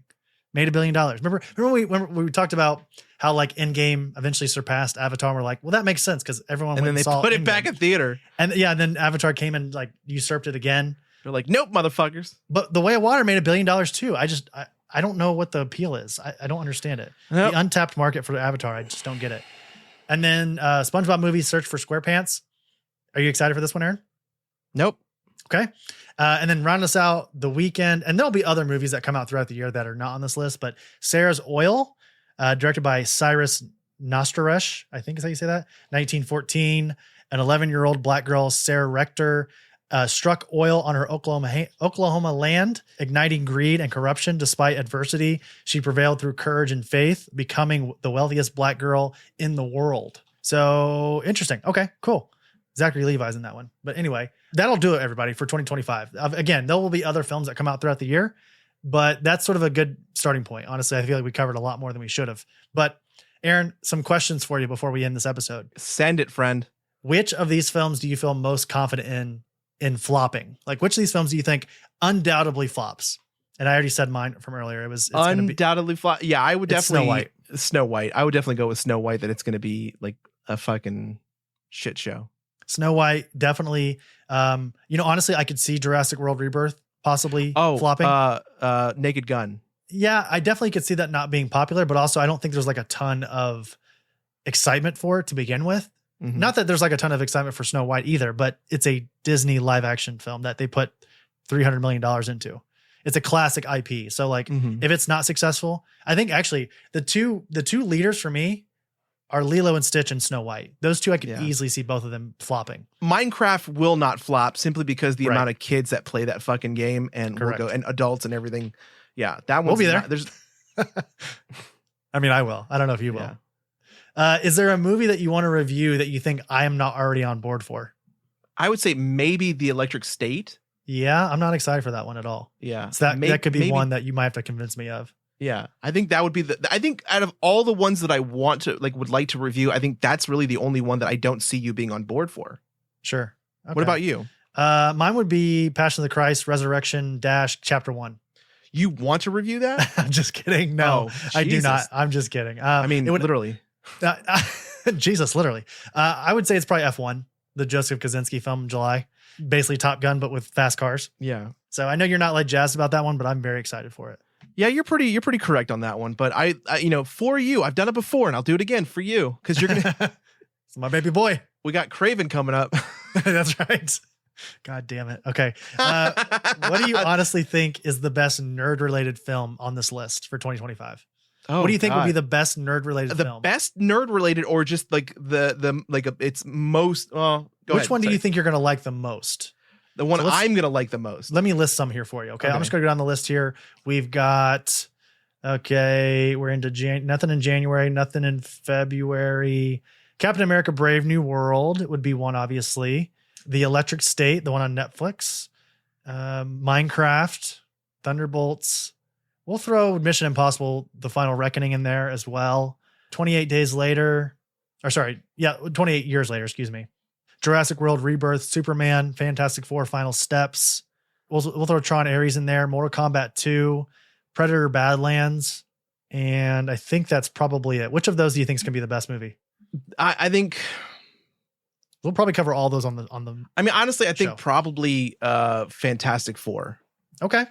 Made $1 billion. Remember when we talked about how like Endgame eventually surpassed Avatar? And we're like, well, that makes sense because everyone and went then and saw they put it Endgame. back in theater. And yeah, then Avatar came and like usurped it again. They're like, nope, motherfuckers. But The Way of Water made $1 billion too. I don't know what the appeal is. I don't understand it. Yep. The untapped market for Avatar, I just don't get it. And then SpongeBob movie Search for SquarePants. Are you excited for this one, Aaron? Nope. Okay. And then round us out The Weekend. And there'll be other movies that come out throughout the year that are not on this list, but Sarah's Oil, directed by Cyrus Nostaresh, I think is how you say that. 1914, an 11-year-old black girl, Sarah Rector, struck oil on her Oklahoma land, igniting greed and corruption. Despite adversity, she prevailed through courage and faith, becoming the wealthiest black girl in the world. So interesting. Okay, cool. Zachary Levi's in that one. But anyway, that'll do it, everybody, for 2025. Again, there will be other films that come out throughout the year, but that's sort of a good starting point. Honestly, I feel like we covered a lot more than we should have. But Aaron, some questions for you before we end this episode. Send it, friend. Which of these films do you feel most confident in flopping? Like, which of these films do you think undoubtedly flops? And I already said mine from earlier. It's undoubtedly flop. Yeah, I would definitely Snow White. I would definitely go with Snow White. That it's going to be like a fucking shit show. Snow White, definitely. Honestly, I could see Jurassic World Rebirth possibly flopping. Naked Gun. Yeah, I definitely could see that not being popular, but also I don't think there's like a ton of excitement for it to begin with. Mm-hmm. Not that there's like a ton of excitement for Snow White either, but it's a Disney live action film that they put $300 million into. It's a classic IP. So like if it's not successful, I think actually the two leaders for me are Lilo and Stitch and Snow White. Those two, I could easily see both of them flopping. Minecraft will not flop simply because the amount of kids that play that fucking game and will go, and adults and everything. Yeah, that one's we'll be there. There's, I mean, I will. I don't know if you will. Is there a movie that you want to review that you think I am not already on board for? I would say maybe The Electric State. Yeah, I'm not excited for that one at all. Yeah, so that could be one that you might have to convince me of. Yeah, I think that would be I think out of all the ones that I want to would like to review, I think that's really the only one that I don't see you being on board for. Sure. Okay. What about you? Mine would be Passion of the Christ, Resurrection - Chapter 1. You want to review that? I'm just kidding. No, I do not. I'm just kidding. I mean, literally. Jesus, literally. I would say it's probably F1, the Joseph Kosinski film in July. Basically Top Gun, but with fast cars. Yeah. So I know you're not like jazzed about that one, but I'm very excited for it. Yeah, you're pretty correct on that one. But I for you, I've done it before and I'll do it again for you. Because you're gonna it's my baby boy. We got Craven coming up. That's right. God damn it. Okay. What do you honestly think is the best nerd related film on this list for 2025? What do you think would be the best nerd related film? The best nerd related, or just like it's most. Which one do you think you're going to like the most? The one I'm going to like the most. Let me list some here for you. Okay. I'm just going to go down the list here. We've got, we're into nothing in January, nothing in February. Captain America Brave New World would be one, obviously. The Electric State, the one on Netflix. Minecraft, Thunderbolts. We'll throw Mission Impossible: The Final Reckoning in there as well. 28 days later, 28 years later, excuse me. Jurassic World Rebirth, Superman, Fantastic Four, Final Steps. We'll throw Tron Ares in there, Mortal Kombat 2, Predator Badlands, and I think that's probably it. Which of those do you think is going to be the best movie? I think we'll probably cover all those on the. I mean, honestly, I think probably Fantastic Four. Okay.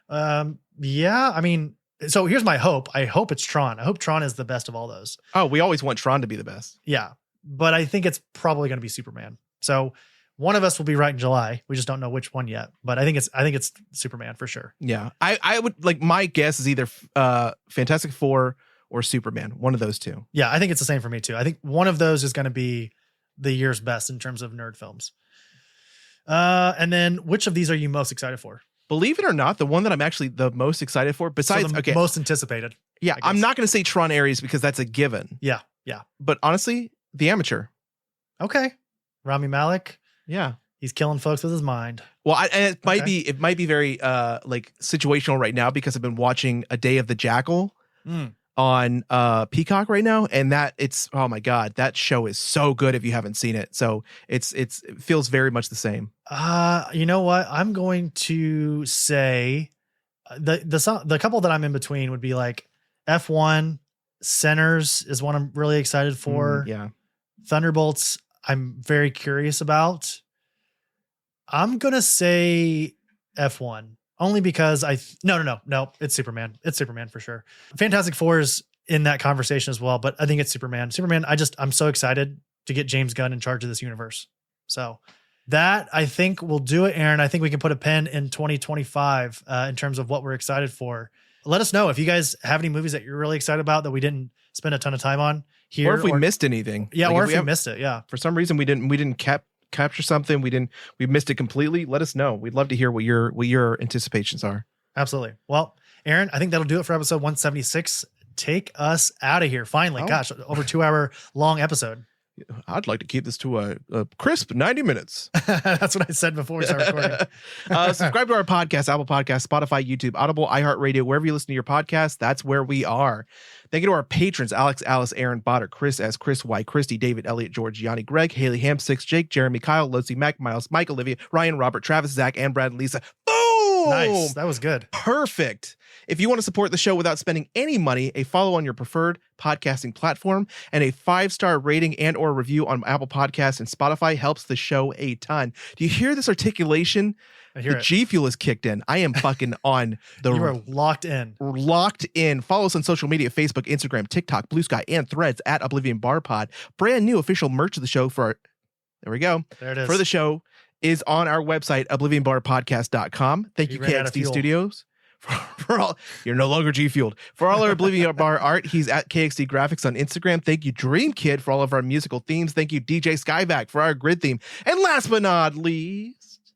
Yeah. I mean, so here's my hope. I hope it's Tron. I hope Tron is the best of all those. Oh, we always want Tron to be the best. Yeah, but I think it's probably going to be Superman. So one of us will be right in July. We just don't know which one yet. But I think it's Superman for sure. Yeah, I would like, my guess is either Fantastic Four or Superman. One of those two. Yeah, I think it's the same for me too. I think one of those is going to be the year's best in terms of nerd films. And then which of these are you most excited for? Believe it or not, the one that I'm actually the most excited for, besides most anticipated. Yeah, I'm not going to say Tron Ares because that's a given. Yeah. But honestly, The Amateur. Okay. Rami Malek. Yeah. He's killing folks with his mind. Well, it might be very like situational right now because I've been watching A Day of the Jackal on Peacock right now, and oh my God, that show is so good if you haven't seen it. So it feels very much the same. You know what? I'm going to say the couple that I'm in between would be like F1, Sinners is one I'm really excited for. Yeah. Thunderbolts, I'm very curious about. I'm going to say F1 only because no, it's Superman. It's Superman for sure. Fantastic Four is in that conversation as well, but I think it's Superman. I'm so excited to get James Gunn in charge of this universe. So that I think will do it, Aaron. I think we can put a pin in 2025 in terms of what we're excited for. Let us know if you guys have any movies that you're really excited about that we didn't spend a ton of time on here. Or if we missed anything. Yeah, or if we missed it. Yeah. For some reason we didn't capture something. We missed it completely. Let us know. We'd love to hear what your anticipations are. Absolutely. Well, Aaron, I think that'll do it for episode 176. Take us out of here. Finally. Gosh, over 2 hour long episode. I'd like to keep this to a crisp 90 minutes. That's what I said before we started recording. Subscribe to our podcast, Apple Podcasts, Spotify, YouTube, Audible, iHeartRadio, wherever you listen to your podcast. That's where we are. Thank you to our patrons, Alex, Alice, Aaron, Botter, Chris S, Chris Y, Christy, David, Elliot, George, Yanni, Greg, Haley, Ham, 6, Jake, Jeremy, Kyle, Losi, Mac, Miles, Mike, Olivia, Ryan, Robert, Travis, Zach, and Brad, and Lisa. Boom! Nice. That was good. Perfect. If you want to support the show without spending any money, a follow on your preferred podcasting platform and a 5-star rating and or review on Apple Podcasts and Spotify helps the show a ton. Do you hear this articulation? I hear the it. G Fuel is kicked in. I am fucking on the. You are locked in. Locked in. Follow us on social media: Facebook, Instagram, TikTok, Blue Sky, and Threads at Oblivion Bar Pod. Brand new official merch of the show there we go. There it is. For the show is on our website, oblivionbarpodcast.com. Thank you, KXD Studios. For all, you're no longer G Fueled. For all our Oblivion Bar art, he's at KXD Graphics on Instagram. Thank you, Dream Kid, for all of our musical themes. Thank you, DJ Skyback, for our grid theme. And last but not least,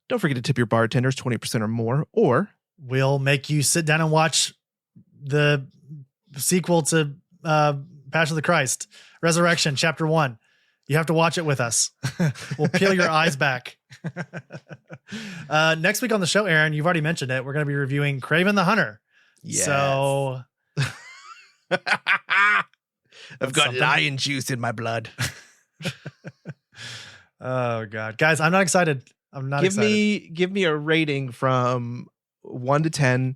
don't forget to tip your bartenders 20% or more, or we'll make you sit down and watch the sequel to Passion of the Christ, Resurrection, Chapter 1. You have to watch it with us. We'll peel your eyes back. Next week on the show, Aaron, you've already mentioned it. We're going to be reviewing Kraven the Hunter. Yes. So I've got lion juice in my blood. Oh God, guys, I'm not excited. I'm not excited. Give me a rating from 1 to 10.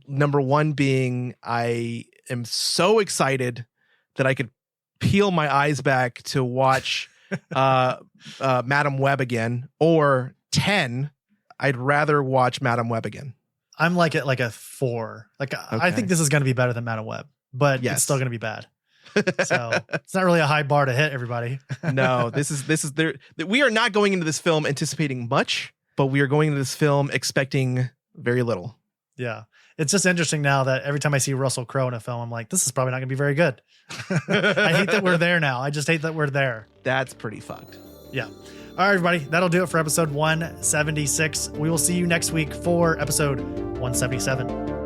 Number 1 being I am so excited that I could peel my eyes back to watch Madam Web again, or 10, I'd rather watch Madam Web again. I'm like at like a 4. Like I think this is going to be better than Madam Web, but it's still going to be bad. So it's not really a high bar to hit, everybody. No, this is there. We are not going into this film anticipating much, but we are going into this film expecting very little. Yeah. It's just interesting now that every time I see Russell Crowe in a film, I'm like, this is probably not going to be very good. I hate that we're there now. I just hate that we're there. That's pretty fucked. Yeah. All right, everybody. That'll do it for episode 176. We will see you next week for episode 177.